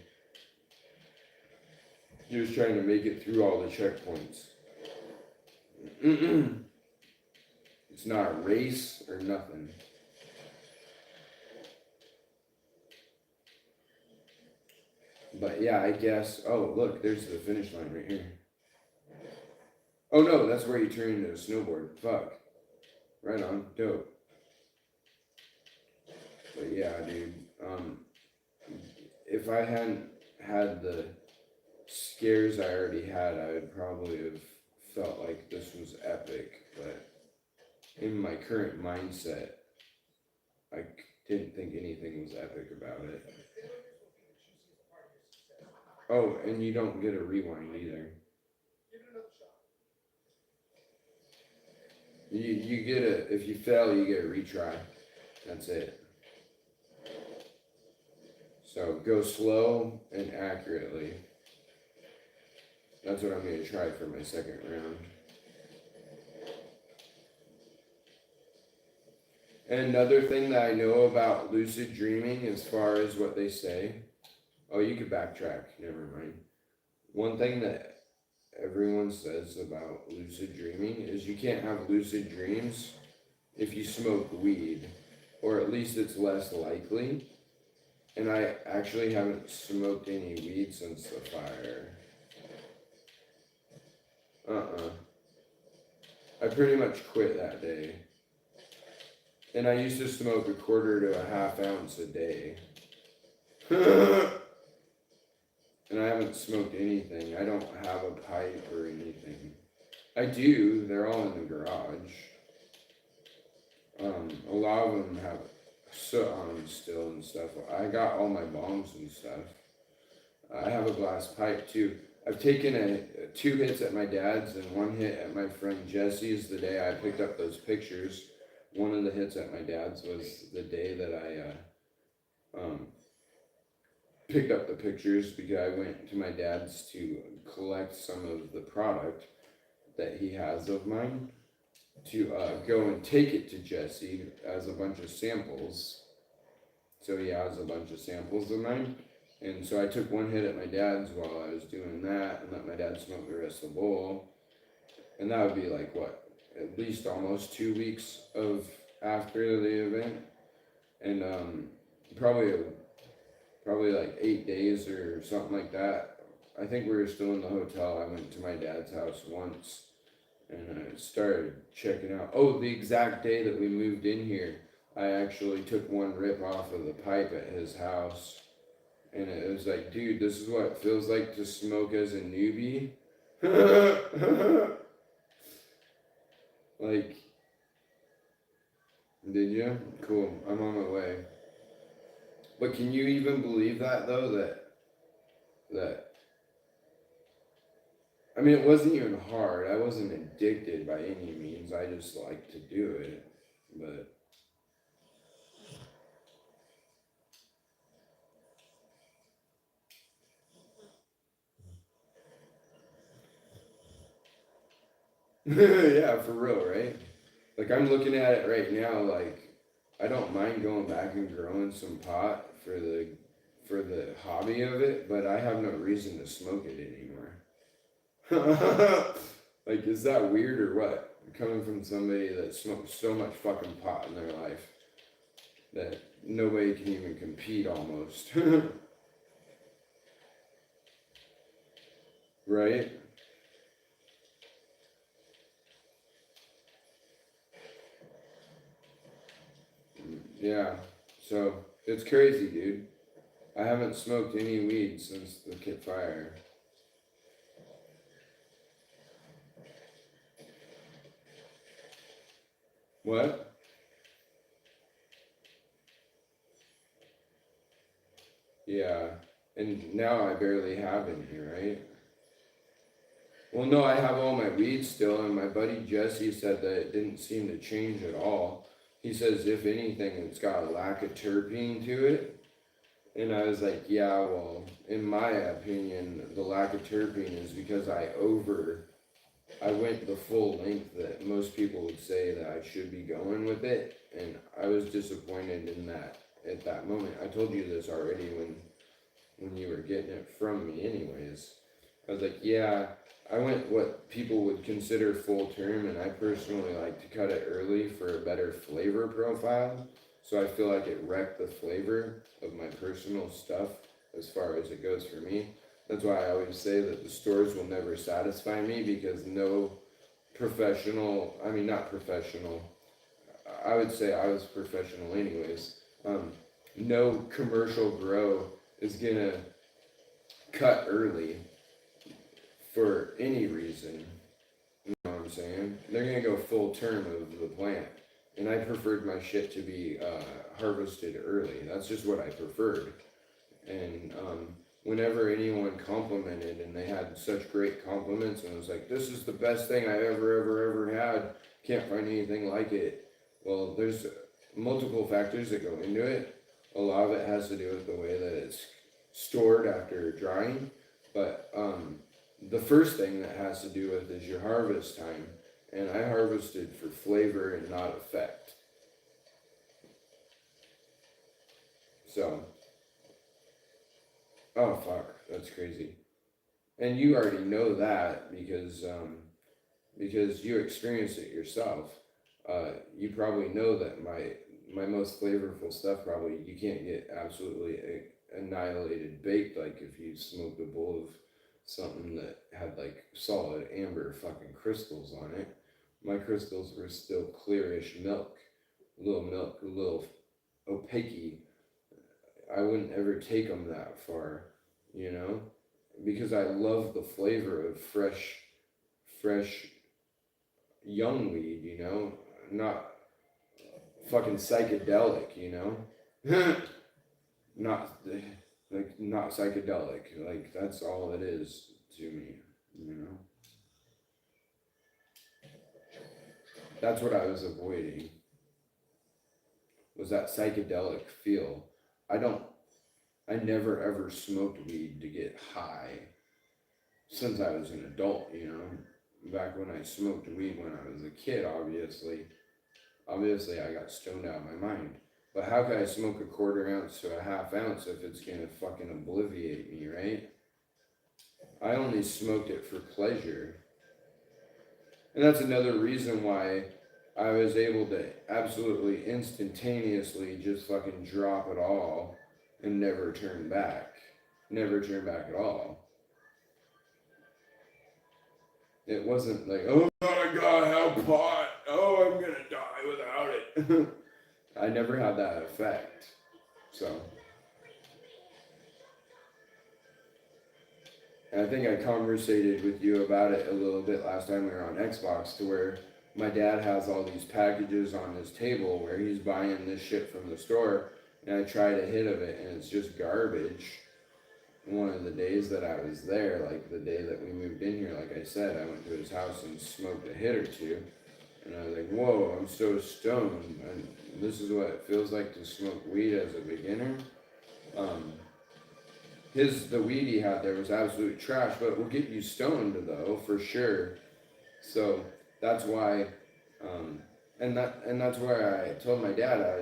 You're just trying to make it through all the checkpoints. It's not a race or nothing. But yeah, I guess. Oh, look, there's the finish line right here. Oh no, that's where you turn into a snowboard. Fuck. Right on. Dope. But yeah, dude. If I hadn't had the scares I already had, I would probably have felt like this was epic. But in my current mindset, I didn't think anything was epic about it. Oh, and you don't get a rewind either. You get if you fail, you get a retry. That's it. So go slow and accurately. That's what I'm going to try for my second round. And another thing that I know about lucid dreaming, as far as what they say, oh, you could backtrack, never mind. One thing that everyone says about lucid dreaming is you can't have lucid dreams if you smoke weed, or at least it's less likely. And I actually haven't smoked any weed since the fire. I pretty much quit that day. And I used to smoke a quarter to a half ounce a day. And I haven't smoked anything. I don't have a pipe or anything. I do, they're all in the garage. A lot of them have soot on them still and stuff. I got all my bongs and stuff. I have a glass pipe too. I've taken 2 hits at my dad's and 1 hit at my friend Jesse's the day I picked up those pictures. One of the hits at my dad's was the day that I picked up the pictures, because I went to my dad's to collect some of the product that he has of mine, to go and take it to Jesse as a bunch of samples. So he has a bunch of samples of mine. And so I took 1 hit at my dad's while I was doing that, and let my dad smoke the rest of the bowl. And that would be like, what, at least almost 2 weeks of after the event. And probably like 8 days or something like that. I think we were still in the hotel. I went to my dad's house once, and I started checking out. Oh, the exact day that we moved in here, I actually took 1 rip off of the pipe at his house. And it was like, dude, this is what it feels like to smoke as a newbie. Like, did you? Cool, I'm on my way. But can you even believe that, though, that, I mean, it wasn't even hard. I wasn't addicted by any means. I just liked to do it. But yeah, for real, right? Like, I'm looking at it right now, like, I don't mind going back and growing some pot for the hobby of it, but I have no reason to smoke it anymore. Like, is that weird or what? Coming from somebody that smokes so much fucking pot in their life that nobody can even compete almost. Right? Yeah. So, it's crazy, dude. I haven't smoked any weed since the Kit Fire. What? Yeah. And now I barely have any, right? Well, no, I have all my weed still, and my buddy Jesse said that it didn't seem to change at all. He says, if anything, it's got a lack of terpene to it. And I was like, yeah, well, in my opinion, the lack of terpene is because I went the full length that most people would say that I should be going with it. And I was disappointed in that at that moment. I told you this already when you were getting it from me anyways. I was like, yeah, I went what people would consider full term, and I personally like to cut it early for a better flavor profile. So I feel like it wrecked the flavor of my personal stuff as far as it goes for me. That's why I always say that the stores will never satisfy me, because no professional, I mean, not professional, I would say I was professional anyways. No commercial grow is gonna cut early for any reason. You know what I'm saying? They're gonna go full term of the plant. And I preferred my shit to be harvested early. That's just what I preferred. And whenever anyone complimented, and they had such great compliments, and I was like, this is the best thing I've ever had. Can't find anything like it. Well, there's multiple factors that go into it. A lot of it has to do with the way that it's stored after drying, but the first thing that has to do with is your harvest time, and I harvested for flavor and not effect. So, oh fuck, that's crazy. And you already know that because you experienced it yourself. You probably know that my most flavorful stuff probably you can't get absolutely annihilated baked like if you smoked a bowl of something that had like solid amber fucking crystals on it. My crystals were still clearish milk, a little opaque. I wouldn't ever take them that far, you know, because I love the flavor of fresh young weed, you know, not fucking psychedelic, you know, not like not psychedelic, like that's all it is to me, you know. That's what I was avoiding was that psychedelic feel. I don't, I never ever smoked weed to get high since I was an adult, you know. Back when I smoked weed when I was a kid, obviously I got stoned out of my mind. But how could I smoke a quarter ounce to a half ounce if it's gonna fucking obliviate me, right? I only smoked it for pleasure. And that's another reason why I was able to absolutely instantaneously just fucking drop it all and never turn back. Never turn back at all. It wasn't like, oh my god, how pot. Oh, I'm gonna die without it. I never had that effect. So, and I think I conversated with you about it a little bit last time we were on Xbox, to where my dad has all these packages on his table where he's buying this shit from the store, and I tried a hit of it and it's just garbage. One of the days that I was there, like the day that we moved in here, like I said, I went to his house and smoked a hit or two. And I was like, whoa, I'm so stoned. And this is what it feels like to smoke weed as a beginner. The weed he had there was absolute trash, but it will get you stoned though, for sure. So that's why, and that's where I told my dad, I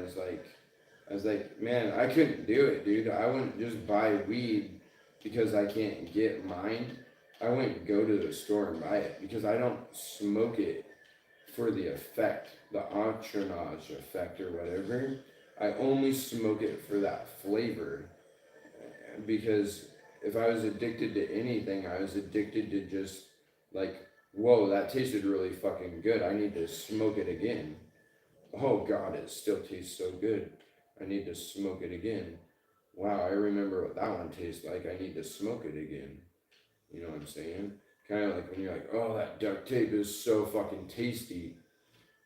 was like, man, I couldn't do it, dude. I wouldn't just buy weed because I can't get mine. I wouldn't go to the store and buy it because I don't smoke it for the effect, the entourage effect or whatever. I only smoke it for that flavor because if I was addicted to anything, I was addicted to just like, whoa, that tasted really fucking good. I need to smoke it again. Oh god, it still tastes so good. I need to smoke it again. Wow, I remember what that one tastes like. I need to smoke it again. You know what I'm saying? Kind of like when you're like, oh, that duct tape is so fucking tasty.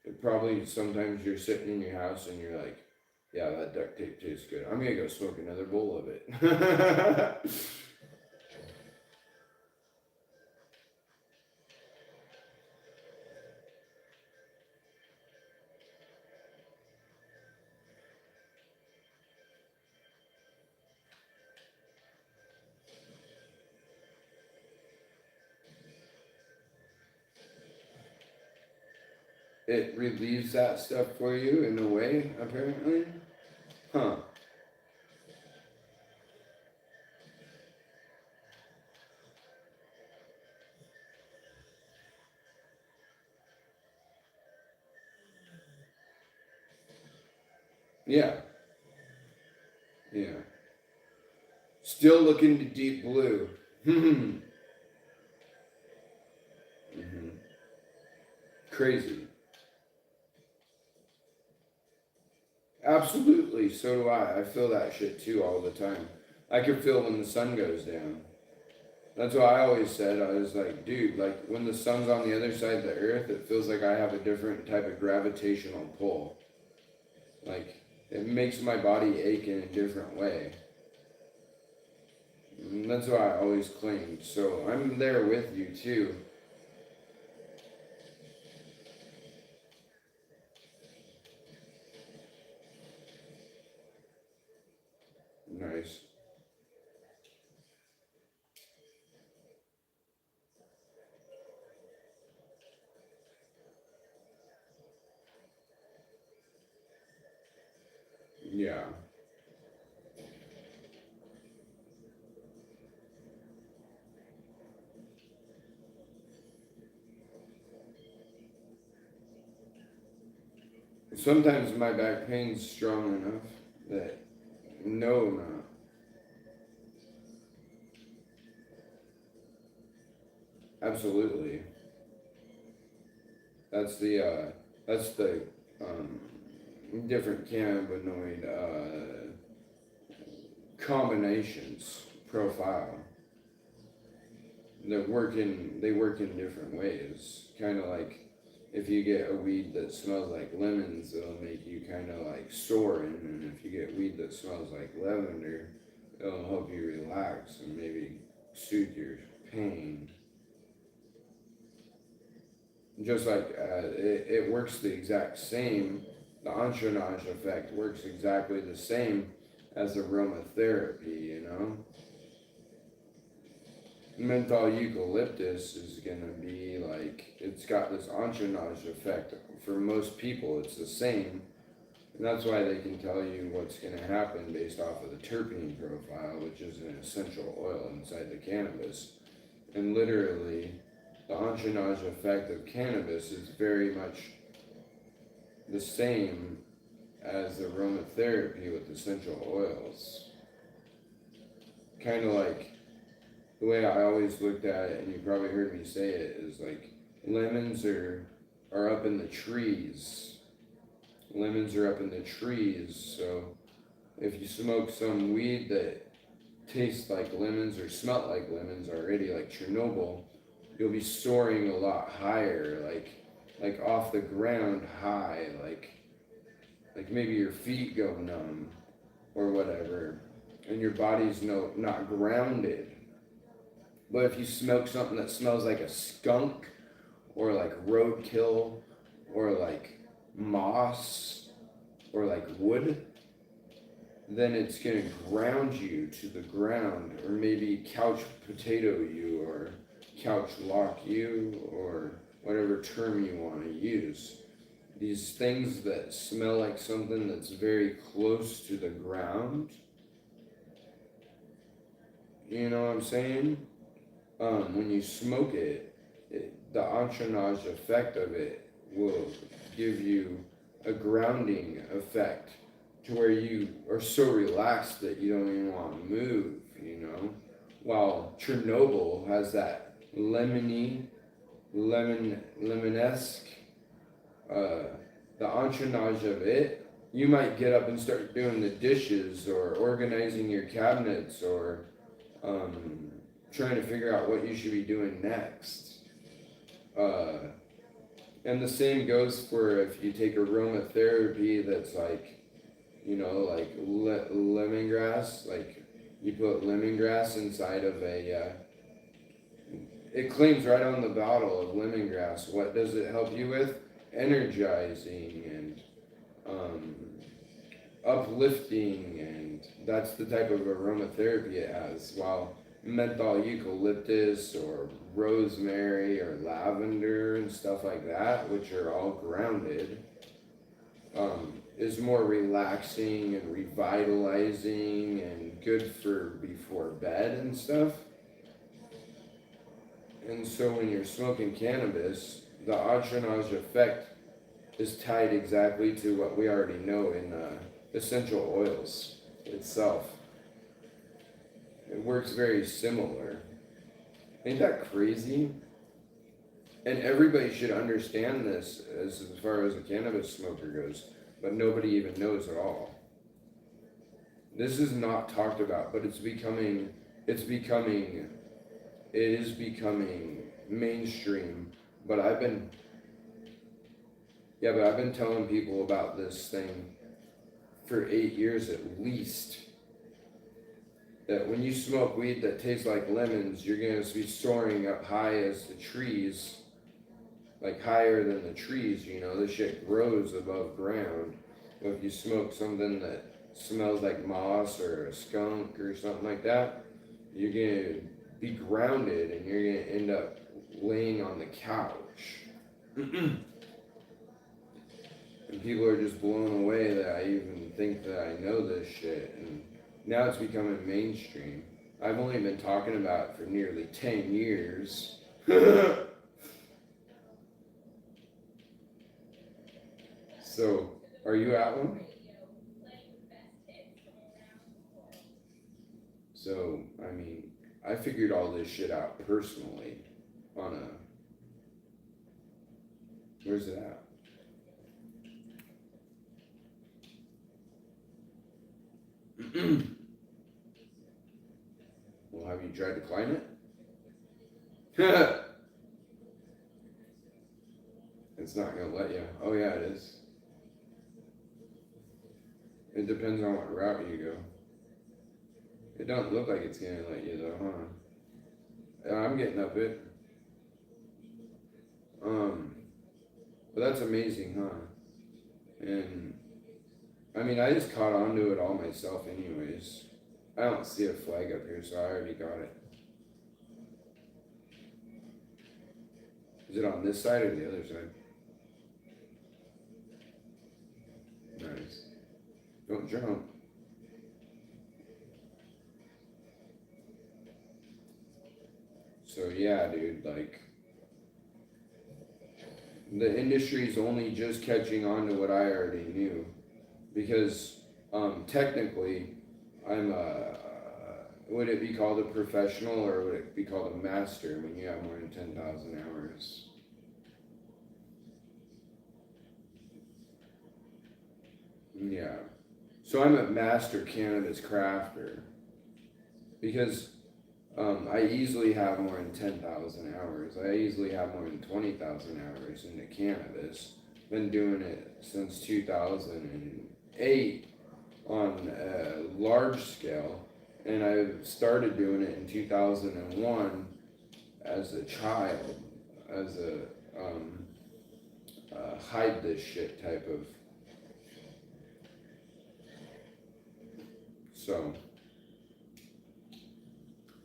It probably sometimes you're sitting in your house and you're like, yeah, that duct tape tastes good. I'm gonna go smoke another bowl of it. It relieves that stuff for you in a way, apparently. Huh. Yeah. Yeah. Still looking to deep blue. Hmm. Crazy. Absolutely. So do I. I feel that shit too all the time. I can feel when the sun goes down. That's what I always said. I was like, dude, like when the sun's on the other side of the earth, it feels like I have a different type of gravitational pull. Like it makes my body ache in a different way. And that's what I always claimed. So I'm there with you too. sometimes my back pain's strong enough that no amount. Absolutely. That's the different cannabinoid combinations profile. They work in different ways. Kind of like if you get a weed that smells like lemons, it'll make you kind of like soaring, and if you get weed that smells like lavender, it'll help you relax and maybe soothe your pain. Just like it works the exact same, the entourage effect works exactly the same as aromatherapy, you know? Menthol eucalyptus is gonna be like, it's got this entourage effect. For most people, it's the same. And that's why they can tell you what's gonna happen based off of the terpene profile, which is an essential oil inside the cannabis. And literally, the entourage effect of cannabis is very much the same as aromatherapy with essential oils. Kind of like the way I always looked at it, and you probably heard me say it, is like lemons are up in the trees. Lemons are up in the trees, so if you smoke some weed that tastes like lemons or smelt like lemons already, like Chernobyl, you'll be soaring a lot higher, like off the ground high, like maybe your feet go numb or whatever, and your body's not grounded. But if you smoke something that smells like a skunk, or like roadkill, or like moss, or like wood, then it's gonna ground you to the ground, or maybe couch potato you, or couch lock you, or whatever term you want to use. These things that smell like something that's very close to the ground, you know what I'm saying? When you smoke it, the entourage effect of it will give you a grounding effect to where you are so relaxed that you don't even want to move, you know? While Chernobyl has that lemonesque, the entourage of it, you might get up and start doing the dishes or organizing your cabinets or trying to figure out what you should be doing next. And the same goes for if you take aromatherapy that's like, you know, like lemongrass, like you put lemongrass inside of it claims right on the bottle of lemongrass. What does it help you with? Energizing and uplifting, and that's the type of aromatherapy it has. While menthol eucalyptus or rosemary or lavender and stuff like that, which are all grounded, is more relaxing and revitalizing and good for before bed and stuff. And so when you're smoking cannabis, the entourage effect is tied exactly to what we already know in essential oils itself. It works very similar. Ain't that crazy? And everybody should understand this as far as a cannabis smoker goes, but nobody even knows at all. This is not talked about, but it is becoming mainstream. But I've been telling people about this thing for 8 years at least. That when you smoke weed that tastes like lemons, you're going to be soaring up high as the trees, like higher than the trees, you know, this shit grows above ground. But if you smoke something that smells like moss or a skunk or something like that, you're going to be grounded and you're going to end up laying on the couch. And people are just blown away that I even think that I know this shit. And now it's becoming mainstream. I've only been talking about it for nearly 10 years. So, Are you at one? So, I mean, I figured all this shit out personally on a. Where's it at? Well, have you tried to climb it? It's not gonna let you. Oh, yeah, it is. It depends on what route you go. It don't look like it's gonna let you though, huh? Yeah, I'm getting up it. But that's amazing, huh? And I mean, I just caught on to it all myself, anyways. I don't see a flag up here, so I already got it. Is it on this side or the other side? Nice. Don't jump. So yeah, dude, like the industry's only just catching on to what I already knew, because technically I'm a, would it be called a professional or would it be called a master when you have more than 10,000 hours? Yeah. So I'm a master cannabis crafter because I easily have more than 10,000 hours. I easily have more than 20,000 hours into cannabis. Been doing it since 2008 on a large scale, and I started doing it in 2001 as a child, as a hide this shit type of. So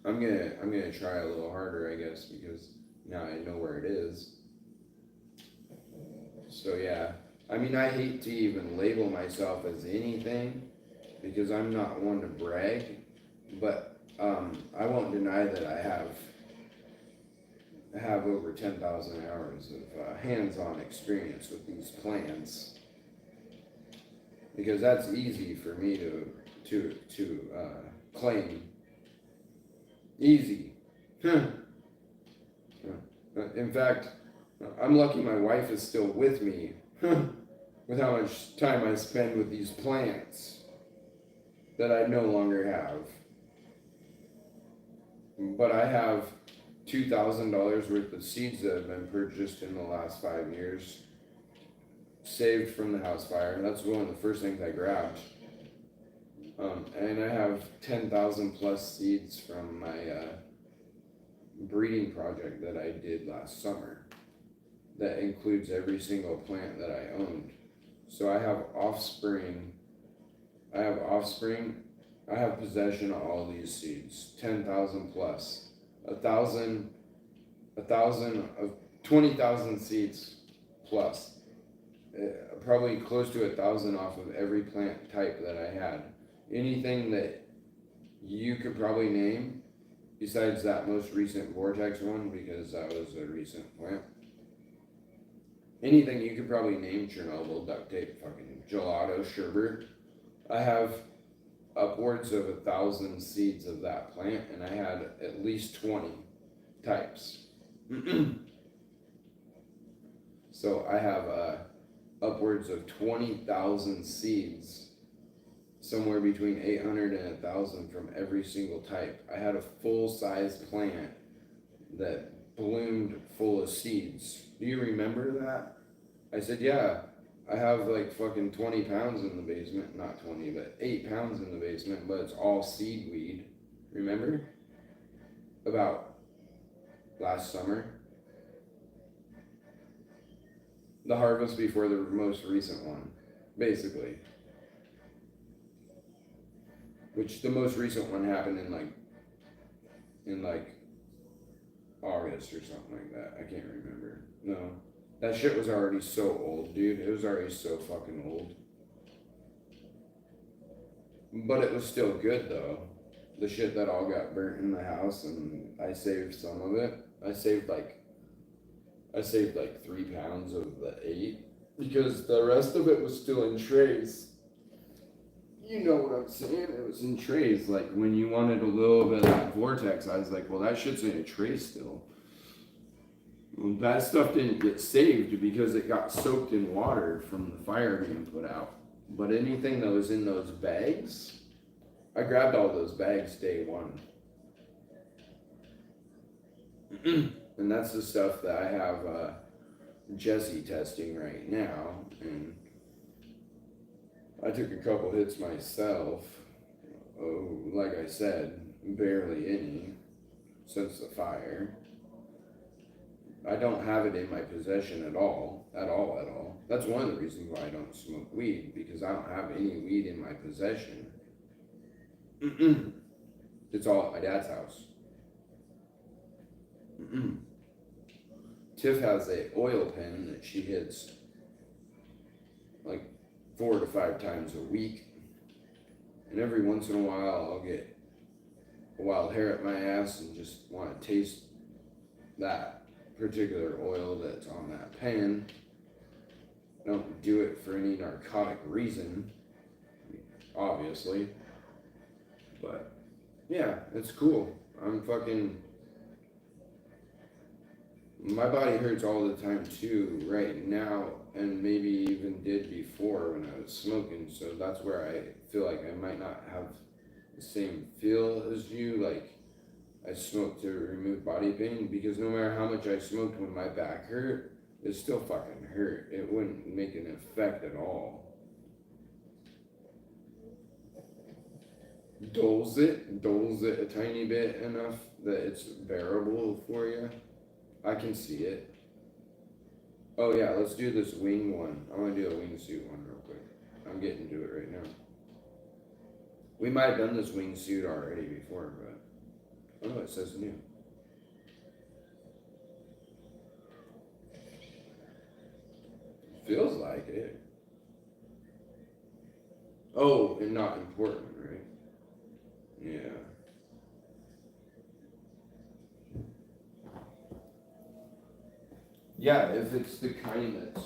I'm gonna try a little harder, I guess, because now I know where it is. So yeah, I mean, I hate to even label myself as anything because I'm not one to brag, but I won't deny that I have over 10,000 hours of hands-on experience with these plants, because that's easy for me to claim. Easy. In fact, I'm lucky my wife is still with me with how much time I spend with these plants that I no longer have. But I have $2,000 worth of seeds that have been purchased in the last 5 years, saved from the house fire. That's one of the first things I grabbed. And I have 10,000 plus seeds from my breeding project that I did last summer. That includes every single plant that I owned. So I have offspring. I have possession of all these seeds. 10,000 plus. 20,000 seeds plus. Probably close to 1,000 off of every plant type that I had. Anything that you could probably name, besides that most recent Vortex one, because that was a recent plant. Anything you could probably name, Chernobyl, duct tape, fucking gelato, sherbet. I have upwards of 1,000 seeds of that plant, and I had at least 20 types. So I have upwards of 20,000 seeds, somewhere between 800 and 1,000 from every single type. I had a full-size plant that bloomed full of seeds. Do you remember that? I said, yeah, I have like fucking 20 pounds in the basement. Not 20, but 8 pounds in the basement, but it's all seed weed. Remember? About last summer. The harvest before the most recent one, basically. Which the most recent one happened in like August or something like that. I can't remember. No. That shit was already so old, dude. It was already so fucking old. But it was still good though. The shit that all got burnt in the house, and I saved some of it. I saved like 3 pounds of the 8. because the rest of it was still in trays. You know what I'm saying? It was in trays. Like when you wanted a little bit of that vortex, I was like, well, that shit's in a tray still. Well, that stuff didn't get saved because it got soaked in water from the fire being put out. But anything that was in those bags, I grabbed all those bags day one. And that's the stuff that I have Jesse testing right now. And I took a couple hits myself. Oh, like I said, barely any since the fire. I don't have it in my possession at all. That's one of the reasons why I don't smoke weed, because I don't have any weed in my possession. It's all at my dad's house. Tiff has a oil pen that she hits like 4 to 5 times a week. And every once in a while I'll get a wild hair at my ass and just want to taste that particular oil that's on that pan. I don't do it for any narcotic reason, obviously. But yeah, it's cool. My body hurts all the time too right now, and maybe even did before when I was smoking, so that's where I feel like I might not have the same feel as you. Like, I smoked to remove body pain, because no matter how much I smoked when my back hurt, it still fucking hurt. It wouldn't make an effect at all. Dulls it a tiny bit enough that it's bearable for you. I can see it. Oh yeah, let's do this wing one. I want to do a wingsuit one real quick. I'm getting to it right now. We might have done this wingsuit already before, but oh, it says new. Feels like it. Oh, and not important, right? Yeah. Yeah, if it's the kind that's...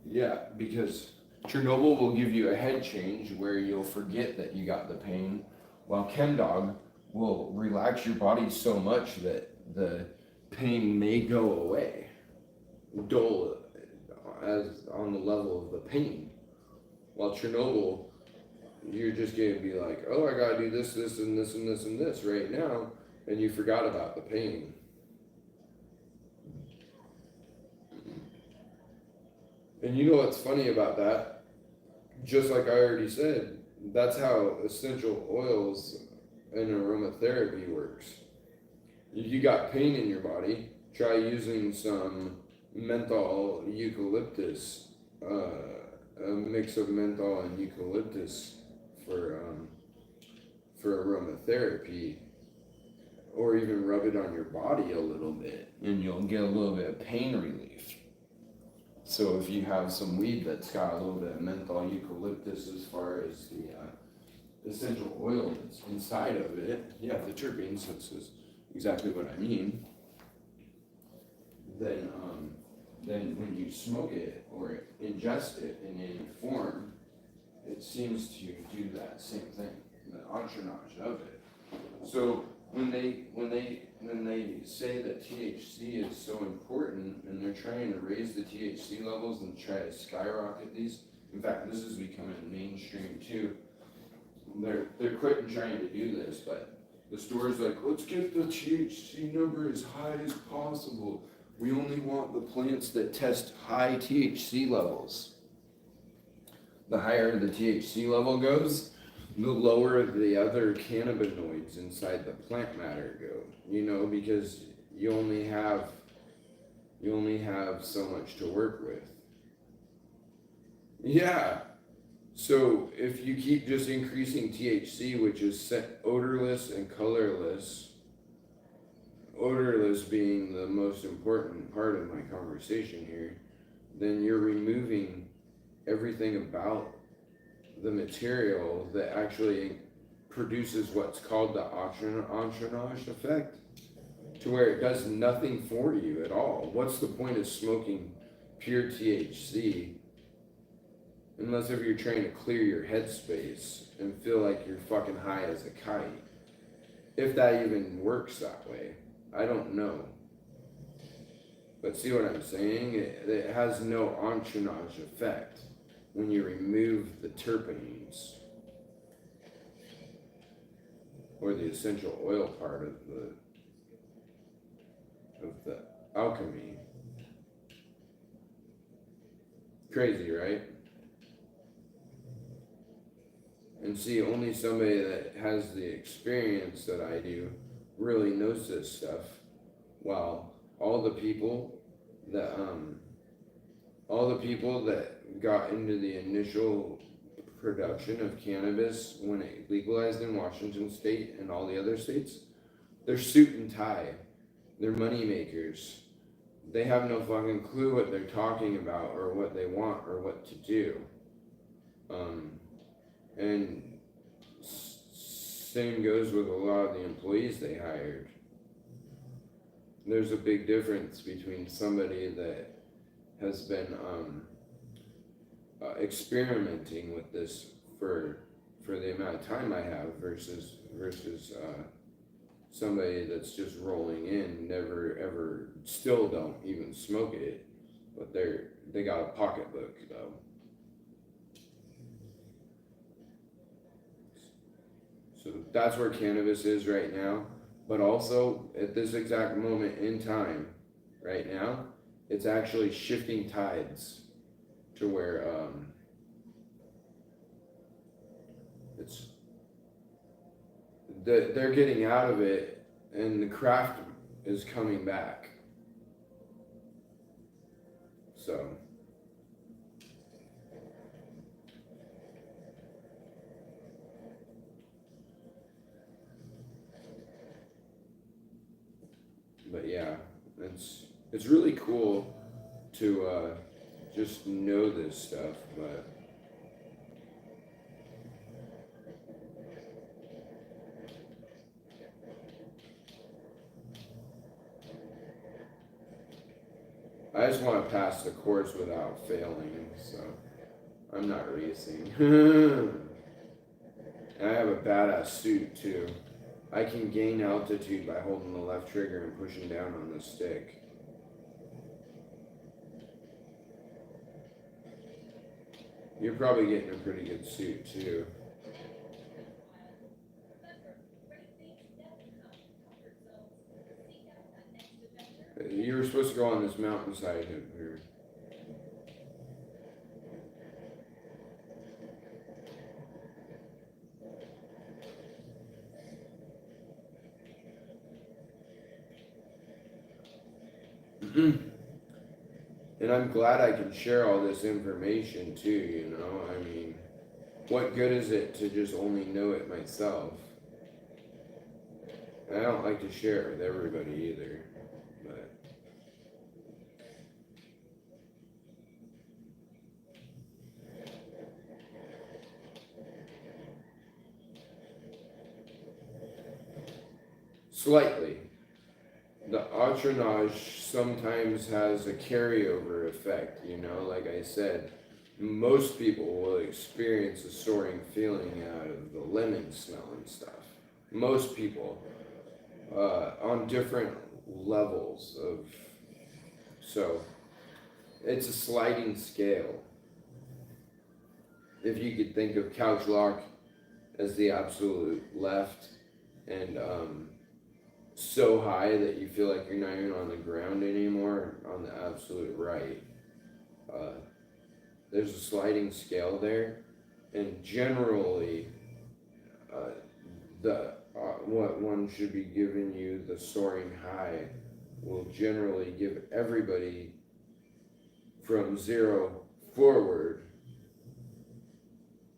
Yeah, because Chernobyl will give you a head change where you'll forget that you got the pain, while ChemDog will relax your body so much that the pain may go away. Dull as on the level of the pain. While Chernobyl, you're just gonna be like, oh, I gotta do this, this, and this, and this, and this right now, and you forgot about the pain. And you know what's funny about that? Just like I already said, that's how essential oils and aromatherapy works. If you got pain in your body, try using some menthol eucalyptus, a mix of menthol and eucalyptus for aromatherapy, or even rub it on your body a little bit, and you'll get a little bit of pain relief. So if you have some weed that's got a little bit of menthol eucalyptus as far as the essential oil that's inside of it, yeah, the terpenes, that's exactly what I mean, then when you smoke it or ingest it in any form, it seems to do that same thing, the entourage of it. So when they say that THC is so important and they're trying to raise the THC levels and try to skyrocket these, in fact, this is becoming mainstream too. They're quitting trying to do this, but the store's like, let's get the THC number as high as possible. We only want the plants that test high THC levels. The higher the THC level goes, the lower the other cannabinoids inside the plant matter go. You know, because you only have so much to work with. Yeah. So if you keep just increasing THC, which is odorless and colorless, odorless being the most important part of my conversation here, then you're removing everything about the material that actually produces what's called the entourage effect, to where it does nothing for you at all. What's the point of smoking pure THC unless if you're trying to clear your headspace and feel like you're fucking high as a kite? If that even works that way, I don't know. But see what I'm saying? It has no entourage effect when you remove the terpenes or the essential oil part of the alchemy. Crazy, right? And see, only somebody that has the experience that I do really knows this stuff. While all the people that got into the initial production of cannabis when it legalized in Washington state and all the other states, they're suit and tie. They're money makers. They have no fucking clue what they're talking about or what they want or what to do. And same goes with a lot of the employees they hired. There's a big difference between somebody that has been experimenting with this for the amount of time I have versus somebody that's just rolling in, never ever, still don't even smoke it, but they got a pocketbook though. So that's where cannabis is right now. But also at this exact moment in time, right now, it's actually shifting tides to where they're getting out of it, and the craft is coming back. So. But yeah, it's really cool to just know this stuff, but I just want to pass the course without failing, so I'm not racing. And I have a badass suit too. I can gain altitude by holding the left trigger and pushing down on the stick. You're probably getting a pretty good suit too. You were supposed to go on this mountainside here. And I'm glad I can share all this information too, you know? I mean, what good is it to just only know it myself? And I don't like to share it with everybody either, but... Slightly. The entourage sometimes has a carryover effect, you know, like I said, most people will experience a soaring feeling out of the lemon smell and stuff. Most people, on different levels of, so it's a sliding scale. If you could think of couch lock as the absolute left and, so high that you feel like you're not even on the ground anymore, on the absolute right. There's a sliding scale there, and generally, what one should be giving you, the soaring high, will generally give everybody from 0 forward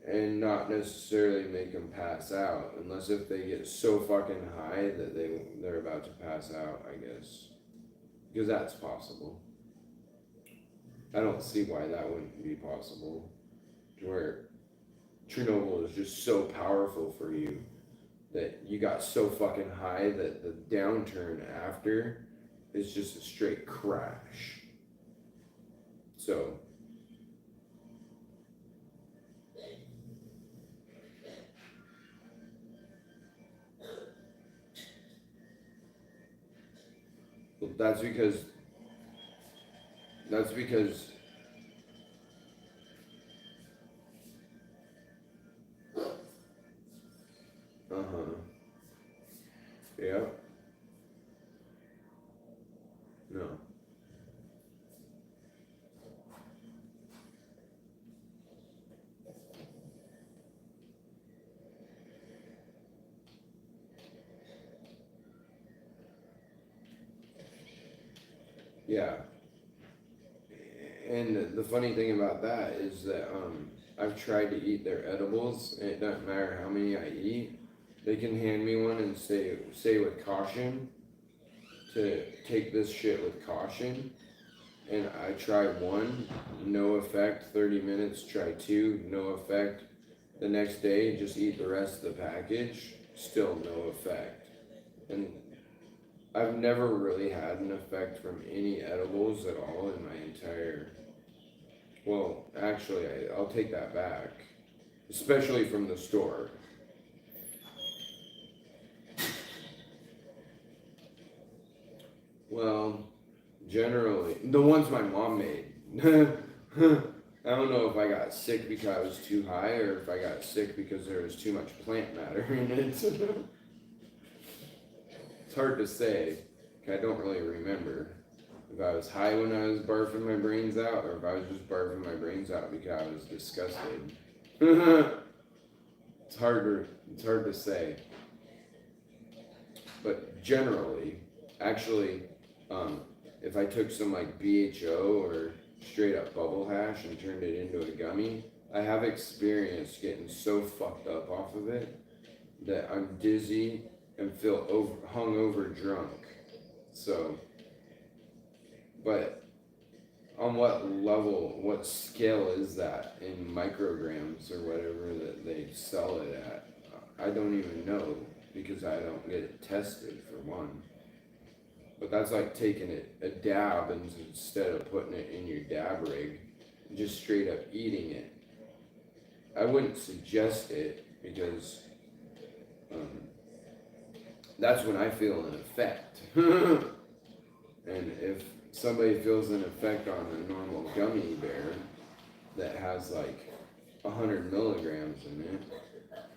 and not necessarily make them pass out, unless if they get so fucking high that they're about to pass out, I guess, because that's possible. I don't see why that wouldn't be possible, to where Chernobyl is just so powerful for you that you got so fucking high that the downturn after is just a straight crash. So that's because uh-huh. Yeah. No. Yeah. And the funny thing about that is that I've tried to eat their edibles, and it doesn't matter how many I eat. They can hand me one and say with caution to take this shit with caution. And I try one, no effect. 30 minutes, try two, no effect. The next day, just eat the rest of the package, still no effect. And I've never really had an effect from any edibles at all in my entire. Well, actually, I'll take that back, especially from the store. Well, generally, the ones my mom made. I don't know if I got sick because I was too high or if I got sick because there was too much plant matter in it. It's hard to say. I don't really remember if I was high when I was barfing my brains out or if I was just barfing my brains out because I was disgusted. It's hard to say. But generally, actually, if I took some like BHO or straight up bubble hash and turned it into a gummy, I have experienced getting so fucked up off of it that I'm dizzy and feel hungover drunk. So, but on what level, what scale is that in micrograms or whatever that they sell it at? I don't even know because I don't get it tested for one. But that's like taking a dab and instead of putting it in your dab rig, just straight up eating it. I wouldn't suggest it because that's when I feel an effect. And if somebody feels an effect on a normal gummy bear that has like 100 milligrams in it,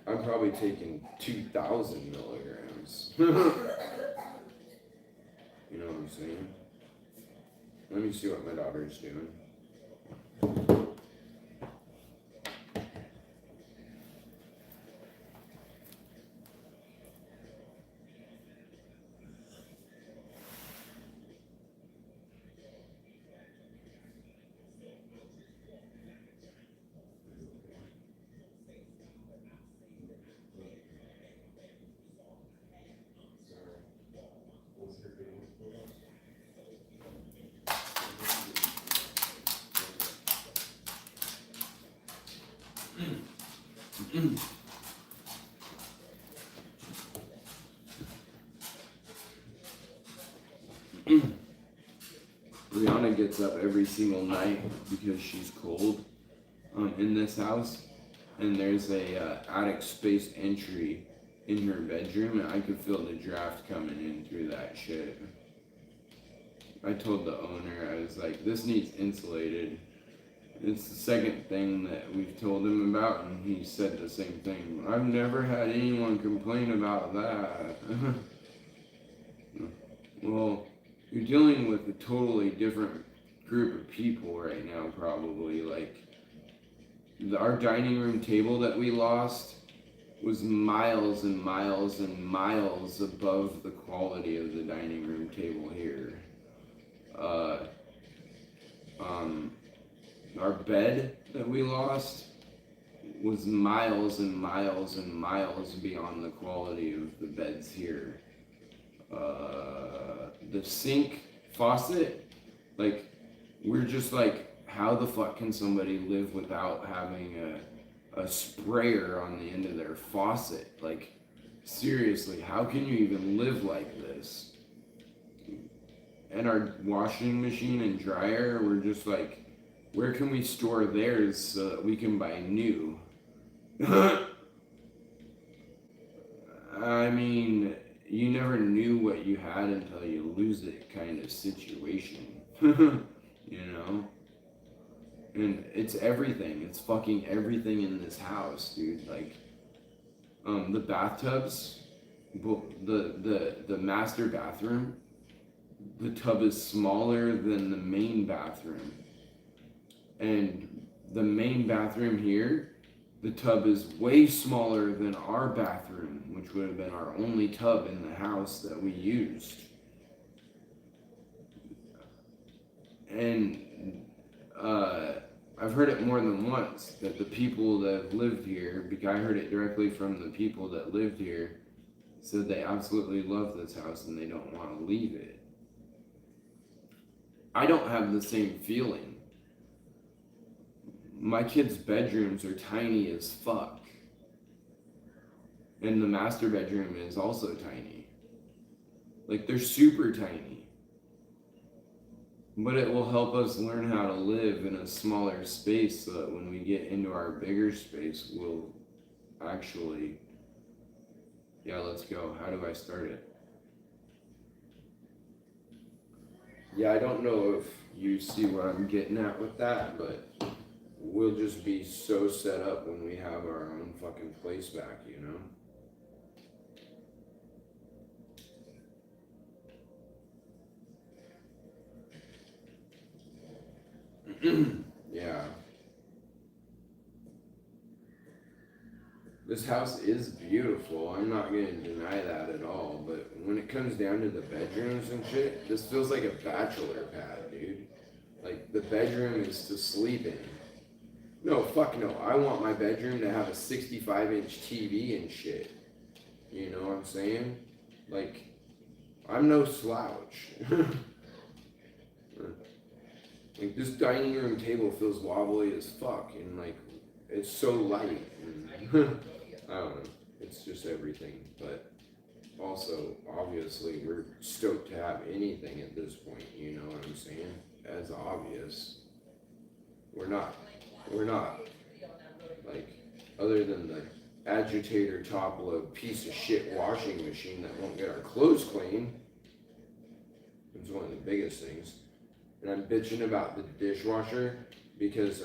I'm probably taking 2,000 milligrams. You know what I'm saying? Let me see what my daughter's doing. Brianna gets up every single night because she's cold in this house, and there's a attic space entry in her bedroom, and I could feel the draft coming in through that shit. I told the owner, I was like, this needs insulated. It's the second thing that we've told him about, and he said the same thing. I've never had anyone complain about that. Well, you're dealing with a totally different group of people right now, probably. Like, our dining room table that we lost was miles and miles and miles above the quality of the dining room table here. Our bed that we lost was miles and miles and miles beyond the quality of the beds here. The sink faucet, like, we're just like, how the fuck can somebody live without having a sprayer on the end of their faucet? Like, Seriously, how can you even live like this? And our washing machine and dryer, we're just like, where can we store theirs so that we can buy new? I mean, you never knew what you had until you lose it kind of situation. You know? And it's everything. It's fucking everything in this house, dude. Like, the bathtubs, the master bathroom, the tub is smaller than the main bathroom. And the main bathroom here, the tub is way smaller than our bathroom, which would have been our only tub in the house that we used. And I've heard it more than once that the people that have lived here, because I heard it directly from the people that lived here, said they absolutely love this house and they don't want to leave it. I don't have the same feeling. My kids' bedrooms are tiny as fuck. And the master bedroom is also tiny. Like, they're super tiny. But it will help us learn how to live in a smaller space so that when we get into our bigger space, we'll actually... Yeah, let's go. How do I start it? Yeah, I don't know if you see what I'm getting at with that, but we'll just be so set up when we have our own fucking place back, you know? Yeah. This house is beautiful. I'm not gonna deny that at all. But when it comes down to the bedrooms and shit, this feels like a bachelor pad, dude. Like, the bedroom is to sleep in. No, fuck no. I want my bedroom to have a 65-inch TV and shit. You know what I'm saying? Like, I'm no slouch. Like, this dining room table feels wobbly as fuck, and like, it's so light. And I don't know. It's just everything. But also, obviously, we're stoked to have anything at this point. You know what I'm saying? As obvious. We're not. Like, other than the agitator top load piece of shit washing machine that won't get our clothes clean. It's one of the biggest things. And I'm bitching about the dishwasher because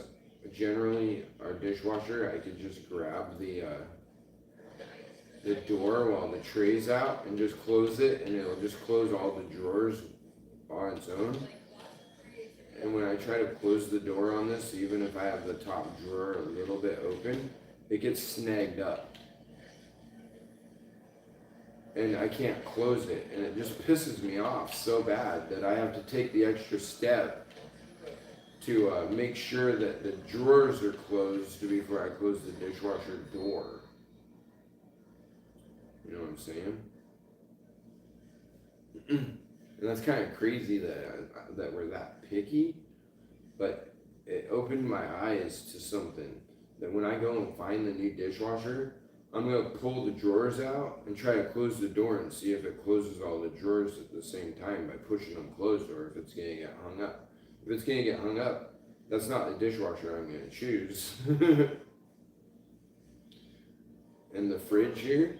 generally our dishwasher, I could just grab the door while the tray's out and just close it, and it'll just close all the drawers on its own. And when I try to close the door on this, even if I have the top drawer a little bit open, it gets snagged up. And I can't close it, and it just pisses me off so bad that I have to take the extra step to make sure that the drawers are closed before I close the dishwasher door. You know what I'm saying? And that's kind of crazy that we're that picky, but it opened my eyes to something. That when I go and find the new dishwasher, I'm going to pull the drawers out and try to close the door and see if it closes all the drawers at the same time by pushing them closed, or if it's going to get hung up. If it's going to get hung up, that's not the dishwasher I'm going to choose. And the fridge here,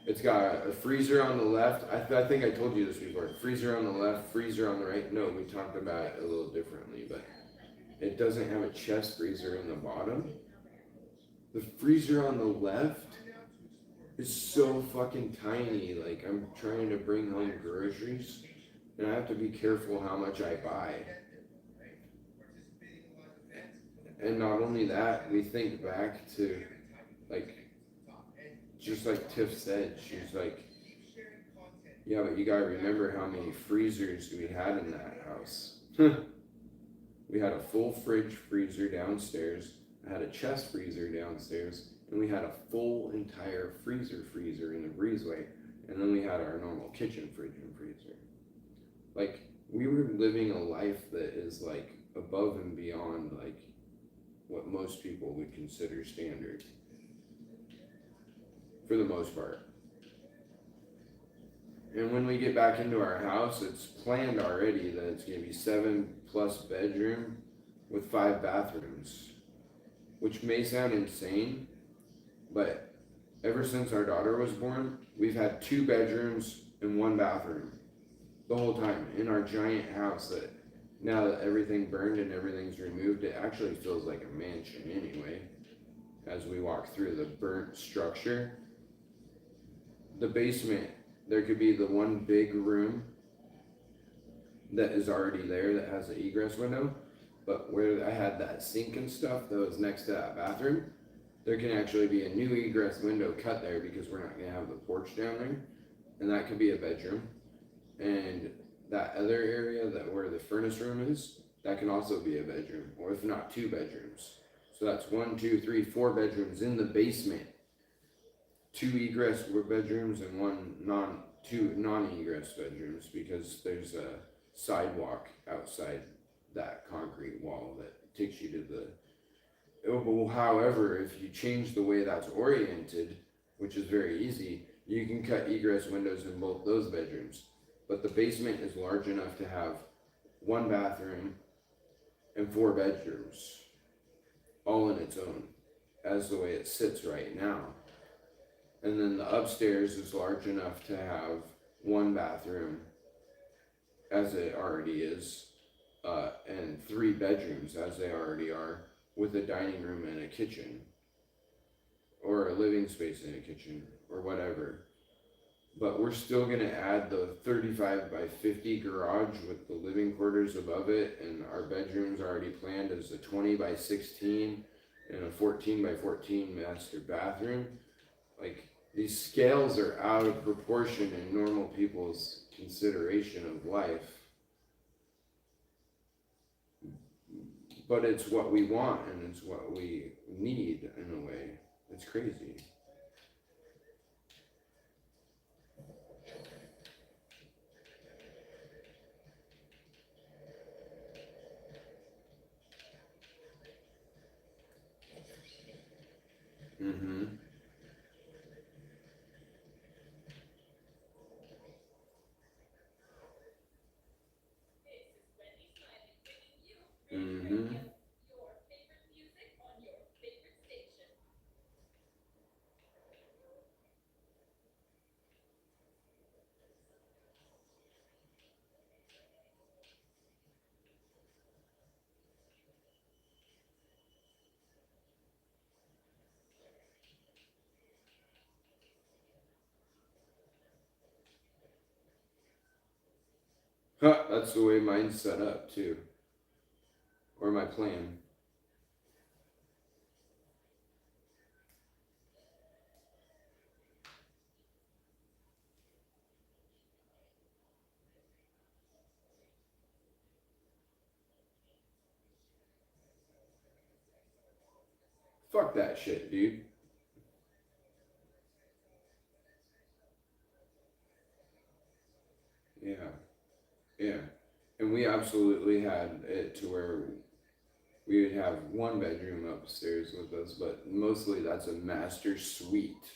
it's got a freezer on the left. I think I told you this before. Freezer on the left, freezer on the right. No, we talked about it a little differently, but it doesn't have a chest freezer in the bottom. The freezer on the left is so fucking tiny. Like, I'm trying to bring home groceries, and I have to be careful how much I buy. And not only that, we think back to, like, just like Tiff said, she's like, yeah, but you gotta remember how many freezers we had in that house. We had a full fridge freezer downstairs, I had a chest freezer downstairs, and we had a full entire freezer in the breezeway, and then we had our normal kitchen fridge and freezer. Like, we were living a life that is like above and beyond like what most people would consider standard. For the most part. And when we get back into our house, it's planned already that it's gonna be 7+ bedroom with 5 bathrooms, which may sound insane, but ever since our daughter was born, we've had 2 bedrooms and 1 bathroom the whole time in our giant house. That now that everything burned and everything's removed, it actually feels like a mansion anyway. As we walk through the burnt structure, the basement, there could be the one big room that is already there that has an egress window, but where I had that sink and stuff that was next to that bathroom, there can actually be a new egress window cut there because we're not gonna have the porch down there, and that could be a bedroom. And that other area that where the furnace room is, that can also be a bedroom, or if not 2 bedrooms. So that's 1, 2, 3, 4 bedrooms in the basement. 2 egress bedrooms and 2 non-egress bedrooms because there's a sidewalk outside that concrete wall that takes you to the. However, if you change the way that's oriented, which is very easy, you can cut egress windows in both those bedrooms. But the basement is large enough to have 1 bathroom and 4 bedrooms, all in its own, as the way it sits right now. And then the upstairs is large enough to have 1 bathroom, as it already is, and 3 bedrooms, as they already are, with a dining room and a kitchen, or a living space and a kitchen, or whatever. But we're still gonna add the 35 by 50 garage with the living quarters above it, and our bedrooms already planned as a 20 by 16 and a 14 by 14 master bathroom. Like, these scales are out of proportion in normal people's consideration of life. But it's what we want and it's what we need in a way. It's crazy. Mm-hmm. Mm-hmm. Huh, that's the way mine's set up too. Or my plan. Fuck that shit, dude. Yeah. Yeah. And we absolutely had it to where we would have 1 bedroom upstairs with us, but mostly that's a master suite.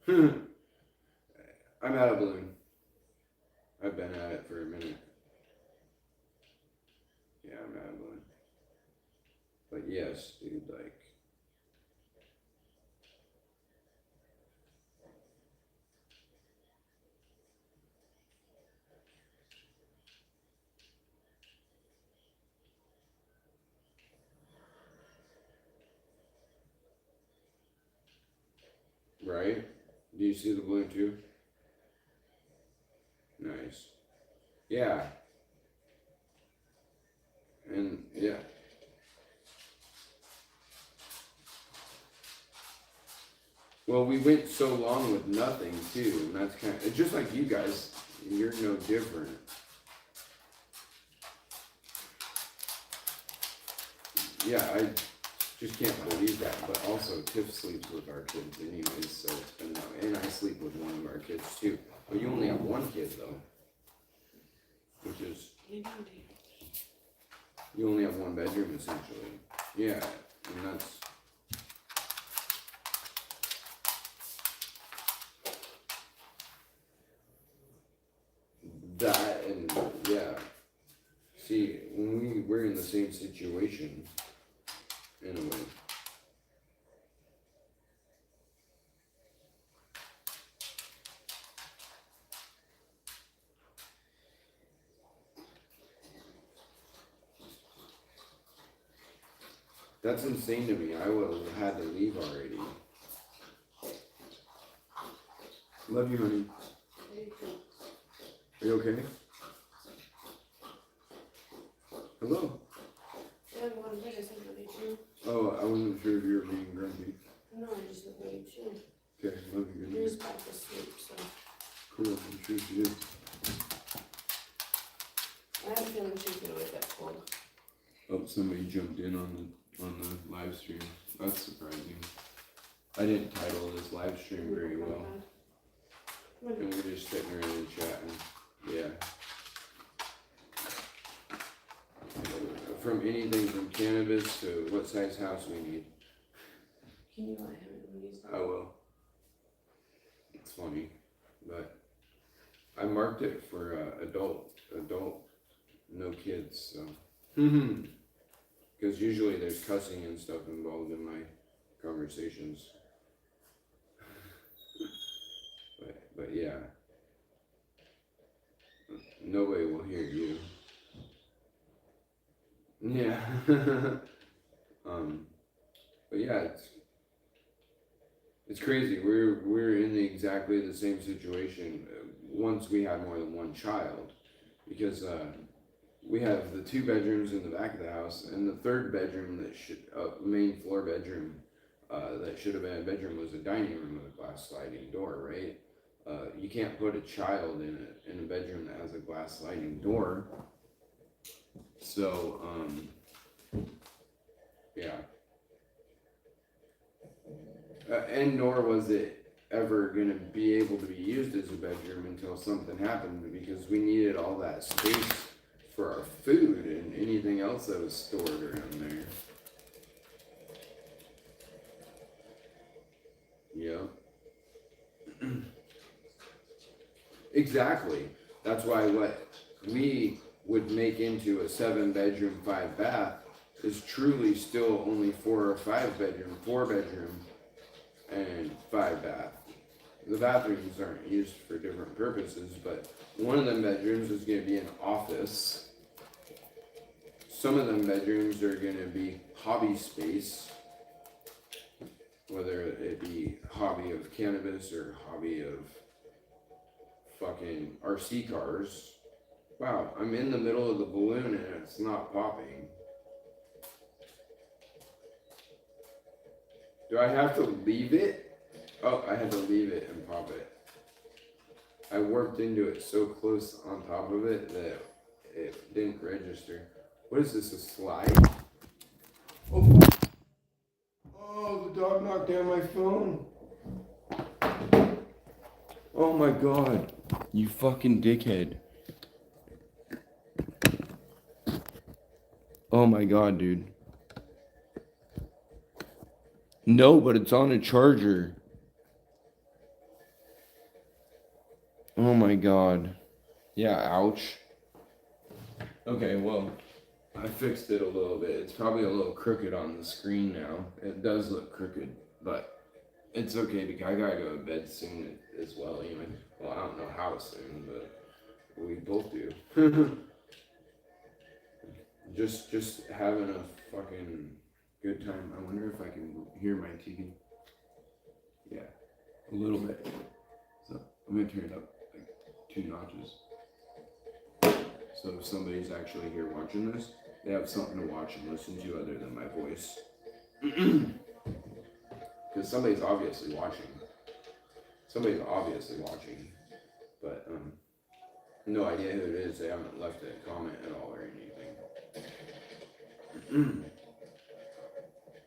I'm out of balloon. I've been at it for a minute. Yeah, I'm out of balloon. But yes, dude, like. Right? Do you see the balloon too? Nice. Yeah. And yeah. Well, we went so long with nothing too, and that's kind of, it's just like you guys. You're no different. Yeah, I just can't believe that. But also, Tiff sleeps with our kids anyways, so it's been that way. And I sleep with one of our kids too. But you only have 1 kid though, which is you only have 1 bedroom essentially. Yeah, and that's. same situation in a way. That's insane to me. I would have had to leave already. Love you, honey. Are you okay? Hello? Yeah, I wanted to say love you too. Oh, I wasn't sure if you were being grumpy. No, I just love you too. Okay, love you, good You're night. just back to sleep, so Cool, I'm sure she is. I have a feeling she's gonna wake up cold. Oh, somebody jumped in on the live stream. That's surprising. I didn't title this live stream very well. And we're just sitting around and chatting. Yeah. From anything from cannabis to what size house we need. Can you let him in when he's done? I will. It's funny, but I marked it for adult, no kids. So, because usually there's cussing and stuff involved in my conversations. But yeah, nobody will hear you. Yeah. But yeah, it's crazy. We're in exactly the same situation once we had more than one child, because we have the 2 bedrooms in the back of the house, and the 3rd bedroom that should main floor bedroom that should have been a bedroom was a dining room with a glass sliding door, right? You can't put a child in a bedroom that has a glass sliding door. So yeah. And nor was it ever going to be able to be used as a bedroom until something happened, because we needed all that space for our food and anything else that was stored around there. Yeah. Exactly. That's why what we would make into a 7-bedroom, 5-bath is truly still only 4 or 5-bedroom, 4-bedroom, and 5-bath. The bathrooms aren't used for different purposes, but one of them bedrooms is going to be an office. Some of them bedrooms are going to be hobby space, whether it be hobby of cannabis or hobby of fucking RC cars. Wow, I'm in the middle of the balloon and it's not popping. Do I have to leave it? Oh, I had to leave it and pop it. I warped into it so close on top of it that it didn't register. What is this, a slide? Oh, oh, the dog knocked down my phone. Oh my god, you fucking dickhead. Oh my god, dude. No, but it's on a charger. Oh my god. Yeah, ouch. Okay, well, I fixed it a little bit. It's probably a little crooked on the screen now. It does look crooked, but it's okay because I gotta go to bed soon as well. Anyway, well, I don't know how soon, but we both do. Just having a fucking good time. I wonder if I can hear my TV. Yeah, a little bit. So I'm gonna turn it up like 2 notches. So if somebody's actually here watching this, they have something to watch and listen to other than my voice. Because somebody's obviously watching. But no idea who it is. They haven't left a comment at all or anything.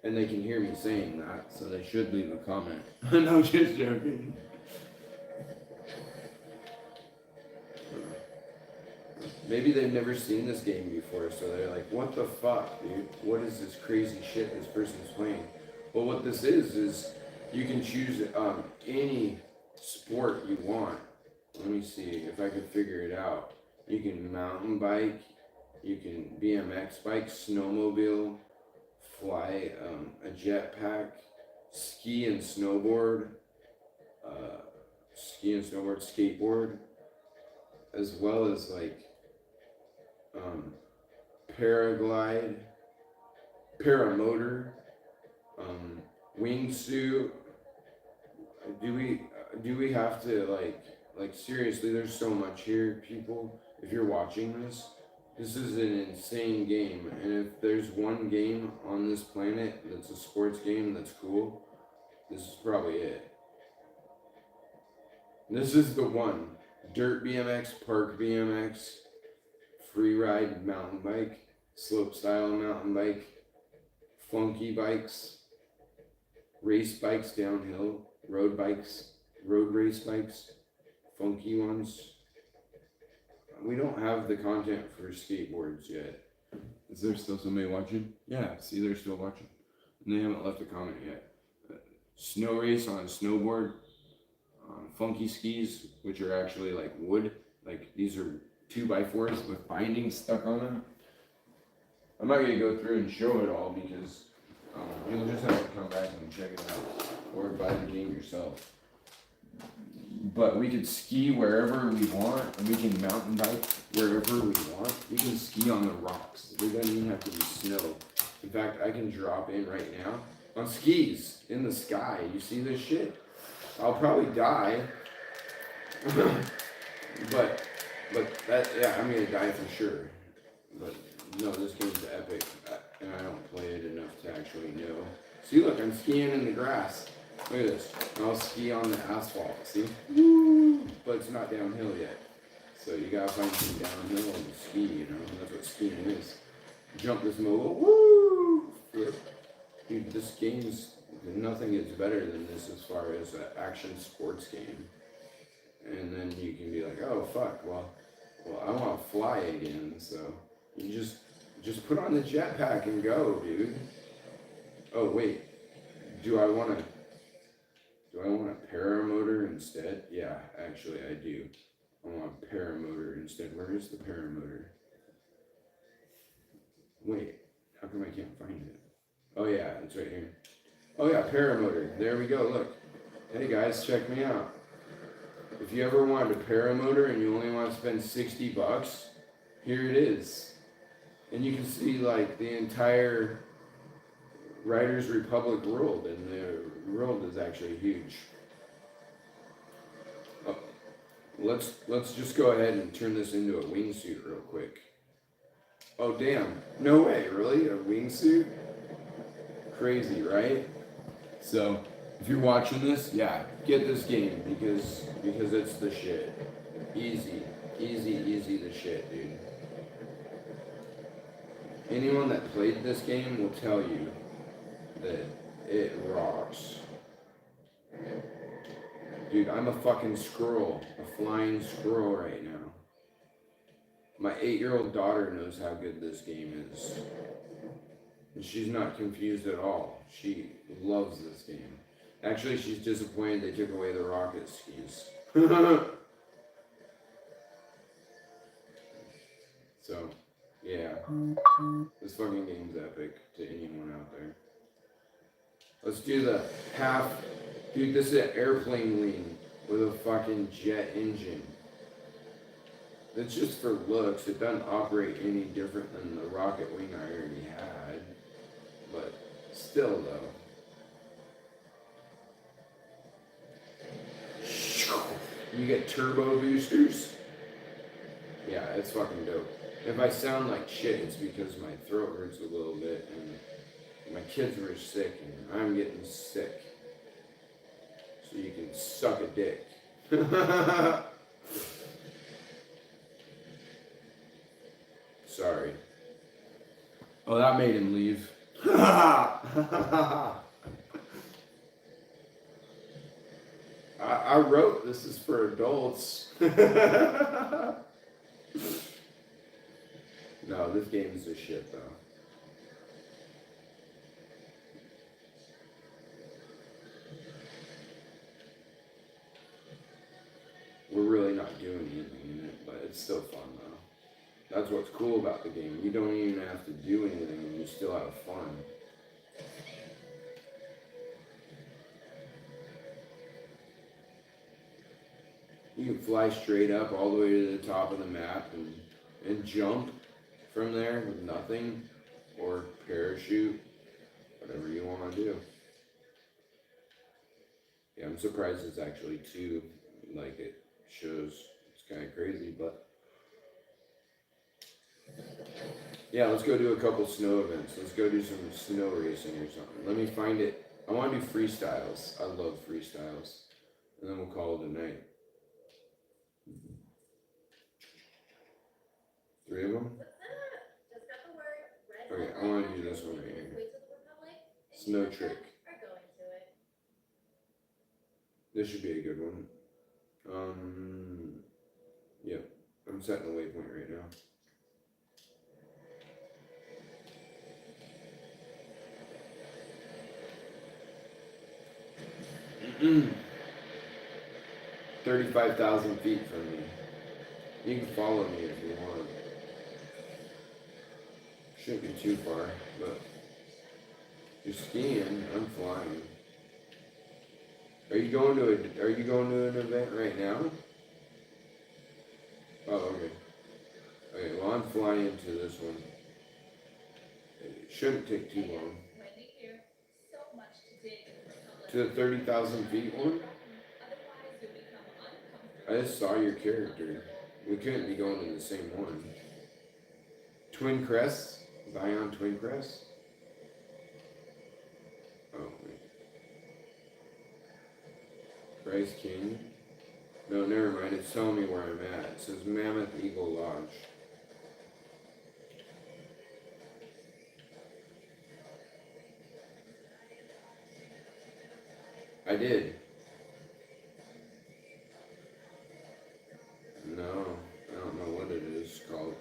And they can hear me saying that, so they should leave a comment. No, just joking. Maybe they've never seen this game before, so they're like, what the fuck, dude? What is this crazy shit this person's playing? Well, what this is you can choose any sport you want. Let me see if I can figure it out. You can mountain bike, You can BMX bike, snowmobile, fly a jetpack, ski and snowboard, skateboard, as well as like paraglide, paramotor, wingsuit. Do we have to like seriously? There's so much here, people. If you're watching this, this is an insane game, and if there's one game on this planet that's a sports game that's cool, this is probably it. This is the one. Dirt BMX, park BMX, free ride mountain bike, slope style mountain bike, funky bikes, race bikes downhill, road bikes, road race bikes, funky ones. We don't have the content for skateboards yet. Is there still somebody watching? Yeah, see, they're still watching. And they haven't left a comment yet. Snow race on snowboard, funky skis, which are actually like wood. Like these are 2x4s with bindings stuck on them. I'm not gonna go through and show it all because you'll just have to come back and check it out or buy the game yourself. But we could ski wherever we want, and we can mountain bike wherever we want. We can ski on the rocks. There doesn't even have to be snow. In fact, I can drop in right now on skis in the sky. You see this shit? I'll probably die. but that, yeah, I'm gonna die for sure. But no, this game's epic, and I don't play it enough to actually know. See, look, I'm skiing in the grass. Look at this. I'll ski on the asphalt, see? Woo! But it's not downhill yet. So you gotta find some downhill and ski, you know? That's what skiing is. Jump this mobile, woo! Flip. Dude, this game's, nothing is better than this as far as an action sports game. And then you can be like, oh fuck, well I wanna fly again, so you just put on the jetpack and go, dude. Oh wait, do I want a paramotor instead? Yeah, actually I do. I want a paramotor instead. Where is the paramotor? Wait, how come I can't find it? Oh yeah, it's right here. Oh yeah, paramotor. There we go, look. Hey guys, check me out. If you ever wanted a paramotor and you only want to spend $60, here it is. And you can see like the entire Riders Republic world, and the world is actually huge. Oh, let's just go ahead and turn this into a wingsuit real quick. Oh damn, no way, really? A wingsuit? Crazy, right? So if you're watching this, yeah, get this game because it's the shit. Easy the shit, dude. Anyone that played this game will tell you that it rocks. Dude, I'm a fucking squirrel, a flying squirrel right now. My 8-year-old daughter knows how good this game is. And she's not confused at all. She loves this game. Actually, she's disappointed they took away the rocket skis. So, yeah. This fucking game's epic to anyone out there. Let's do the half. Dude, this is an airplane wing with a fucking jet engine. It's just for looks. It doesn't operate any different than the rocket wing I already had. But still, though. You get turbo boosters. Yeah, it's fucking dope. If I sound like shit, it's because my throat hurts a little bit and my kids were sick and I'm getting sick. So you can suck a dick. Sorry. Oh, that made him leave. I wrote this is for adults. No, this game is a shit though. We're really not doing anything in it, but it's still fun though. That's what's cool about the game. You don't even have to do anything and you still have fun. You can fly straight up all the way to the top of the map and jump from there with nothing, or parachute, whatever you want to do. Yeah, I'm surprised it's actually 2 like it shows. It's kind of crazy, but yeah, let's go do a couple snow events. Let's go do some snow racing or something. Let me find it. I want to do freestyles. I love freestyles. And then we'll call it a night. 3 of them? Okay, I want to do this one right here. Snow trick. This should be a good one. Yeah, I'm setting a waypoint right now. Mm-mm. 35,000 feet from me. You can follow me if you want. Shouldn't be too far, but you're skiing. I'm flying. Are you going to an event right now? Oh, okay. Okay, well I'm flying to this one. It shouldn't take too long. To the 30,000 feet one? I just saw your character. We couldn't be going to the same one. Twin Crests? Bion Twin Crests? Oh, wait. Bryce Canyon? No, never mind. It's telling me where I'm at. It says Mammoth Eagle Lodge. I did. No, I don't know what it is called.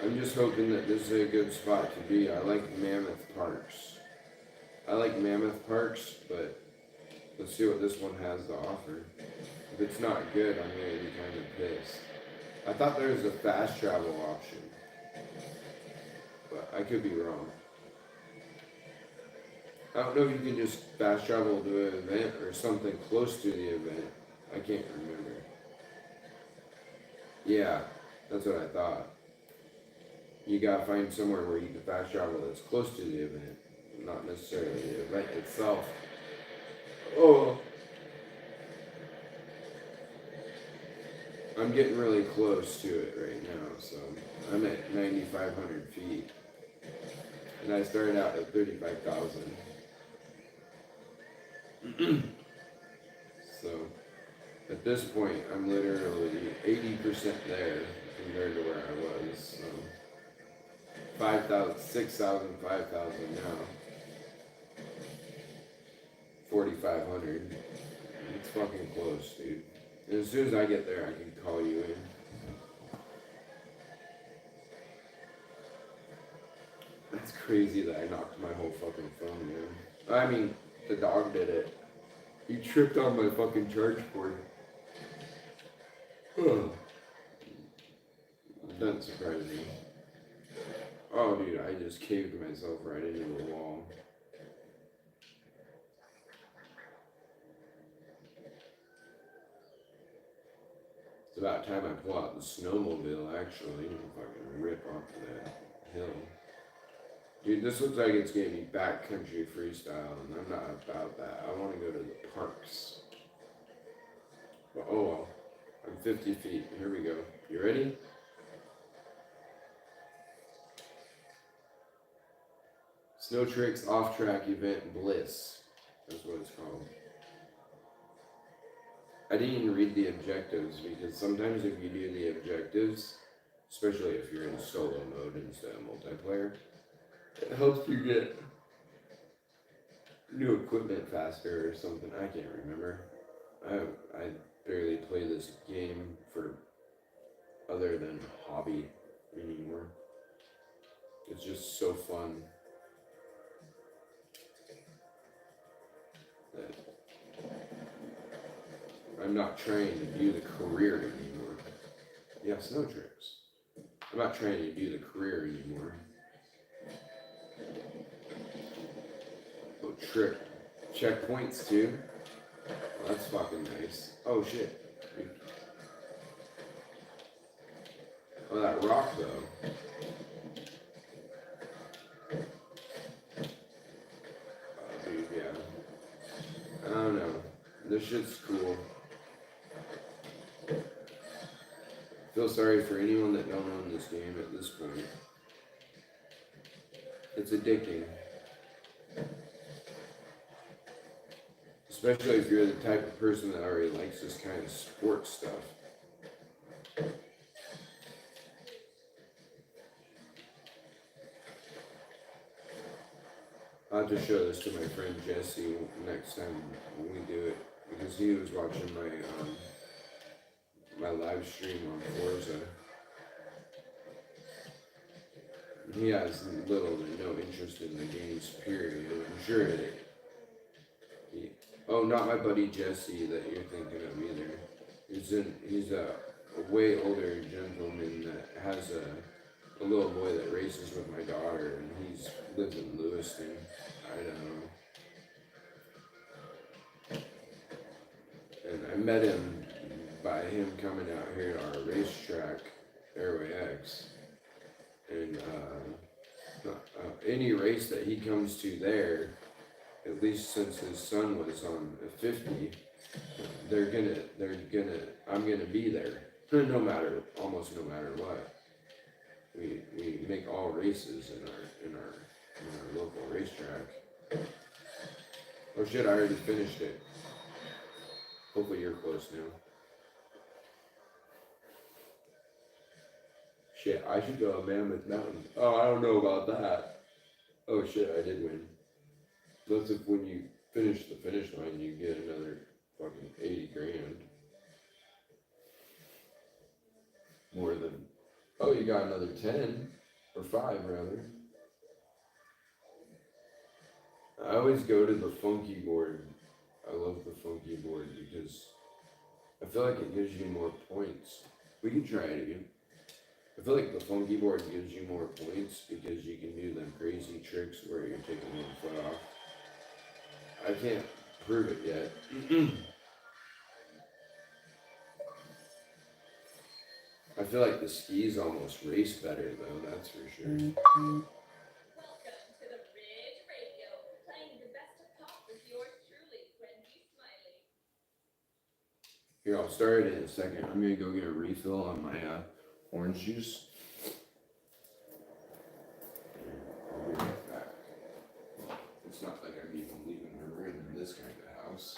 I'm just hoping that this is a good spot to be. I like Mammoth Parks. But let's see what this one has to offer. If it's not good, I'm going to be kind of pissed. I thought there was a fast travel option, but I could be wrong. I don't know if you can just fast travel to an event or something close to the event. I can't remember. Yeah, that's what I thought. You gotta find somewhere where you can fast travel that's close to the event, not necessarily the event itself. Oh, I'm getting really close to it right now, so I'm at 9,500 feet. And I started out at 35,000. So, at this point, I'm literally 80% there compared to where I was, so 5,000, 6,000, 5,000 now. 4,500. It's fucking close, dude. And as soon as I get there, I can call you in. That's crazy that I knocked my whole fucking phone, man. I mean, the dog did it. He tripped on my fucking charge cord. Doesn't surprise me. Oh, dude, I just caved myself right into the wall. It's about time I pull out the snowmobile, actually, and fucking rip off that hill. Dude, this looks like it's gonna be backcountry freestyle, and I'm not about that. I want to go to the parks. But oh well. I'm 50 feet. Here we go. You ready? Snow Tricks Off-Track Event Bliss. That's what it's called. I didn't even read the objectives, because sometimes if you do the objectives, especially if you're in solo mode instead of multiplayer, it helps you get new equipment faster or something. I can't remember. I barely play this game for other than hobby anymore. It's just so fun. not trying to do the career anymore. Yeah, snow tricks. I'm not trying to do the career anymore. Oh, trick. Checkpoints too? Well, that's fucking nice. Oh shit. Oh, that rock though. Oh, dude, yeah. I don't know. This shit's cool. Feel sorry for anyone that don't own this game at this point. It's addicting. Especially if you're the type of person that already likes this kind of sports stuff. I'll have to show this to my friend Jesse next time we do it, because he was watching my live stream on Forza. He has little to no interest in the games, period. I'm sure oh, not my buddy Jesse that you're thinking of either. He's a way older gentleman that has a little boy that races with my daughter, and he's lives in Lewiston, Idaho. And I met him by him coming out here to our racetrack, Airway X. And any race that he comes to there, at least since his son was on a 50, I'm gonna be there, almost no matter what. We make all races in our local racetrack. Oh shit, I already finished it. Hopefully you're close now. Shit, I should go to Mammoth Mountain. Oh, I don't know about that. Oh shit, I did win. That's if when you finish the finish line, you get another fucking 80 grand. More than, oh, you got another 10, or 5 rather. I always go to the funky board. I love the funky board because I feel like it gives you more points. We can try it again. I feel like the funky board gives you more points because you can do them crazy tricks where you're taking one foot off. I can't prove it yet. I feel like the skis almost race better though, that's for sure. Welcome to the Ridge Radio, playing the best of pop with yours truly, Wendy Smiley. Here, I'll start it in a second. I'm gonna go get a refill on my orange juice. I'll be right back. It's not like I'm even leaving the room in this kind of house.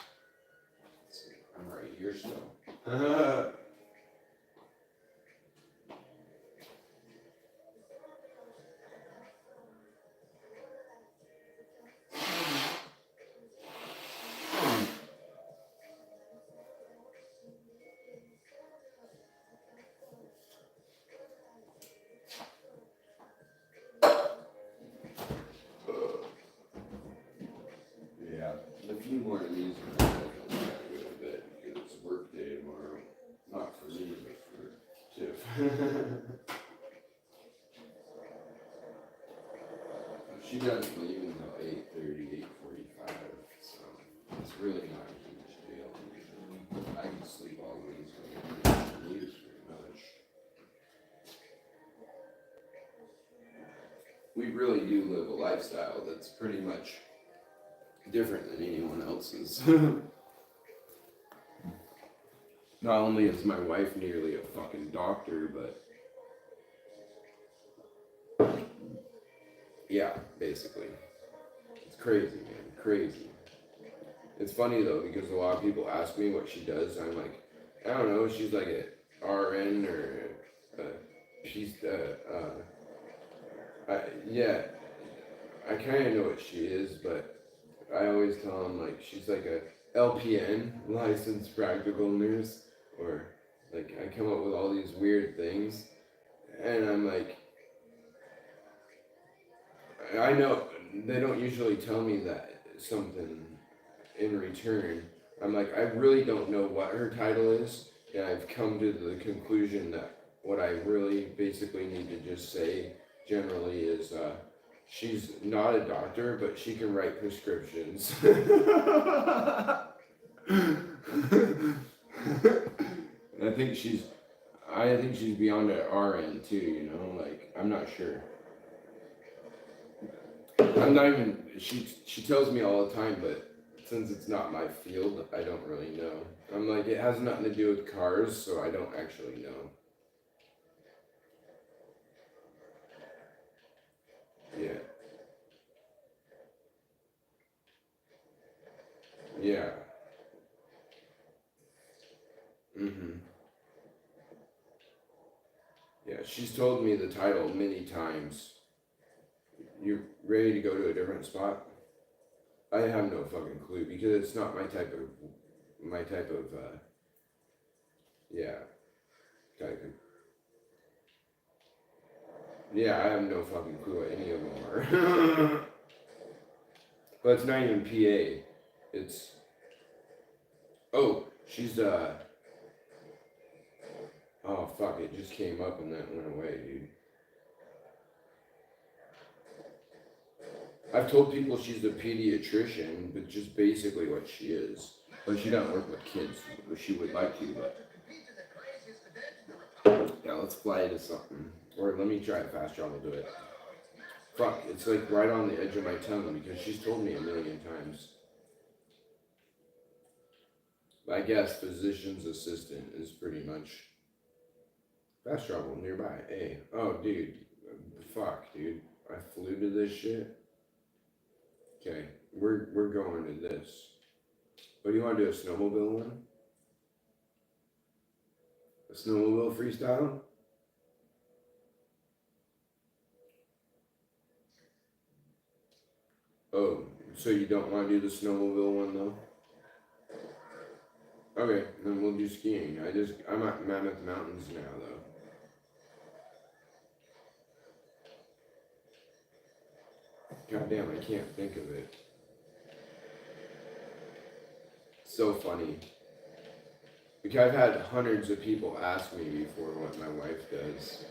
I'm right here still. Yeah, a few more of these and then I'll go to bed because it's work day tomorrow. Not for me, but for Tiff. She doesn't leave until 8:30, 8:45, so it's really not a huge deal. I can sleep all these when I leaves pretty much. We really do live a lifestyle that's pretty much different than anyone else's. Not only is my wife nearly a fucking doctor, but yeah, basically. It's crazy, man. Crazy. It's funny though, because a lot of people ask me what she does, and I'm like, I don't know, she's like a RN or yeah, I kind of know what she is, but I always tell them like she's like a LPN, licensed practical nurse, or like I come up with all these weird things, and I'm like, I know they don't usually tell me that something in return. I'm like, I really don't know what her title is, and I've come to the conclusion that what I really basically need to just say generally is, she's not a doctor, but she can write prescriptions. I think she's beyond an RN too, you know, like, I'm not sure. I'm not even, she tells me all the time, but since it's not my field, I don't really know. I'm like, it has nothing to do with cars, so I don't actually know. Yeah. Yeah. Mm-hmm. Yeah, she's told me the title many times. You ready to go to a different spot? I have no fucking clue because it's not my type of yeah, type of, yeah, I have no fucking clue what any of them are. But it's not even PA. It's, oh, she's oh fuck, it just came up and then went away, dude. I've told people she's a pediatrician, but just basically what she is. But she doesn't work with kids. She would like to, but yeah, let's fly to something. Or let me try a fast travel to it. Fuck, it's like right on the edge of my tongue because she's told me a million times. I guess physician's assistant is pretty much fast travel nearby. Hey, oh dude, fuck, dude, I flew to this shit. Okay, we're going to this. What do you want to do? A snowmobile one? A snowmobile freestyle? Oh, so you don't want to do the snowmobile one though? Okay, then we'll do skiing. I'm at Mammoth Mountains now though. God damn, I can't think of it. So funny. Because I've had hundreds of people ask me before what my wife does.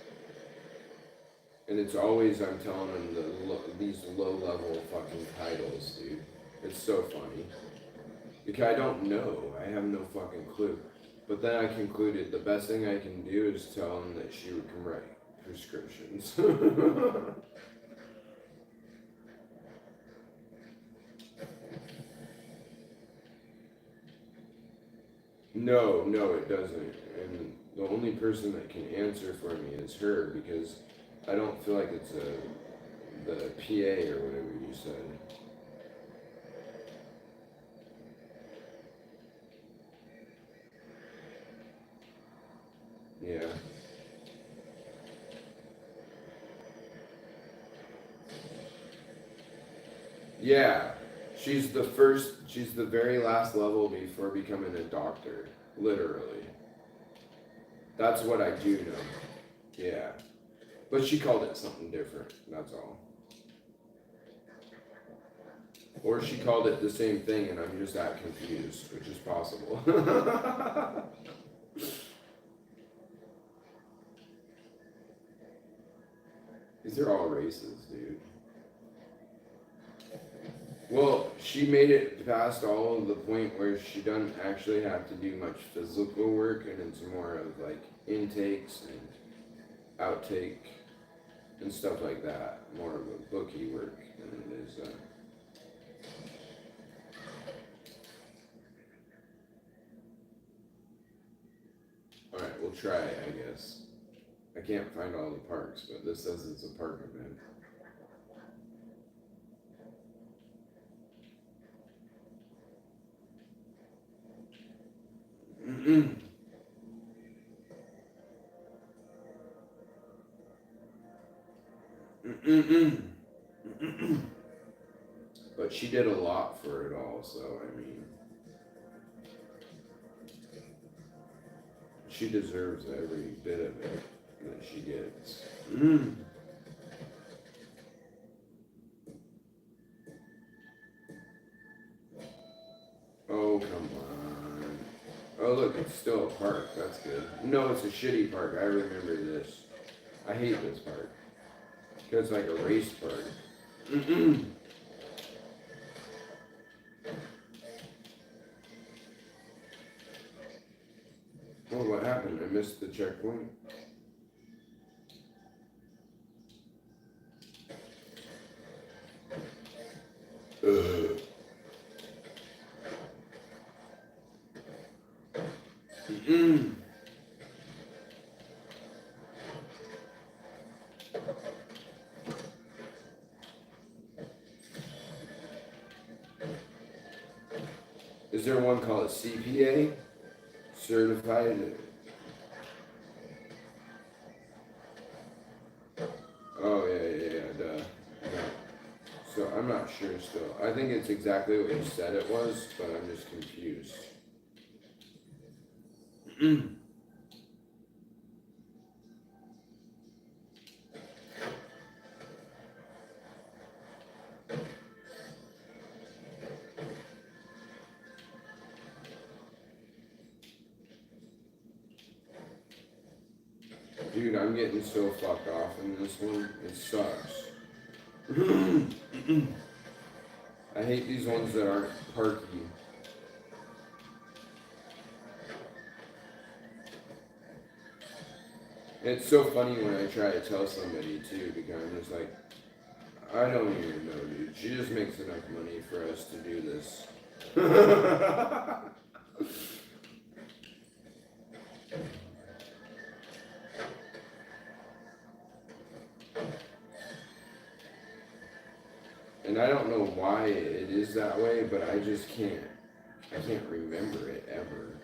And it's always I'm telling them these low-level fucking titles, dude. It's so funny. Because I don't know. I have no fucking clue. But then I concluded the best thing I can do is tell them that she can write prescriptions. No, it doesn't. And the only person that can answer for me is her because I don't feel like it's the PA or whatever you said. Yeah. Yeah. She's the very last level before becoming a doctor. Literally. That's what I do know. Yeah. But she called it something different, that's all. Or she called it the same thing and I'm just that confused, which is possible. These are all races, dude. Well, she made it past all of the point where she doesn't actually have to do much physical work and it's more of like intakes and outtake and stuff like that. More of a bookie work than it is. Alright, we'll try, I guess. I can't find all the parks, but this says it's a park event. But she did a lot for it all, so I mean, she deserves every bit of it that she gets. Oh, come on. it's still a park. That's good. No, it's a shitty park. I remember this. I hate this park. It's like a race park. Oh, what happened? I missed the checkpoint. Is there one called a CPA? Certified? Oh, yeah, duh. No. So I'm not sure still. I think it's exactly what you said it was, but I'm just confused. Dude, I'm getting so fucked off in this one. It sucks. I hate these ones that aren't parky. It's so funny when I try to tell somebody too, because I'm just like, I don't even know, dude. She just makes enough money for us to do this. And I don't know why it is that way, but I just can't. I can't remember it ever.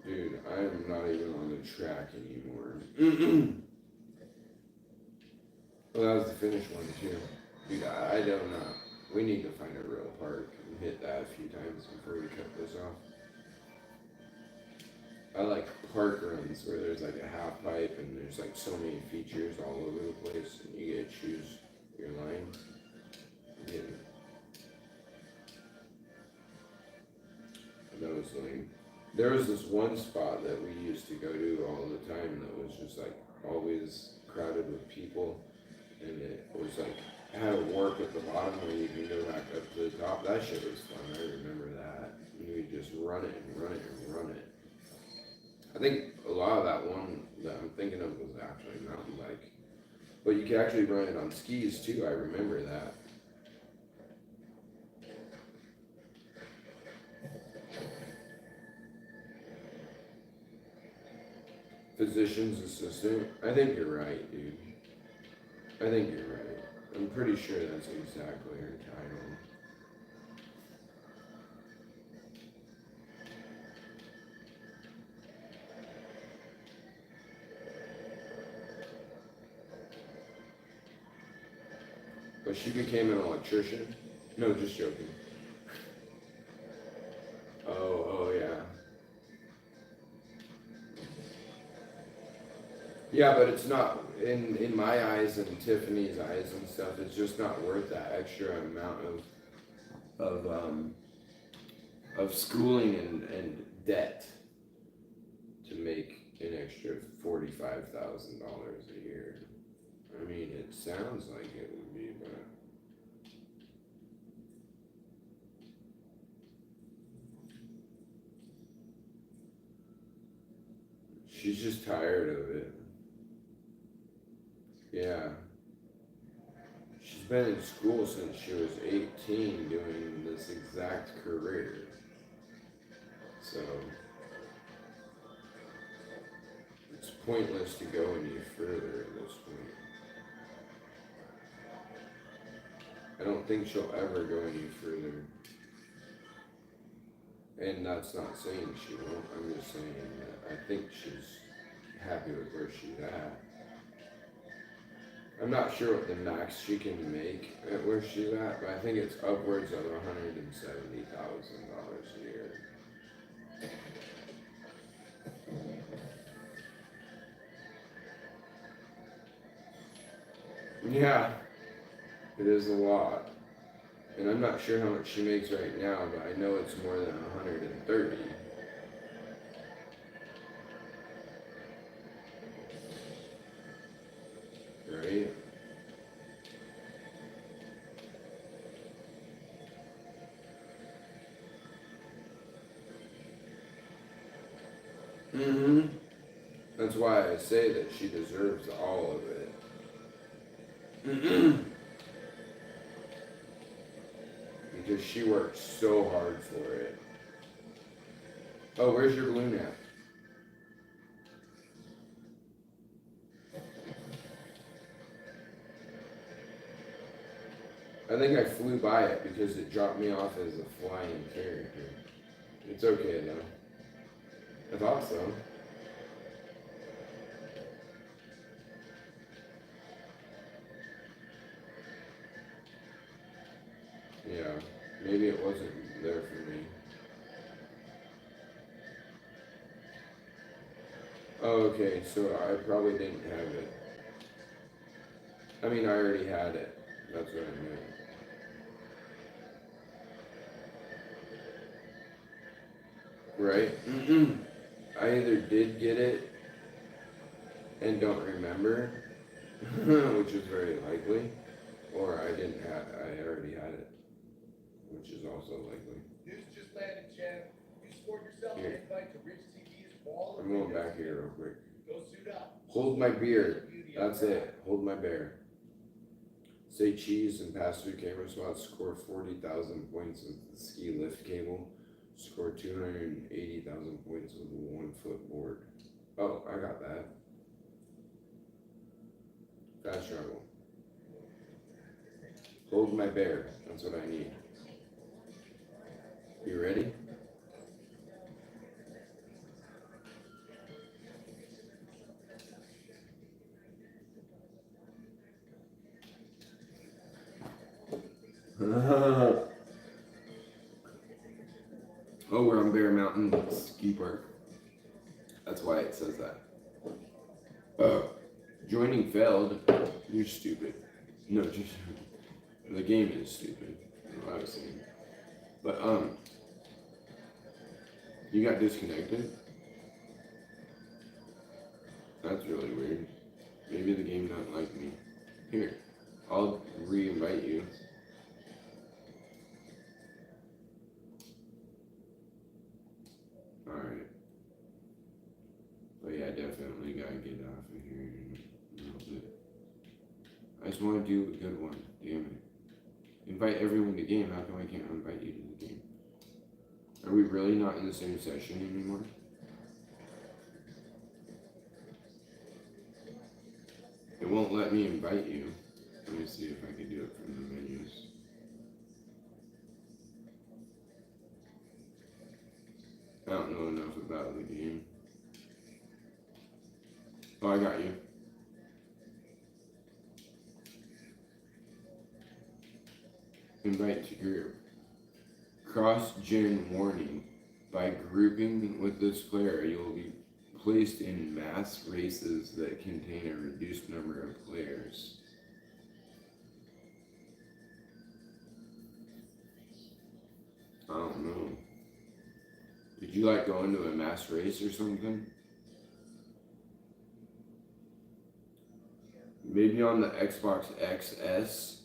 Dude, I am not even on the track anymore. Well, that was the finish one too. Dude, I don't know. We need to find a real park and hit that a few times before we cut this off. I like park runs where there's like a half pipe and there's like so many features all over the place and you get to choose your line. Yeah. That was lame. There was this one spot that we used to go to all the time that was just like always crowded with people. And it was like, had a warp at the bottom where you can go back up to the top. That shit was fun, I remember that. And you would just run it and run it and run it. I think a lot of that one that I'm thinking of was actually mountain bike. But you could actually run it on skis too, I remember that. Physician's assistant? I think you're right, dude. I think you're right. I'm pretty sure that's exactly her title. But she became an electrician? No, just joking. Oh yeah. Yeah, but it's not, in my eyes and Tiffany's eyes and stuff, it's just not worth that extra amount of schooling and debt to make an extra $45,000 a year. I mean, it sounds like it would be, but she's just tired of it. Yeah. She's been in school since she was 18 doing this exact career. So it's pointless to go any further at this point. I don't think she'll ever go any further. And that's not saying she won't. I'm just saying that I think she's happy with where she's at. I'm not sure what the max she can make at where she's at, but I think it's upwards of $170,000 a year. Yeah, it is a lot. And I'm not sure how much she makes right now, but I know it's more than 130. Right? Mm-hmm. That's why I say that she deserves all of it. Because she worked so hard for it. Oh, where's your balloon at? I think I flew by it because it dropped me off as a flying character. It's okay though. I thought so. Yeah, maybe it wasn't there for me. Oh, okay, so I probably didn't have it. I mean, I already had it. That's what I meant. Right? I either did get it and don't remember, which is very likely, or I didn't have. I already had it, which is also likely. News just landed, Chen. You scored yourself an Here. invite to Rich TV's Ball of I'm going Radio back here real quick. Go suit up. Hold my beer. That's it. Hold my beer. Say cheese and pass through camera spots. Score 40,000 points with the ski lift cable. Score 280,000 points with a 1-foot board. Oh, I got that. Fast travel. Hold my bear. That's what I need. You ready? Oh, we're on Bear Mountain Ski Park. That's why it says that. Joining failed. You're stupid. No, just the game is stupid. I was saying. But you got disconnected. That's really weird. Maybe the game doesn't like me. Here, I'll re-invite you. Alright. But yeah, definitely gotta get off of here in a little bit. I just want to do a good one. Damn it. Invite everyone to the game. How come I can't invite you to the game? Are we really not in the same session anymore? It won't let me invite you. Let me see if I can do it from the menus. I don't know enough about the game. Oh, I got you. Invite to group. Cross-gen warning. By grouping with this player, you will be placed in mass races that contain a reduced number of players. I don't know. Did you like go into a mass race or something? Maybe on the Xbox XS,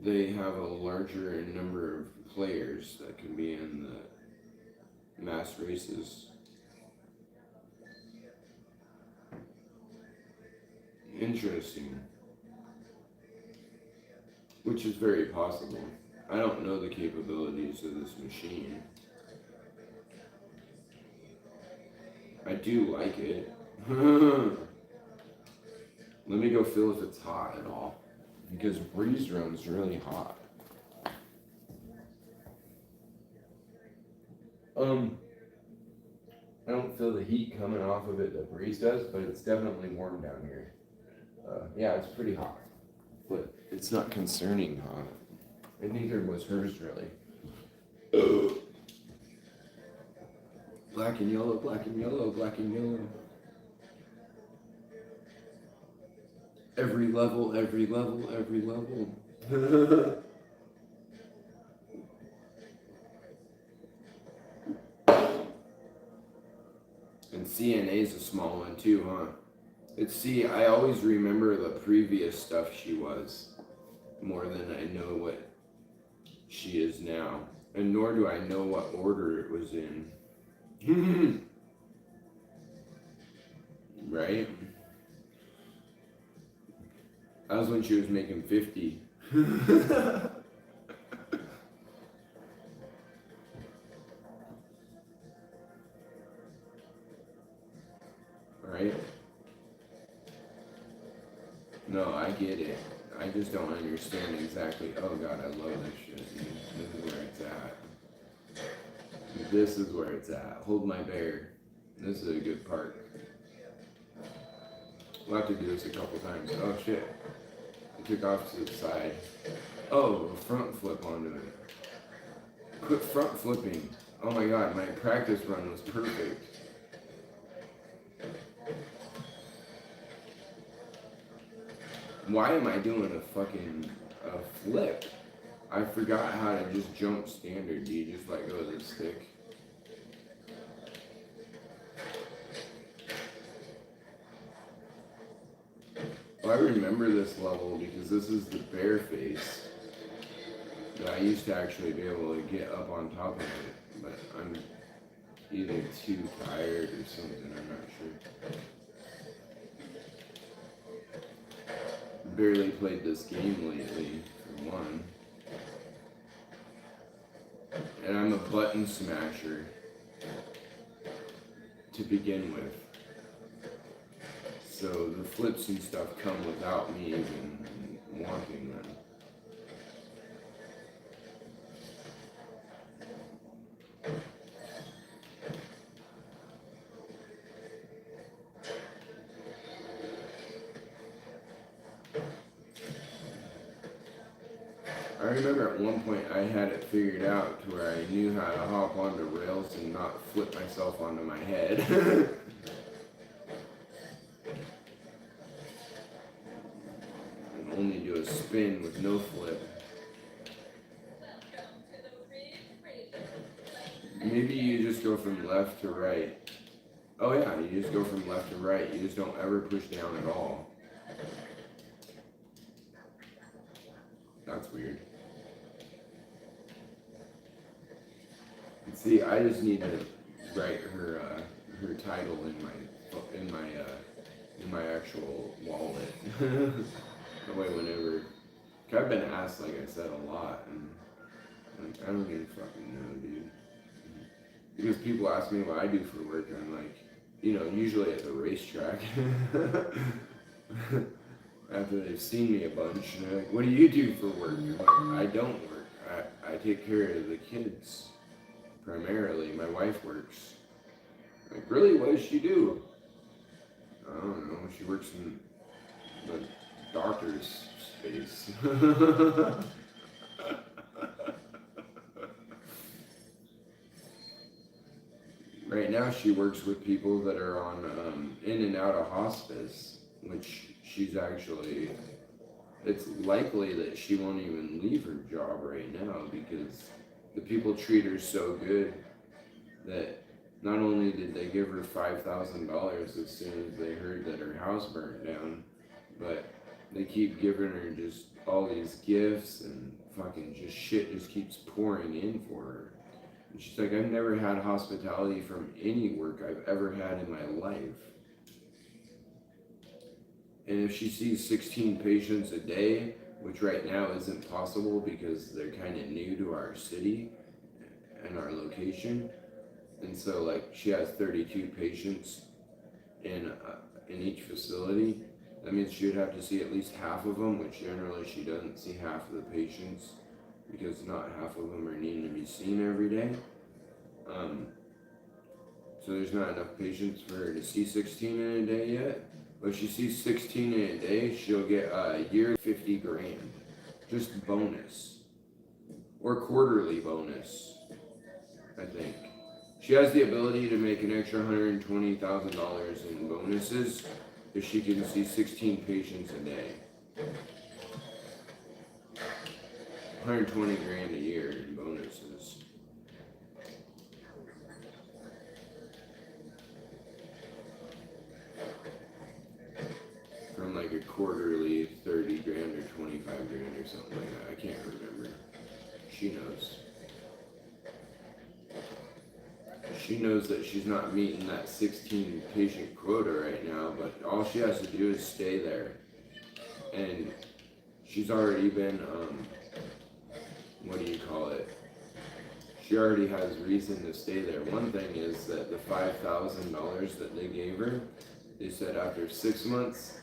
they have a larger number of players that can be in the mass races. Interesting. Which is very possible. I don't know the capabilities of this machine. I do like it. Let me go feel if it's hot at all. Because Breeze Room's really hot. I don't feel the heat coming off of it that Breeze does, but it's definitely warm down here. Yeah, it's pretty hot. it's not concerning, huh? And neither was hers, really. Black and yellow, black and yellow, black and yellow. Every level, every level, every level. And CNA is a small one too, huh? See, I always remember the previous stuff she was more than I know what she is now. And nor do I know what order it was in. Right? That was when she was making 50. Right? No, I get it. I just don't understand exactly. Oh god, I love this shit. This is where it's at. This is where it's at. Hold my bear. This is a good part. We'll have to do this a couple times. Oh shit. It took off to the side. Oh, a front flip onto it. Quit front flipping. Oh my god, my practice run was perfect. Why am I doing a flip? I forgot how to just jump standard. Do you just let go of the stick? Well, I remember this level because this is the bear face that I used to actually be able to get up on top of it, but I'm either too tired or something, I'm not sure. Barely played this game lately, for one. And I'm a button smasher to begin with. So the flips and stuff come without me even wanting them. I remember at one point I had it figured out to where I knew how to hop onto rails and not flip myself onto my head. And only do a spin with no flip. Maybe you just go from left to right. Oh yeah, you just go from left to right. You just don't ever push down at all. That's weird. See, I just need to write her title in my actual wallet. That way, whenever I've been asked, like I said, a lot, and like, I don't even fucking know, dude. Because people ask me what I do for work, and I'm like, usually at the racetrack. After they've seen me a bunch, and they're like, "What do you do for work?" I'm like, I don't work. I take care of the kids. Primarily, my wife works. Like, really? What does she do? I don't know. She works in the doctor's space. Right now, she works with people that are on in and out of hospice, which she's actually. It's likely that she won't even leave her job right now because the people treat her so good that not only did they give her $5,000 as soon as they heard that her house burned down, but they keep giving her just all these gifts and fucking just shit just keeps pouring in for her. And she's like, I've never had hospitality from any work I've ever had in my life. And if she sees 16 patients a day, which right now isn't possible because they're kind of new to our city and our location, and so like she has 32 patients in each facility, that means she would have to see at least half of them, which generally she doesn't see half of the patients because not half of them are needing to be seen every day. So there's not enough patients for her to see 16 in a day yet. But if she sees 16 in a day, she'll get a year $50,000. just bonus. Or quarterly bonus, I think. She has the ability to make an extra $120,000 in bonuses if she can see 16 patients a day. 120 grand a year in bonuses. From like a quarterly 30 grand or 25 grand or something like that. I can't remember. She knows. She knows that she's not meeting that 16 patient quota right now, but all she has to do is stay there. And she's already been, what do you call it? She already has reason to stay there. One thing is that the $5,000 that they gave her, they said after 6 months,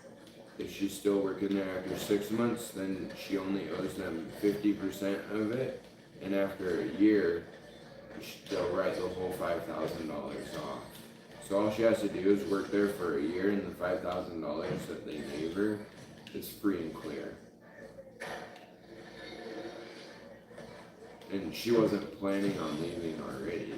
if she's still working there after 6 months, then she only owes them 50% of it. And after a year, they'll write the whole $5,000 off. So all she has to do is work there for a year, and the $5,000 that they gave her is free and clear. And she wasn't planning on leaving already.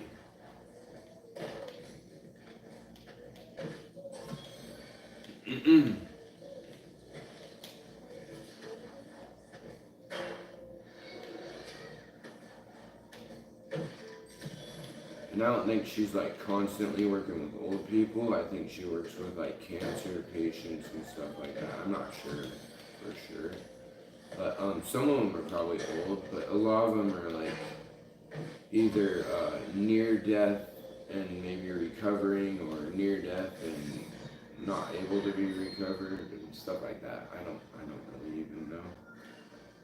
And I don't think she's like constantly working with old people. I think she works with like cancer patients and stuff like that. I'm not sure for sure. But some of them are probably old, but a lot of them are like either near death and maybe recovering, or near death and not able to be recovered and stuff like that. I don't really even know.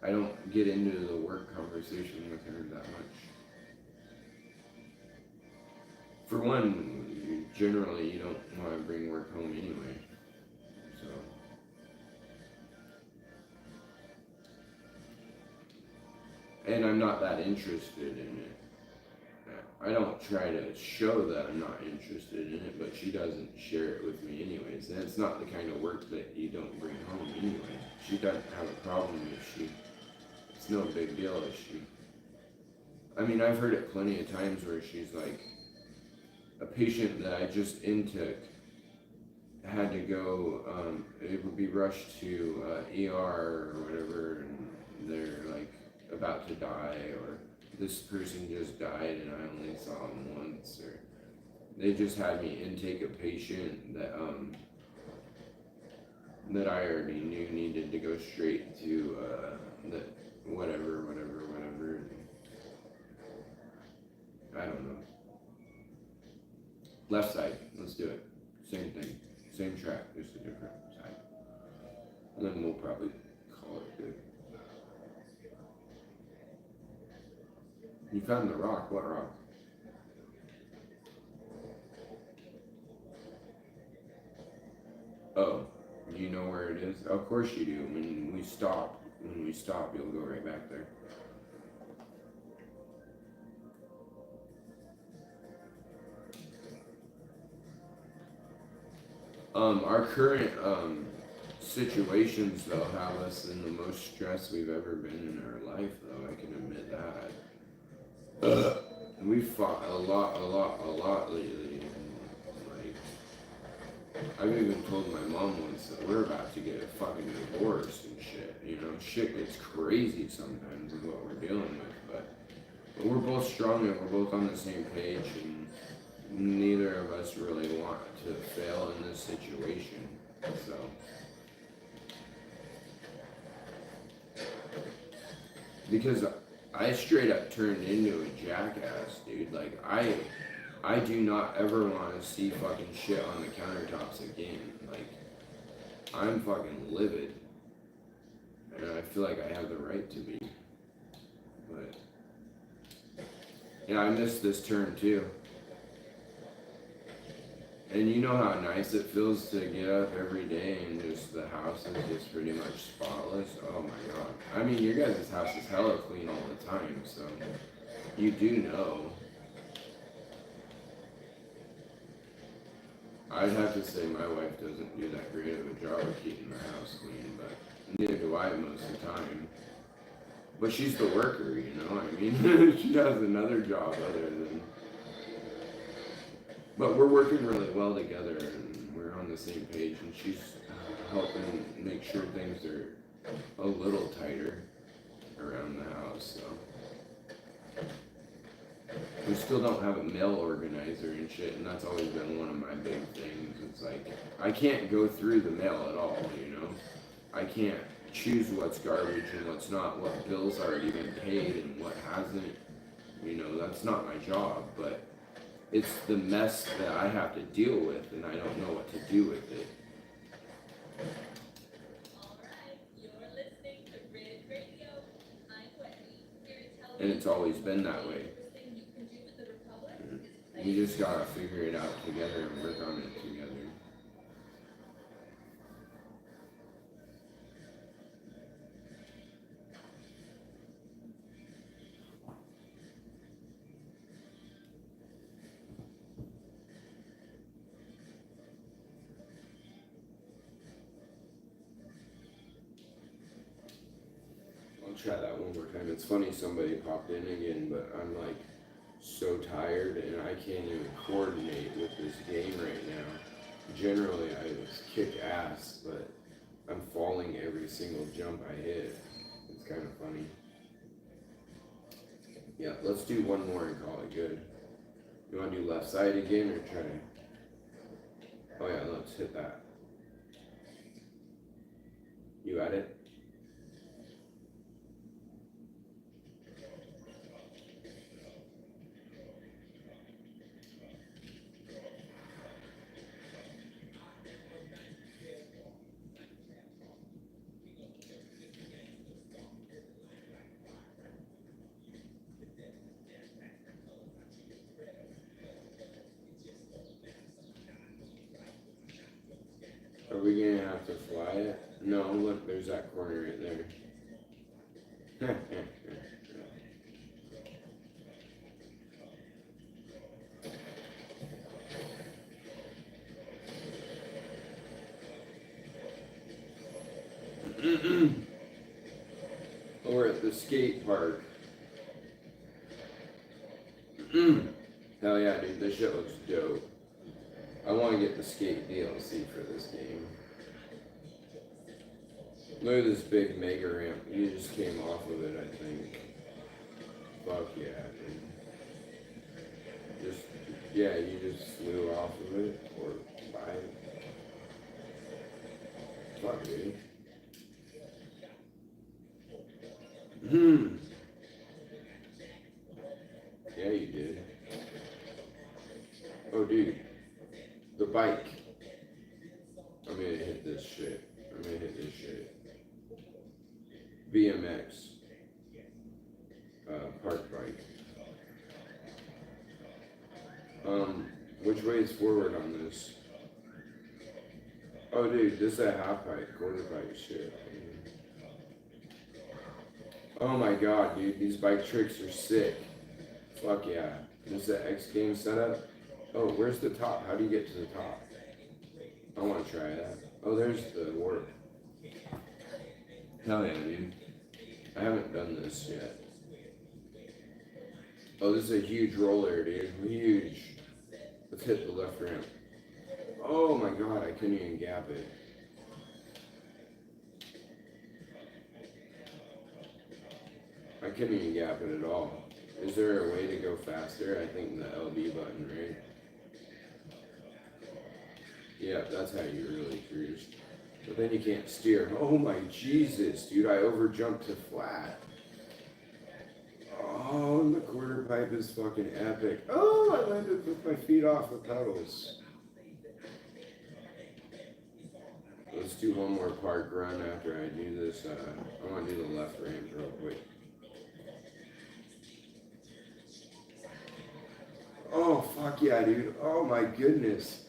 I don't get into the work conversation with her that much. For one, generally you don't want to bring work home anyway, so. And I'm not that interested in it. I don't try to show that I'm not interested in it, but she doesn't share it with me anyways. And it's not the kind of work that you don't bring home anyway. She doesn't have a problem if it's no big deal if she. I mean, I've heard it plenty of times where she's like, a patient that I just intook had to go, it would be rushed to ER or whatever, and they're like about to die, or this person just died and I only saw him once, or they just had me intake a patient that that I already knew needed to go straight to the whatever. I don't know. Left side, let's do it. Same thing, same track, just a different side. And then we'll probably call it good. You found the rock, what rock? Oh, you know where it is? Of course you do. When we stop, you'll go right back there. Our current situations though have us in the most stress we've ever been in our life, though, I can admit that. We fought a lot lately, and like, I've even told my mom once that we're about to get a fucking divorce and shit, you know, shit gets crazy sometimes with what we're dealing with, but we're both strong and we're both on the same page, and neither of us really want to fail in this situation, so. Because I straight up turned into a jackass, dude. Like, I do not ever want to see fucking shit on the countertops again. Like, I'm fucking livid. And I feel like I have the right to be. But, yeah, I missed this turn too. And you know how nice it feels to get up every day and just the house is just pretty much spotless? Oh my god. I mean, your guys' house is hella clean all the time, so you do know. I'd have to say my wife doesn't do that great of a job of keeping the house clean, but neither do I most of the time. But she's the worker, you know. I mean, she has another job other than. But we're working really well together, and we're on the same page. And she's helping make sure things are a little tighter around the house. So we still don't have a mail organizer and shit, and that's always been one of my big things. It's like I can't go through the mail at all, you know. I can't choose what's garbage and what's not, what bills already been paid and what hasn't. You know, that's not my job, but it's the mess that I have to deal with, and I don't know what to do with it. Alright, you're listening to Ridge Radio. I'm Wendy, here to tell And you it's always been that way. the thing you can do with the Republic is play We just gotta figure it out together and work on it together. I'll try that one more time. It's funny somebody popped in again, but I'm like so tired and I can't even coordinate with this game right now. Generally I kick ass, but I'm falling every single jump I hit. It's kind of funny. Yeah, let's do one more and call it good. You want to do left side again or try? Oh yeah, let's hit that. You at it? Are we gonna have to fly it? No, look, there's that corner right there. We're at the skate park. Hell yeah, dude, this shit looks dope. I want to get the skate DLC for this game. Look at this big mega ramp. You just came off of it, I think. Fuck yeah, dude. Just, yeah, you just flew off of it, or by it. Fuck, dude. Yeah, you did. Oh, dude. The bike. I'm gonna hit this shit. BMX. Park bike. Which way is forward on this? Oh, dude, this is a half pipe, quarter pipe shit. Oh my god, dude, these bike tricks are sick. Fuck yeah. This is the X Games setup. Oh, where's the top? How do you get to the top? I want to try that. Oh, there's the warp. Hell yeah, dude. I haven't done this yet. Oh, this is a huge roller, dude. Huge. Let's hit the left ramp. Oh my god, I couldn't even gap it. I couldn't even gap it at all. Is there a way to go faster? I think the LB button, right? Yeah, that's how you really cruise. But then you can't steer. Oh my Jesus, dude, I overjumped to flat. Oh, and the quarter pipe is fucking epic. Oh, I landed with my feet off the pedals. Let's do one more park run after I do this. I want to do the left ramp real quick. Oh, fuck yeah, dude. Oh my goodness.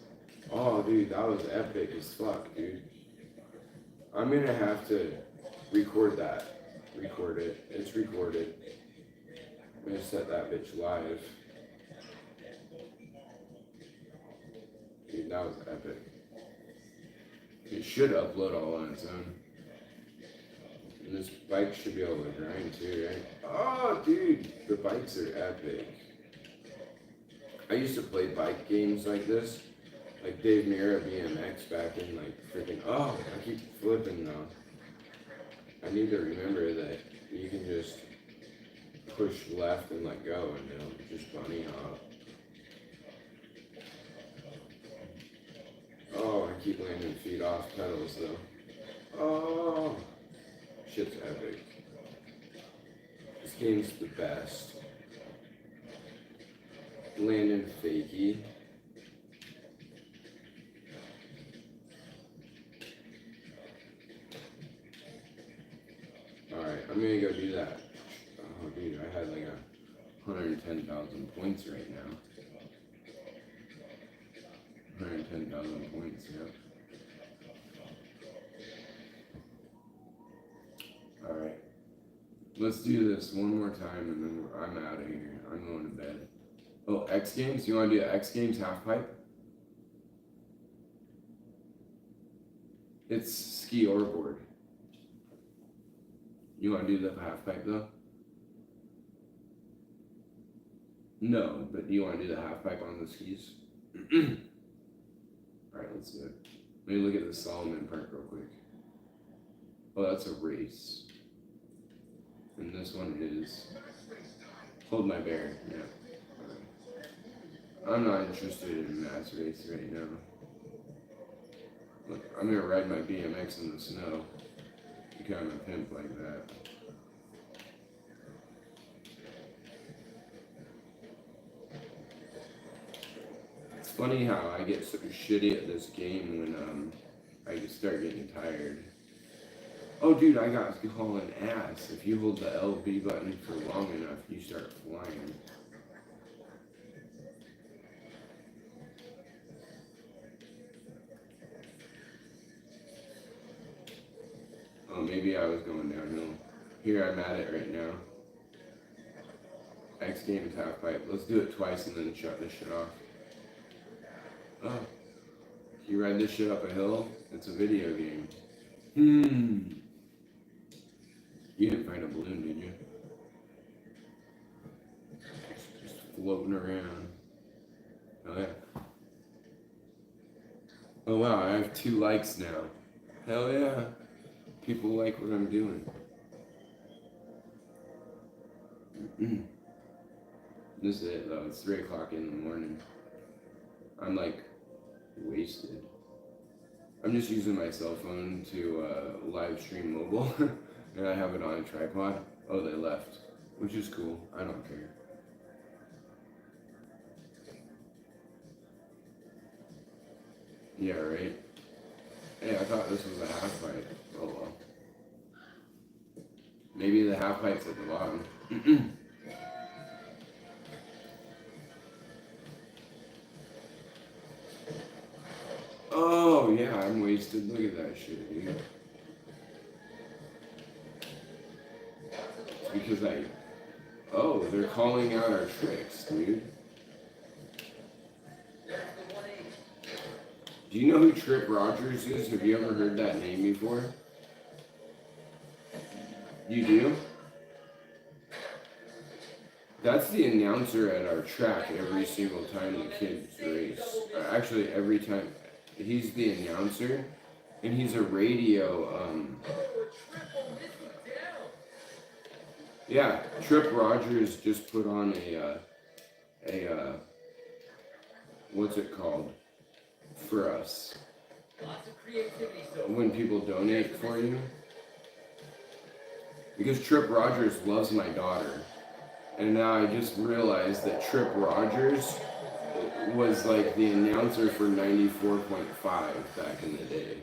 Oh, dude, that was epic as fuck, dude. I'm gonna have to record that. Record it. It's recorded. I'm gonna set that bitch live. Dude, that was epic. It should upload all on its own. And this bike should be able to grind too, right? Oh, dude, the bikes are epic. I used to play bike games like this, like Dave Mirra BMX back in like freaking. Oh, I keep flipping now. I need to remember that you can just push left and let go, and it'll just bunny hop. Oh, I keep landing feet off pedals though. Oh, shit's epic. This game's the best. Landing fakie. Alright, I'm gonna go do that. Oh dude, I had like 110,000 points right now. 110,000 points, yeah. Alright. Let's do this one more time and then I'm out of here. I'm going to bed. Oh, X Games? You want to do X Games half pipe? It's ski or board. You want to do the half pipe though? No, but do you want to do the half pipe on the skis? Alright, let's do it. Let me look at the Solomon Park real quick. Oh, that's a race. And this one is Hold My Bear, yeah. I'm not interested in mass race right now. Look, I'm gonna ride my BMX in the snow. Become a pimp like that. It's funny how I get so shitty at this game when I start getting tired. Oh dude, I got hauling ass. If you hold the LB button for long enough, you start flying. Oh, maybe I was going downhill. Here, I'm at it right now. X Games half pipe. Let's do it twice and then shut this shit off. Oh. You ride this shit up a hill? It's a video game. You didn't find a balloon, did you? Just floating around. Oh yeah. Oh wow, I have 2 likes now. Hell yeah. People like what I'm doing. This is it though, it's 3 o'clock in the morning. I'm like wasted. I'm just using my cell phone to live stream mobile and I have it on a tripod. Oh, they left, which is cool. I don't care. Yeah, right? Hey, I thought this was a half pipe. Oh well. Maybe the half pipe's at the bottom. Oh yeah, I'm wasted. Look at that shit, dude. It's because oh, they're calling out our tricks, dude. Do you know who Trip Rogers is? Have you ever heard that name before? You do? That's the announcer at our track every single time the kids race. Actually, every time. He's the announcer, and he's a radio, yeah, Trip Rogers just put on what's it called? For us. When people donate for you. Because Trip Rogers loves my daughter. And now I just realized that Trip Rogers was like the announcer for 94.5 back in the day.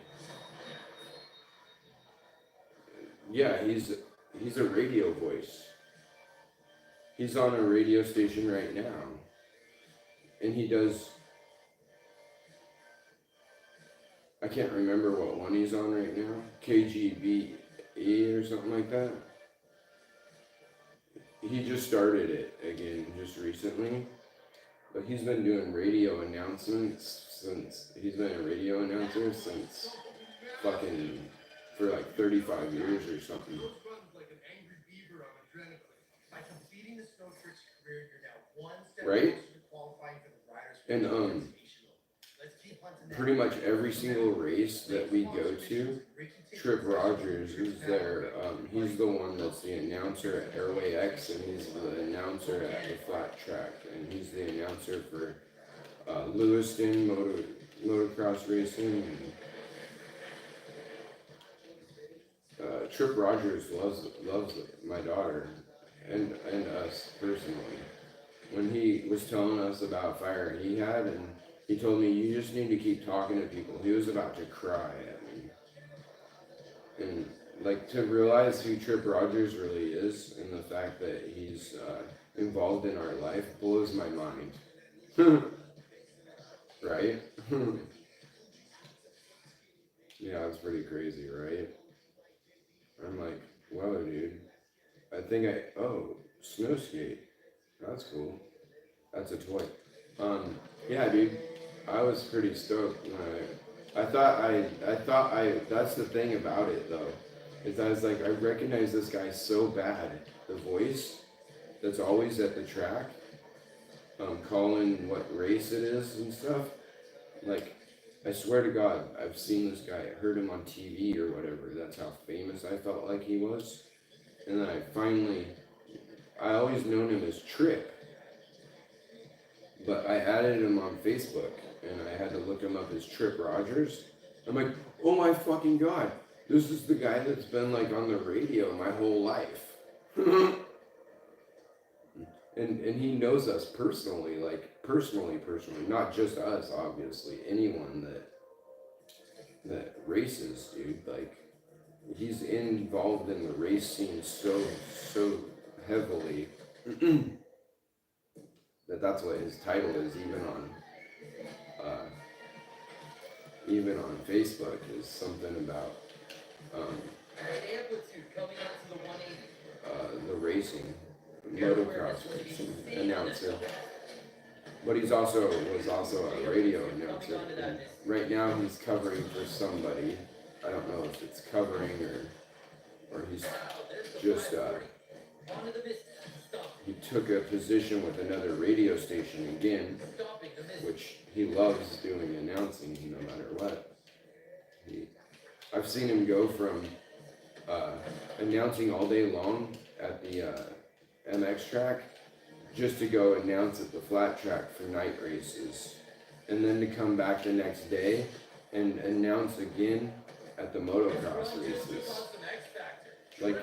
Yeah, he's a radio voice. He's on a radio station right now. And he does, I can't remember what one he's on right now. KGBE or something like that. He just started it again just recently. But he's been doing radio announcements since, he's been a radio announcer since fucking for like 35 years or something. Brooks runs like an angry beaver on adrenaline. By completing the Snow Tricks career, you're now one step Right? closer to qualifying for the Riders And, Invitational. Let's keep hunting that. Pretty much every single race that we go to, Trip Rogers is there. He's the one that's the announcer at Airway X, and he's the announcer at the flat track, and he's the announcer for Lewiston motocross racing. And, Trip Rogers loves my daughter and us personally. When he was telling us about fire he had, and he told me, you just need to keep talking to people. He was about to cry at me. And like, to realize who Trip Rogers really is and the fact that he's involved in our life blows my mind. Right? Yeah, it's pretty crazy, right? I'm like, wow, dude. I think oh, snow skate. That's cool. That's a toy. Yeah, dude. I was pretty stoked when I thought that's the thing about it though, is I was like, I recognize this guy so bad. The voice that's always at the track, calling what race it is and stuff. Like, I swear to God, I've seen this guy, heard him on TV or whatever. That's how famous I felt like he was. And then I always known him as Trip. But I added him on Facebook, and I had to look him up as Trip Rogers. I'm like, oh my fucking God, this is the guy that's been like on the radio my whole life. and he knows us personally, like personally, not just us, obviously. Anyone that races, dude, like he's involved in the race scene so heavily. That's what his title is, even on Facebook, is something about the racing, motocross racing announcer. But was also a radio announcer. And right now he's covering for somebody. I don't know if it's covering or he's just he took a position with another radio station again, which he loves doing announcing no matter what. I've seen him go from announcing all day long at the MX track just to go announce at the flat track for night races, and then to come back the next day and announce again at the motocross races. Like,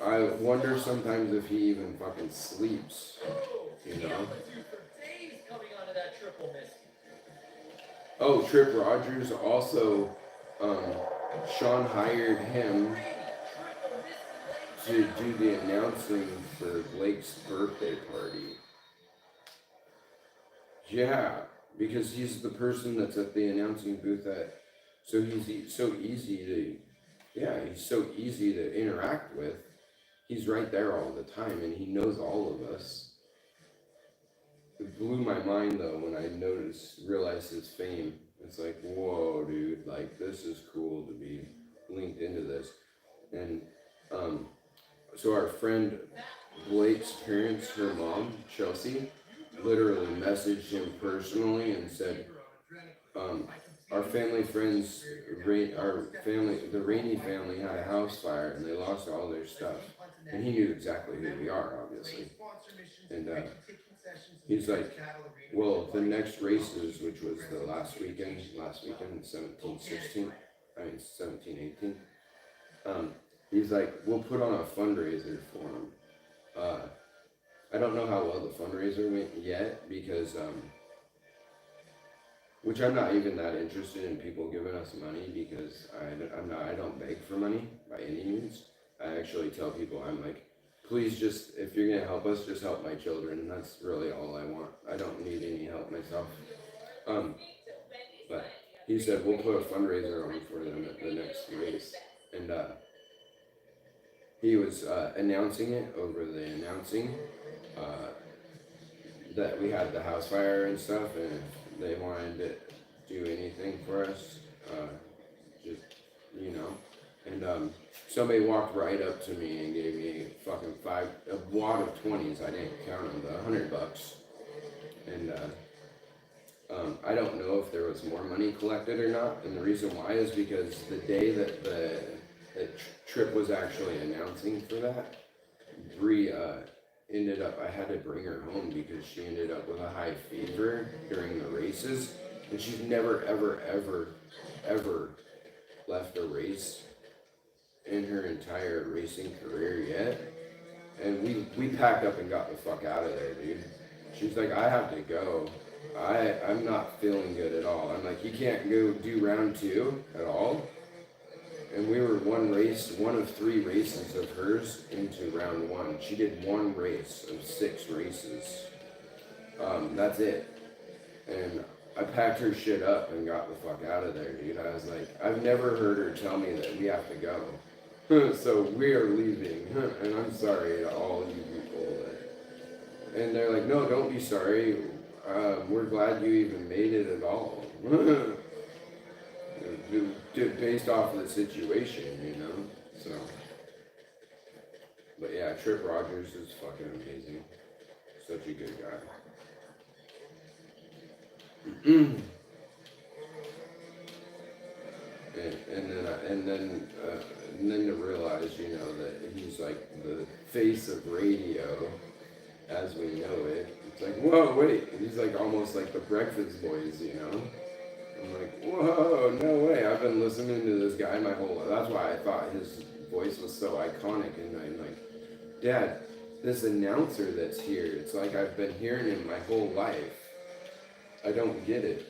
I wonder sometimes if he even fucking sleeps, you know? Oh, Trip Rogers also, Sean hired him to do the announcing for Blake's birthday party. Yeah, because he's the person that's at the announcing booth so he's so easy to interact with. He's right there all the time, and he knows all of us. It blew my mind though when I realized his fame. It's like, whoa, dude, like this is cool to be linked into this. And so our friend Blake's parents, her mom, Chelsea, literally messaged him personally and said, our family friends, the Rainey family had a house fire and they lost all their stuff. And he knew exactly who we are, obviously. And he's like, well, the next races, which was the last weekend, 17-18. He's like, we'll put on a fundraiser for him. I don't know how well the fundraiser went yet because, which I'm not even that interested in people giving us money because I don't beg for money by any means. I actually tell people, I'm like, please just, if you're gonna help us, just help my children. That's really all I want. I don't need any help myself. But he said, we'll put a fundraiser on for them at the next race. And he was announcing it over the announcing that we had the house fire and stuff, and if they wanted to do anything for us, just, you know. And somebody walked right up to me and gave me fucking a wad of 20s. I didn't count them, but $100. And I don't know if there was more money collected or not. And the reason why is because the day that Trip was actually announcing for that, Bree ended up, I had to bring her home because she ended up with a high fever during the races. And she's never, ever, ever, ever left a race in her entire racing career yet. And we packed up and got the fuck out of there, dude. She's like, I have to go. I'm not feeling good at all. I'm like, you can't go do round 2 at all. And we were one of 3 races of hers into round 1. She did 1 race of 6 races. That's it. And I packed her shit up and got the fuck out of there, dude. I was like, I've never heard her tell me that we have to go. So we are leaving. And I'm sorry to all you people. And they're like, no, don't be sorry. We're glad you even made it at all. Based off of the situation, you know? So. But yeah, Trip Rogers is fucking amazing. Such a good guy. and then to realize, you know, that he's like the face of radio as we know it. It's like, whoa, wait, he's like almost like the Breakfast Boys, you know? I'm like, whoa, no way. I've been listening to this guy my whole life. That's why I thought his voice was so iconic. And I'm like, Dad, this announcer that's here, it's like I've been hearing him my whole life. I don't get it.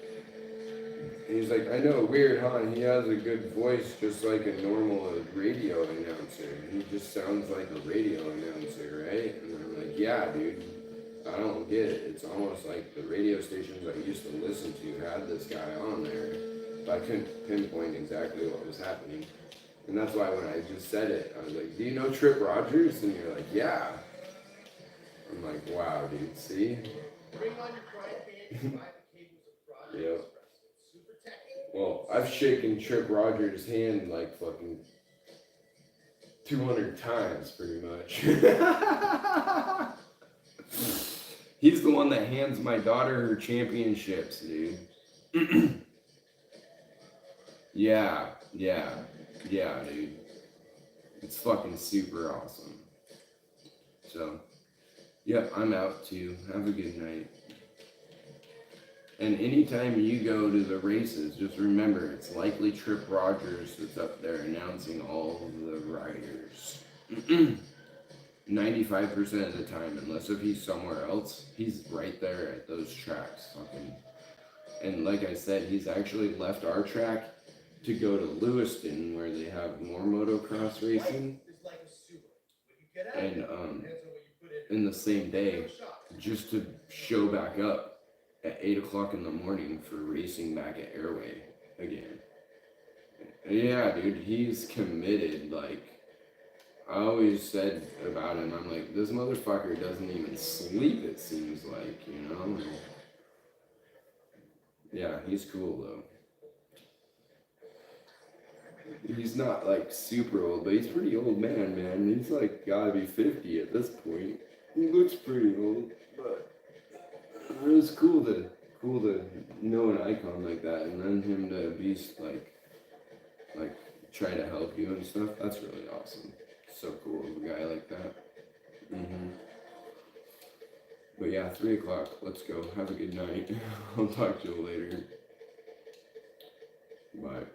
And he's like, I know, weird, huh? He has a good voice just like a normal radio announcer. He just sounds like a radio announcer, right? And I'm like, yeah, dude. I don't get it. It's almost like the radio stations I used to listen to had this guy on there, but I couldn't pinpoint exactly what was happening. And that's why when I just said it, I was like, do you know Trip Rogers? And you're like, yeah. I'm like, wow, dude, see? Bring on your frying pan and buy the cables of Rogers Yep. Express. It's super technical. Well, I've shaken Trip Rogers' hand like fucking 200 times, pretty much. He's the one that hands my daughter her championships, dude. Yeah, dude. It's fucking super awesome. So, yep, I'm out too. Have a good night. And anytime you go to the races, just remember, it's likely Trip Rogers that's up there announcing all of the riders. 95% of the time, unless if he's somewhere else, he's right there at those tracks. Fucking. And like I said, he's actually left our track to go to Lewiston, where they have more motocross racing. It's like a sewer. When you get out And depends on what you put in the same day, No shot. just to show back up at 8 o'clock in the morning for racing back at Airway again. Yeah, dude, he's committed. Like, I always said about him, I'm like, this motherfucker doesn't even sleep, it seems like, you know? Yeah, he's cool, though. He's not, like, super old, but he's pretty old man. He's, like, gotta be 50 at this point. He looks pretty old, but it was cool to know an icon like that, and then him to be, like, try to help you and stuff. That's really awesome. So cool of a guy like that. But yeah, 3 o'clock. Let's go. Have a good night. I'll talk to you later. Bye.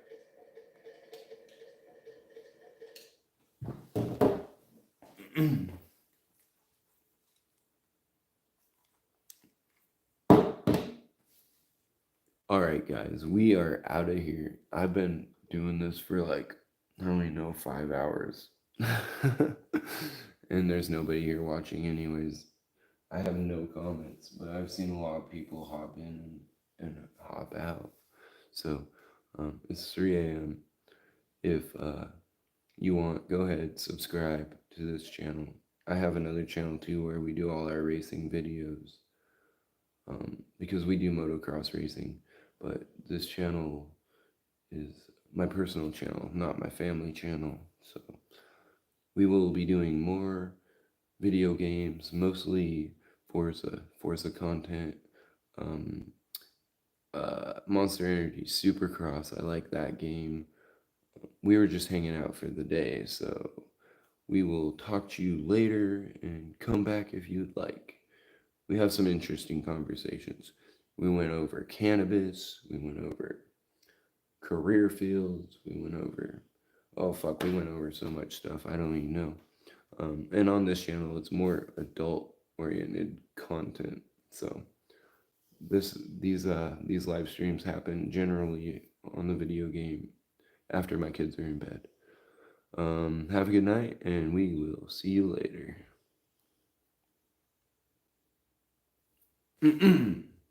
Alright guys, we are out of here. I've been doing this for like, I don't even know, 5 hours. And there's nobody here watching anyways. I have no comments, but I've seen a lot of people hop in and hop out. So, it's 3 a.m. If you want, go ahead, subscribe to this channel. I have another channel too where we do all our racing videos. Because we do motocross racing. But this channel is my personal channel, not my family channel. So we will be doing more video games, mostly Forza content. Monster Energy Supercross, I like that game. We were just hanging out for the day, so we will talk to you later and come back if you'd like. We have some interesting conversations. We went over cannabis, we went over career fields, we went over so much stuff, I don't even know. And on this channel, it's more adult oriented content. So these live streams happen generally on the video game after my kids are in bed. Have a good night, and we will see you later.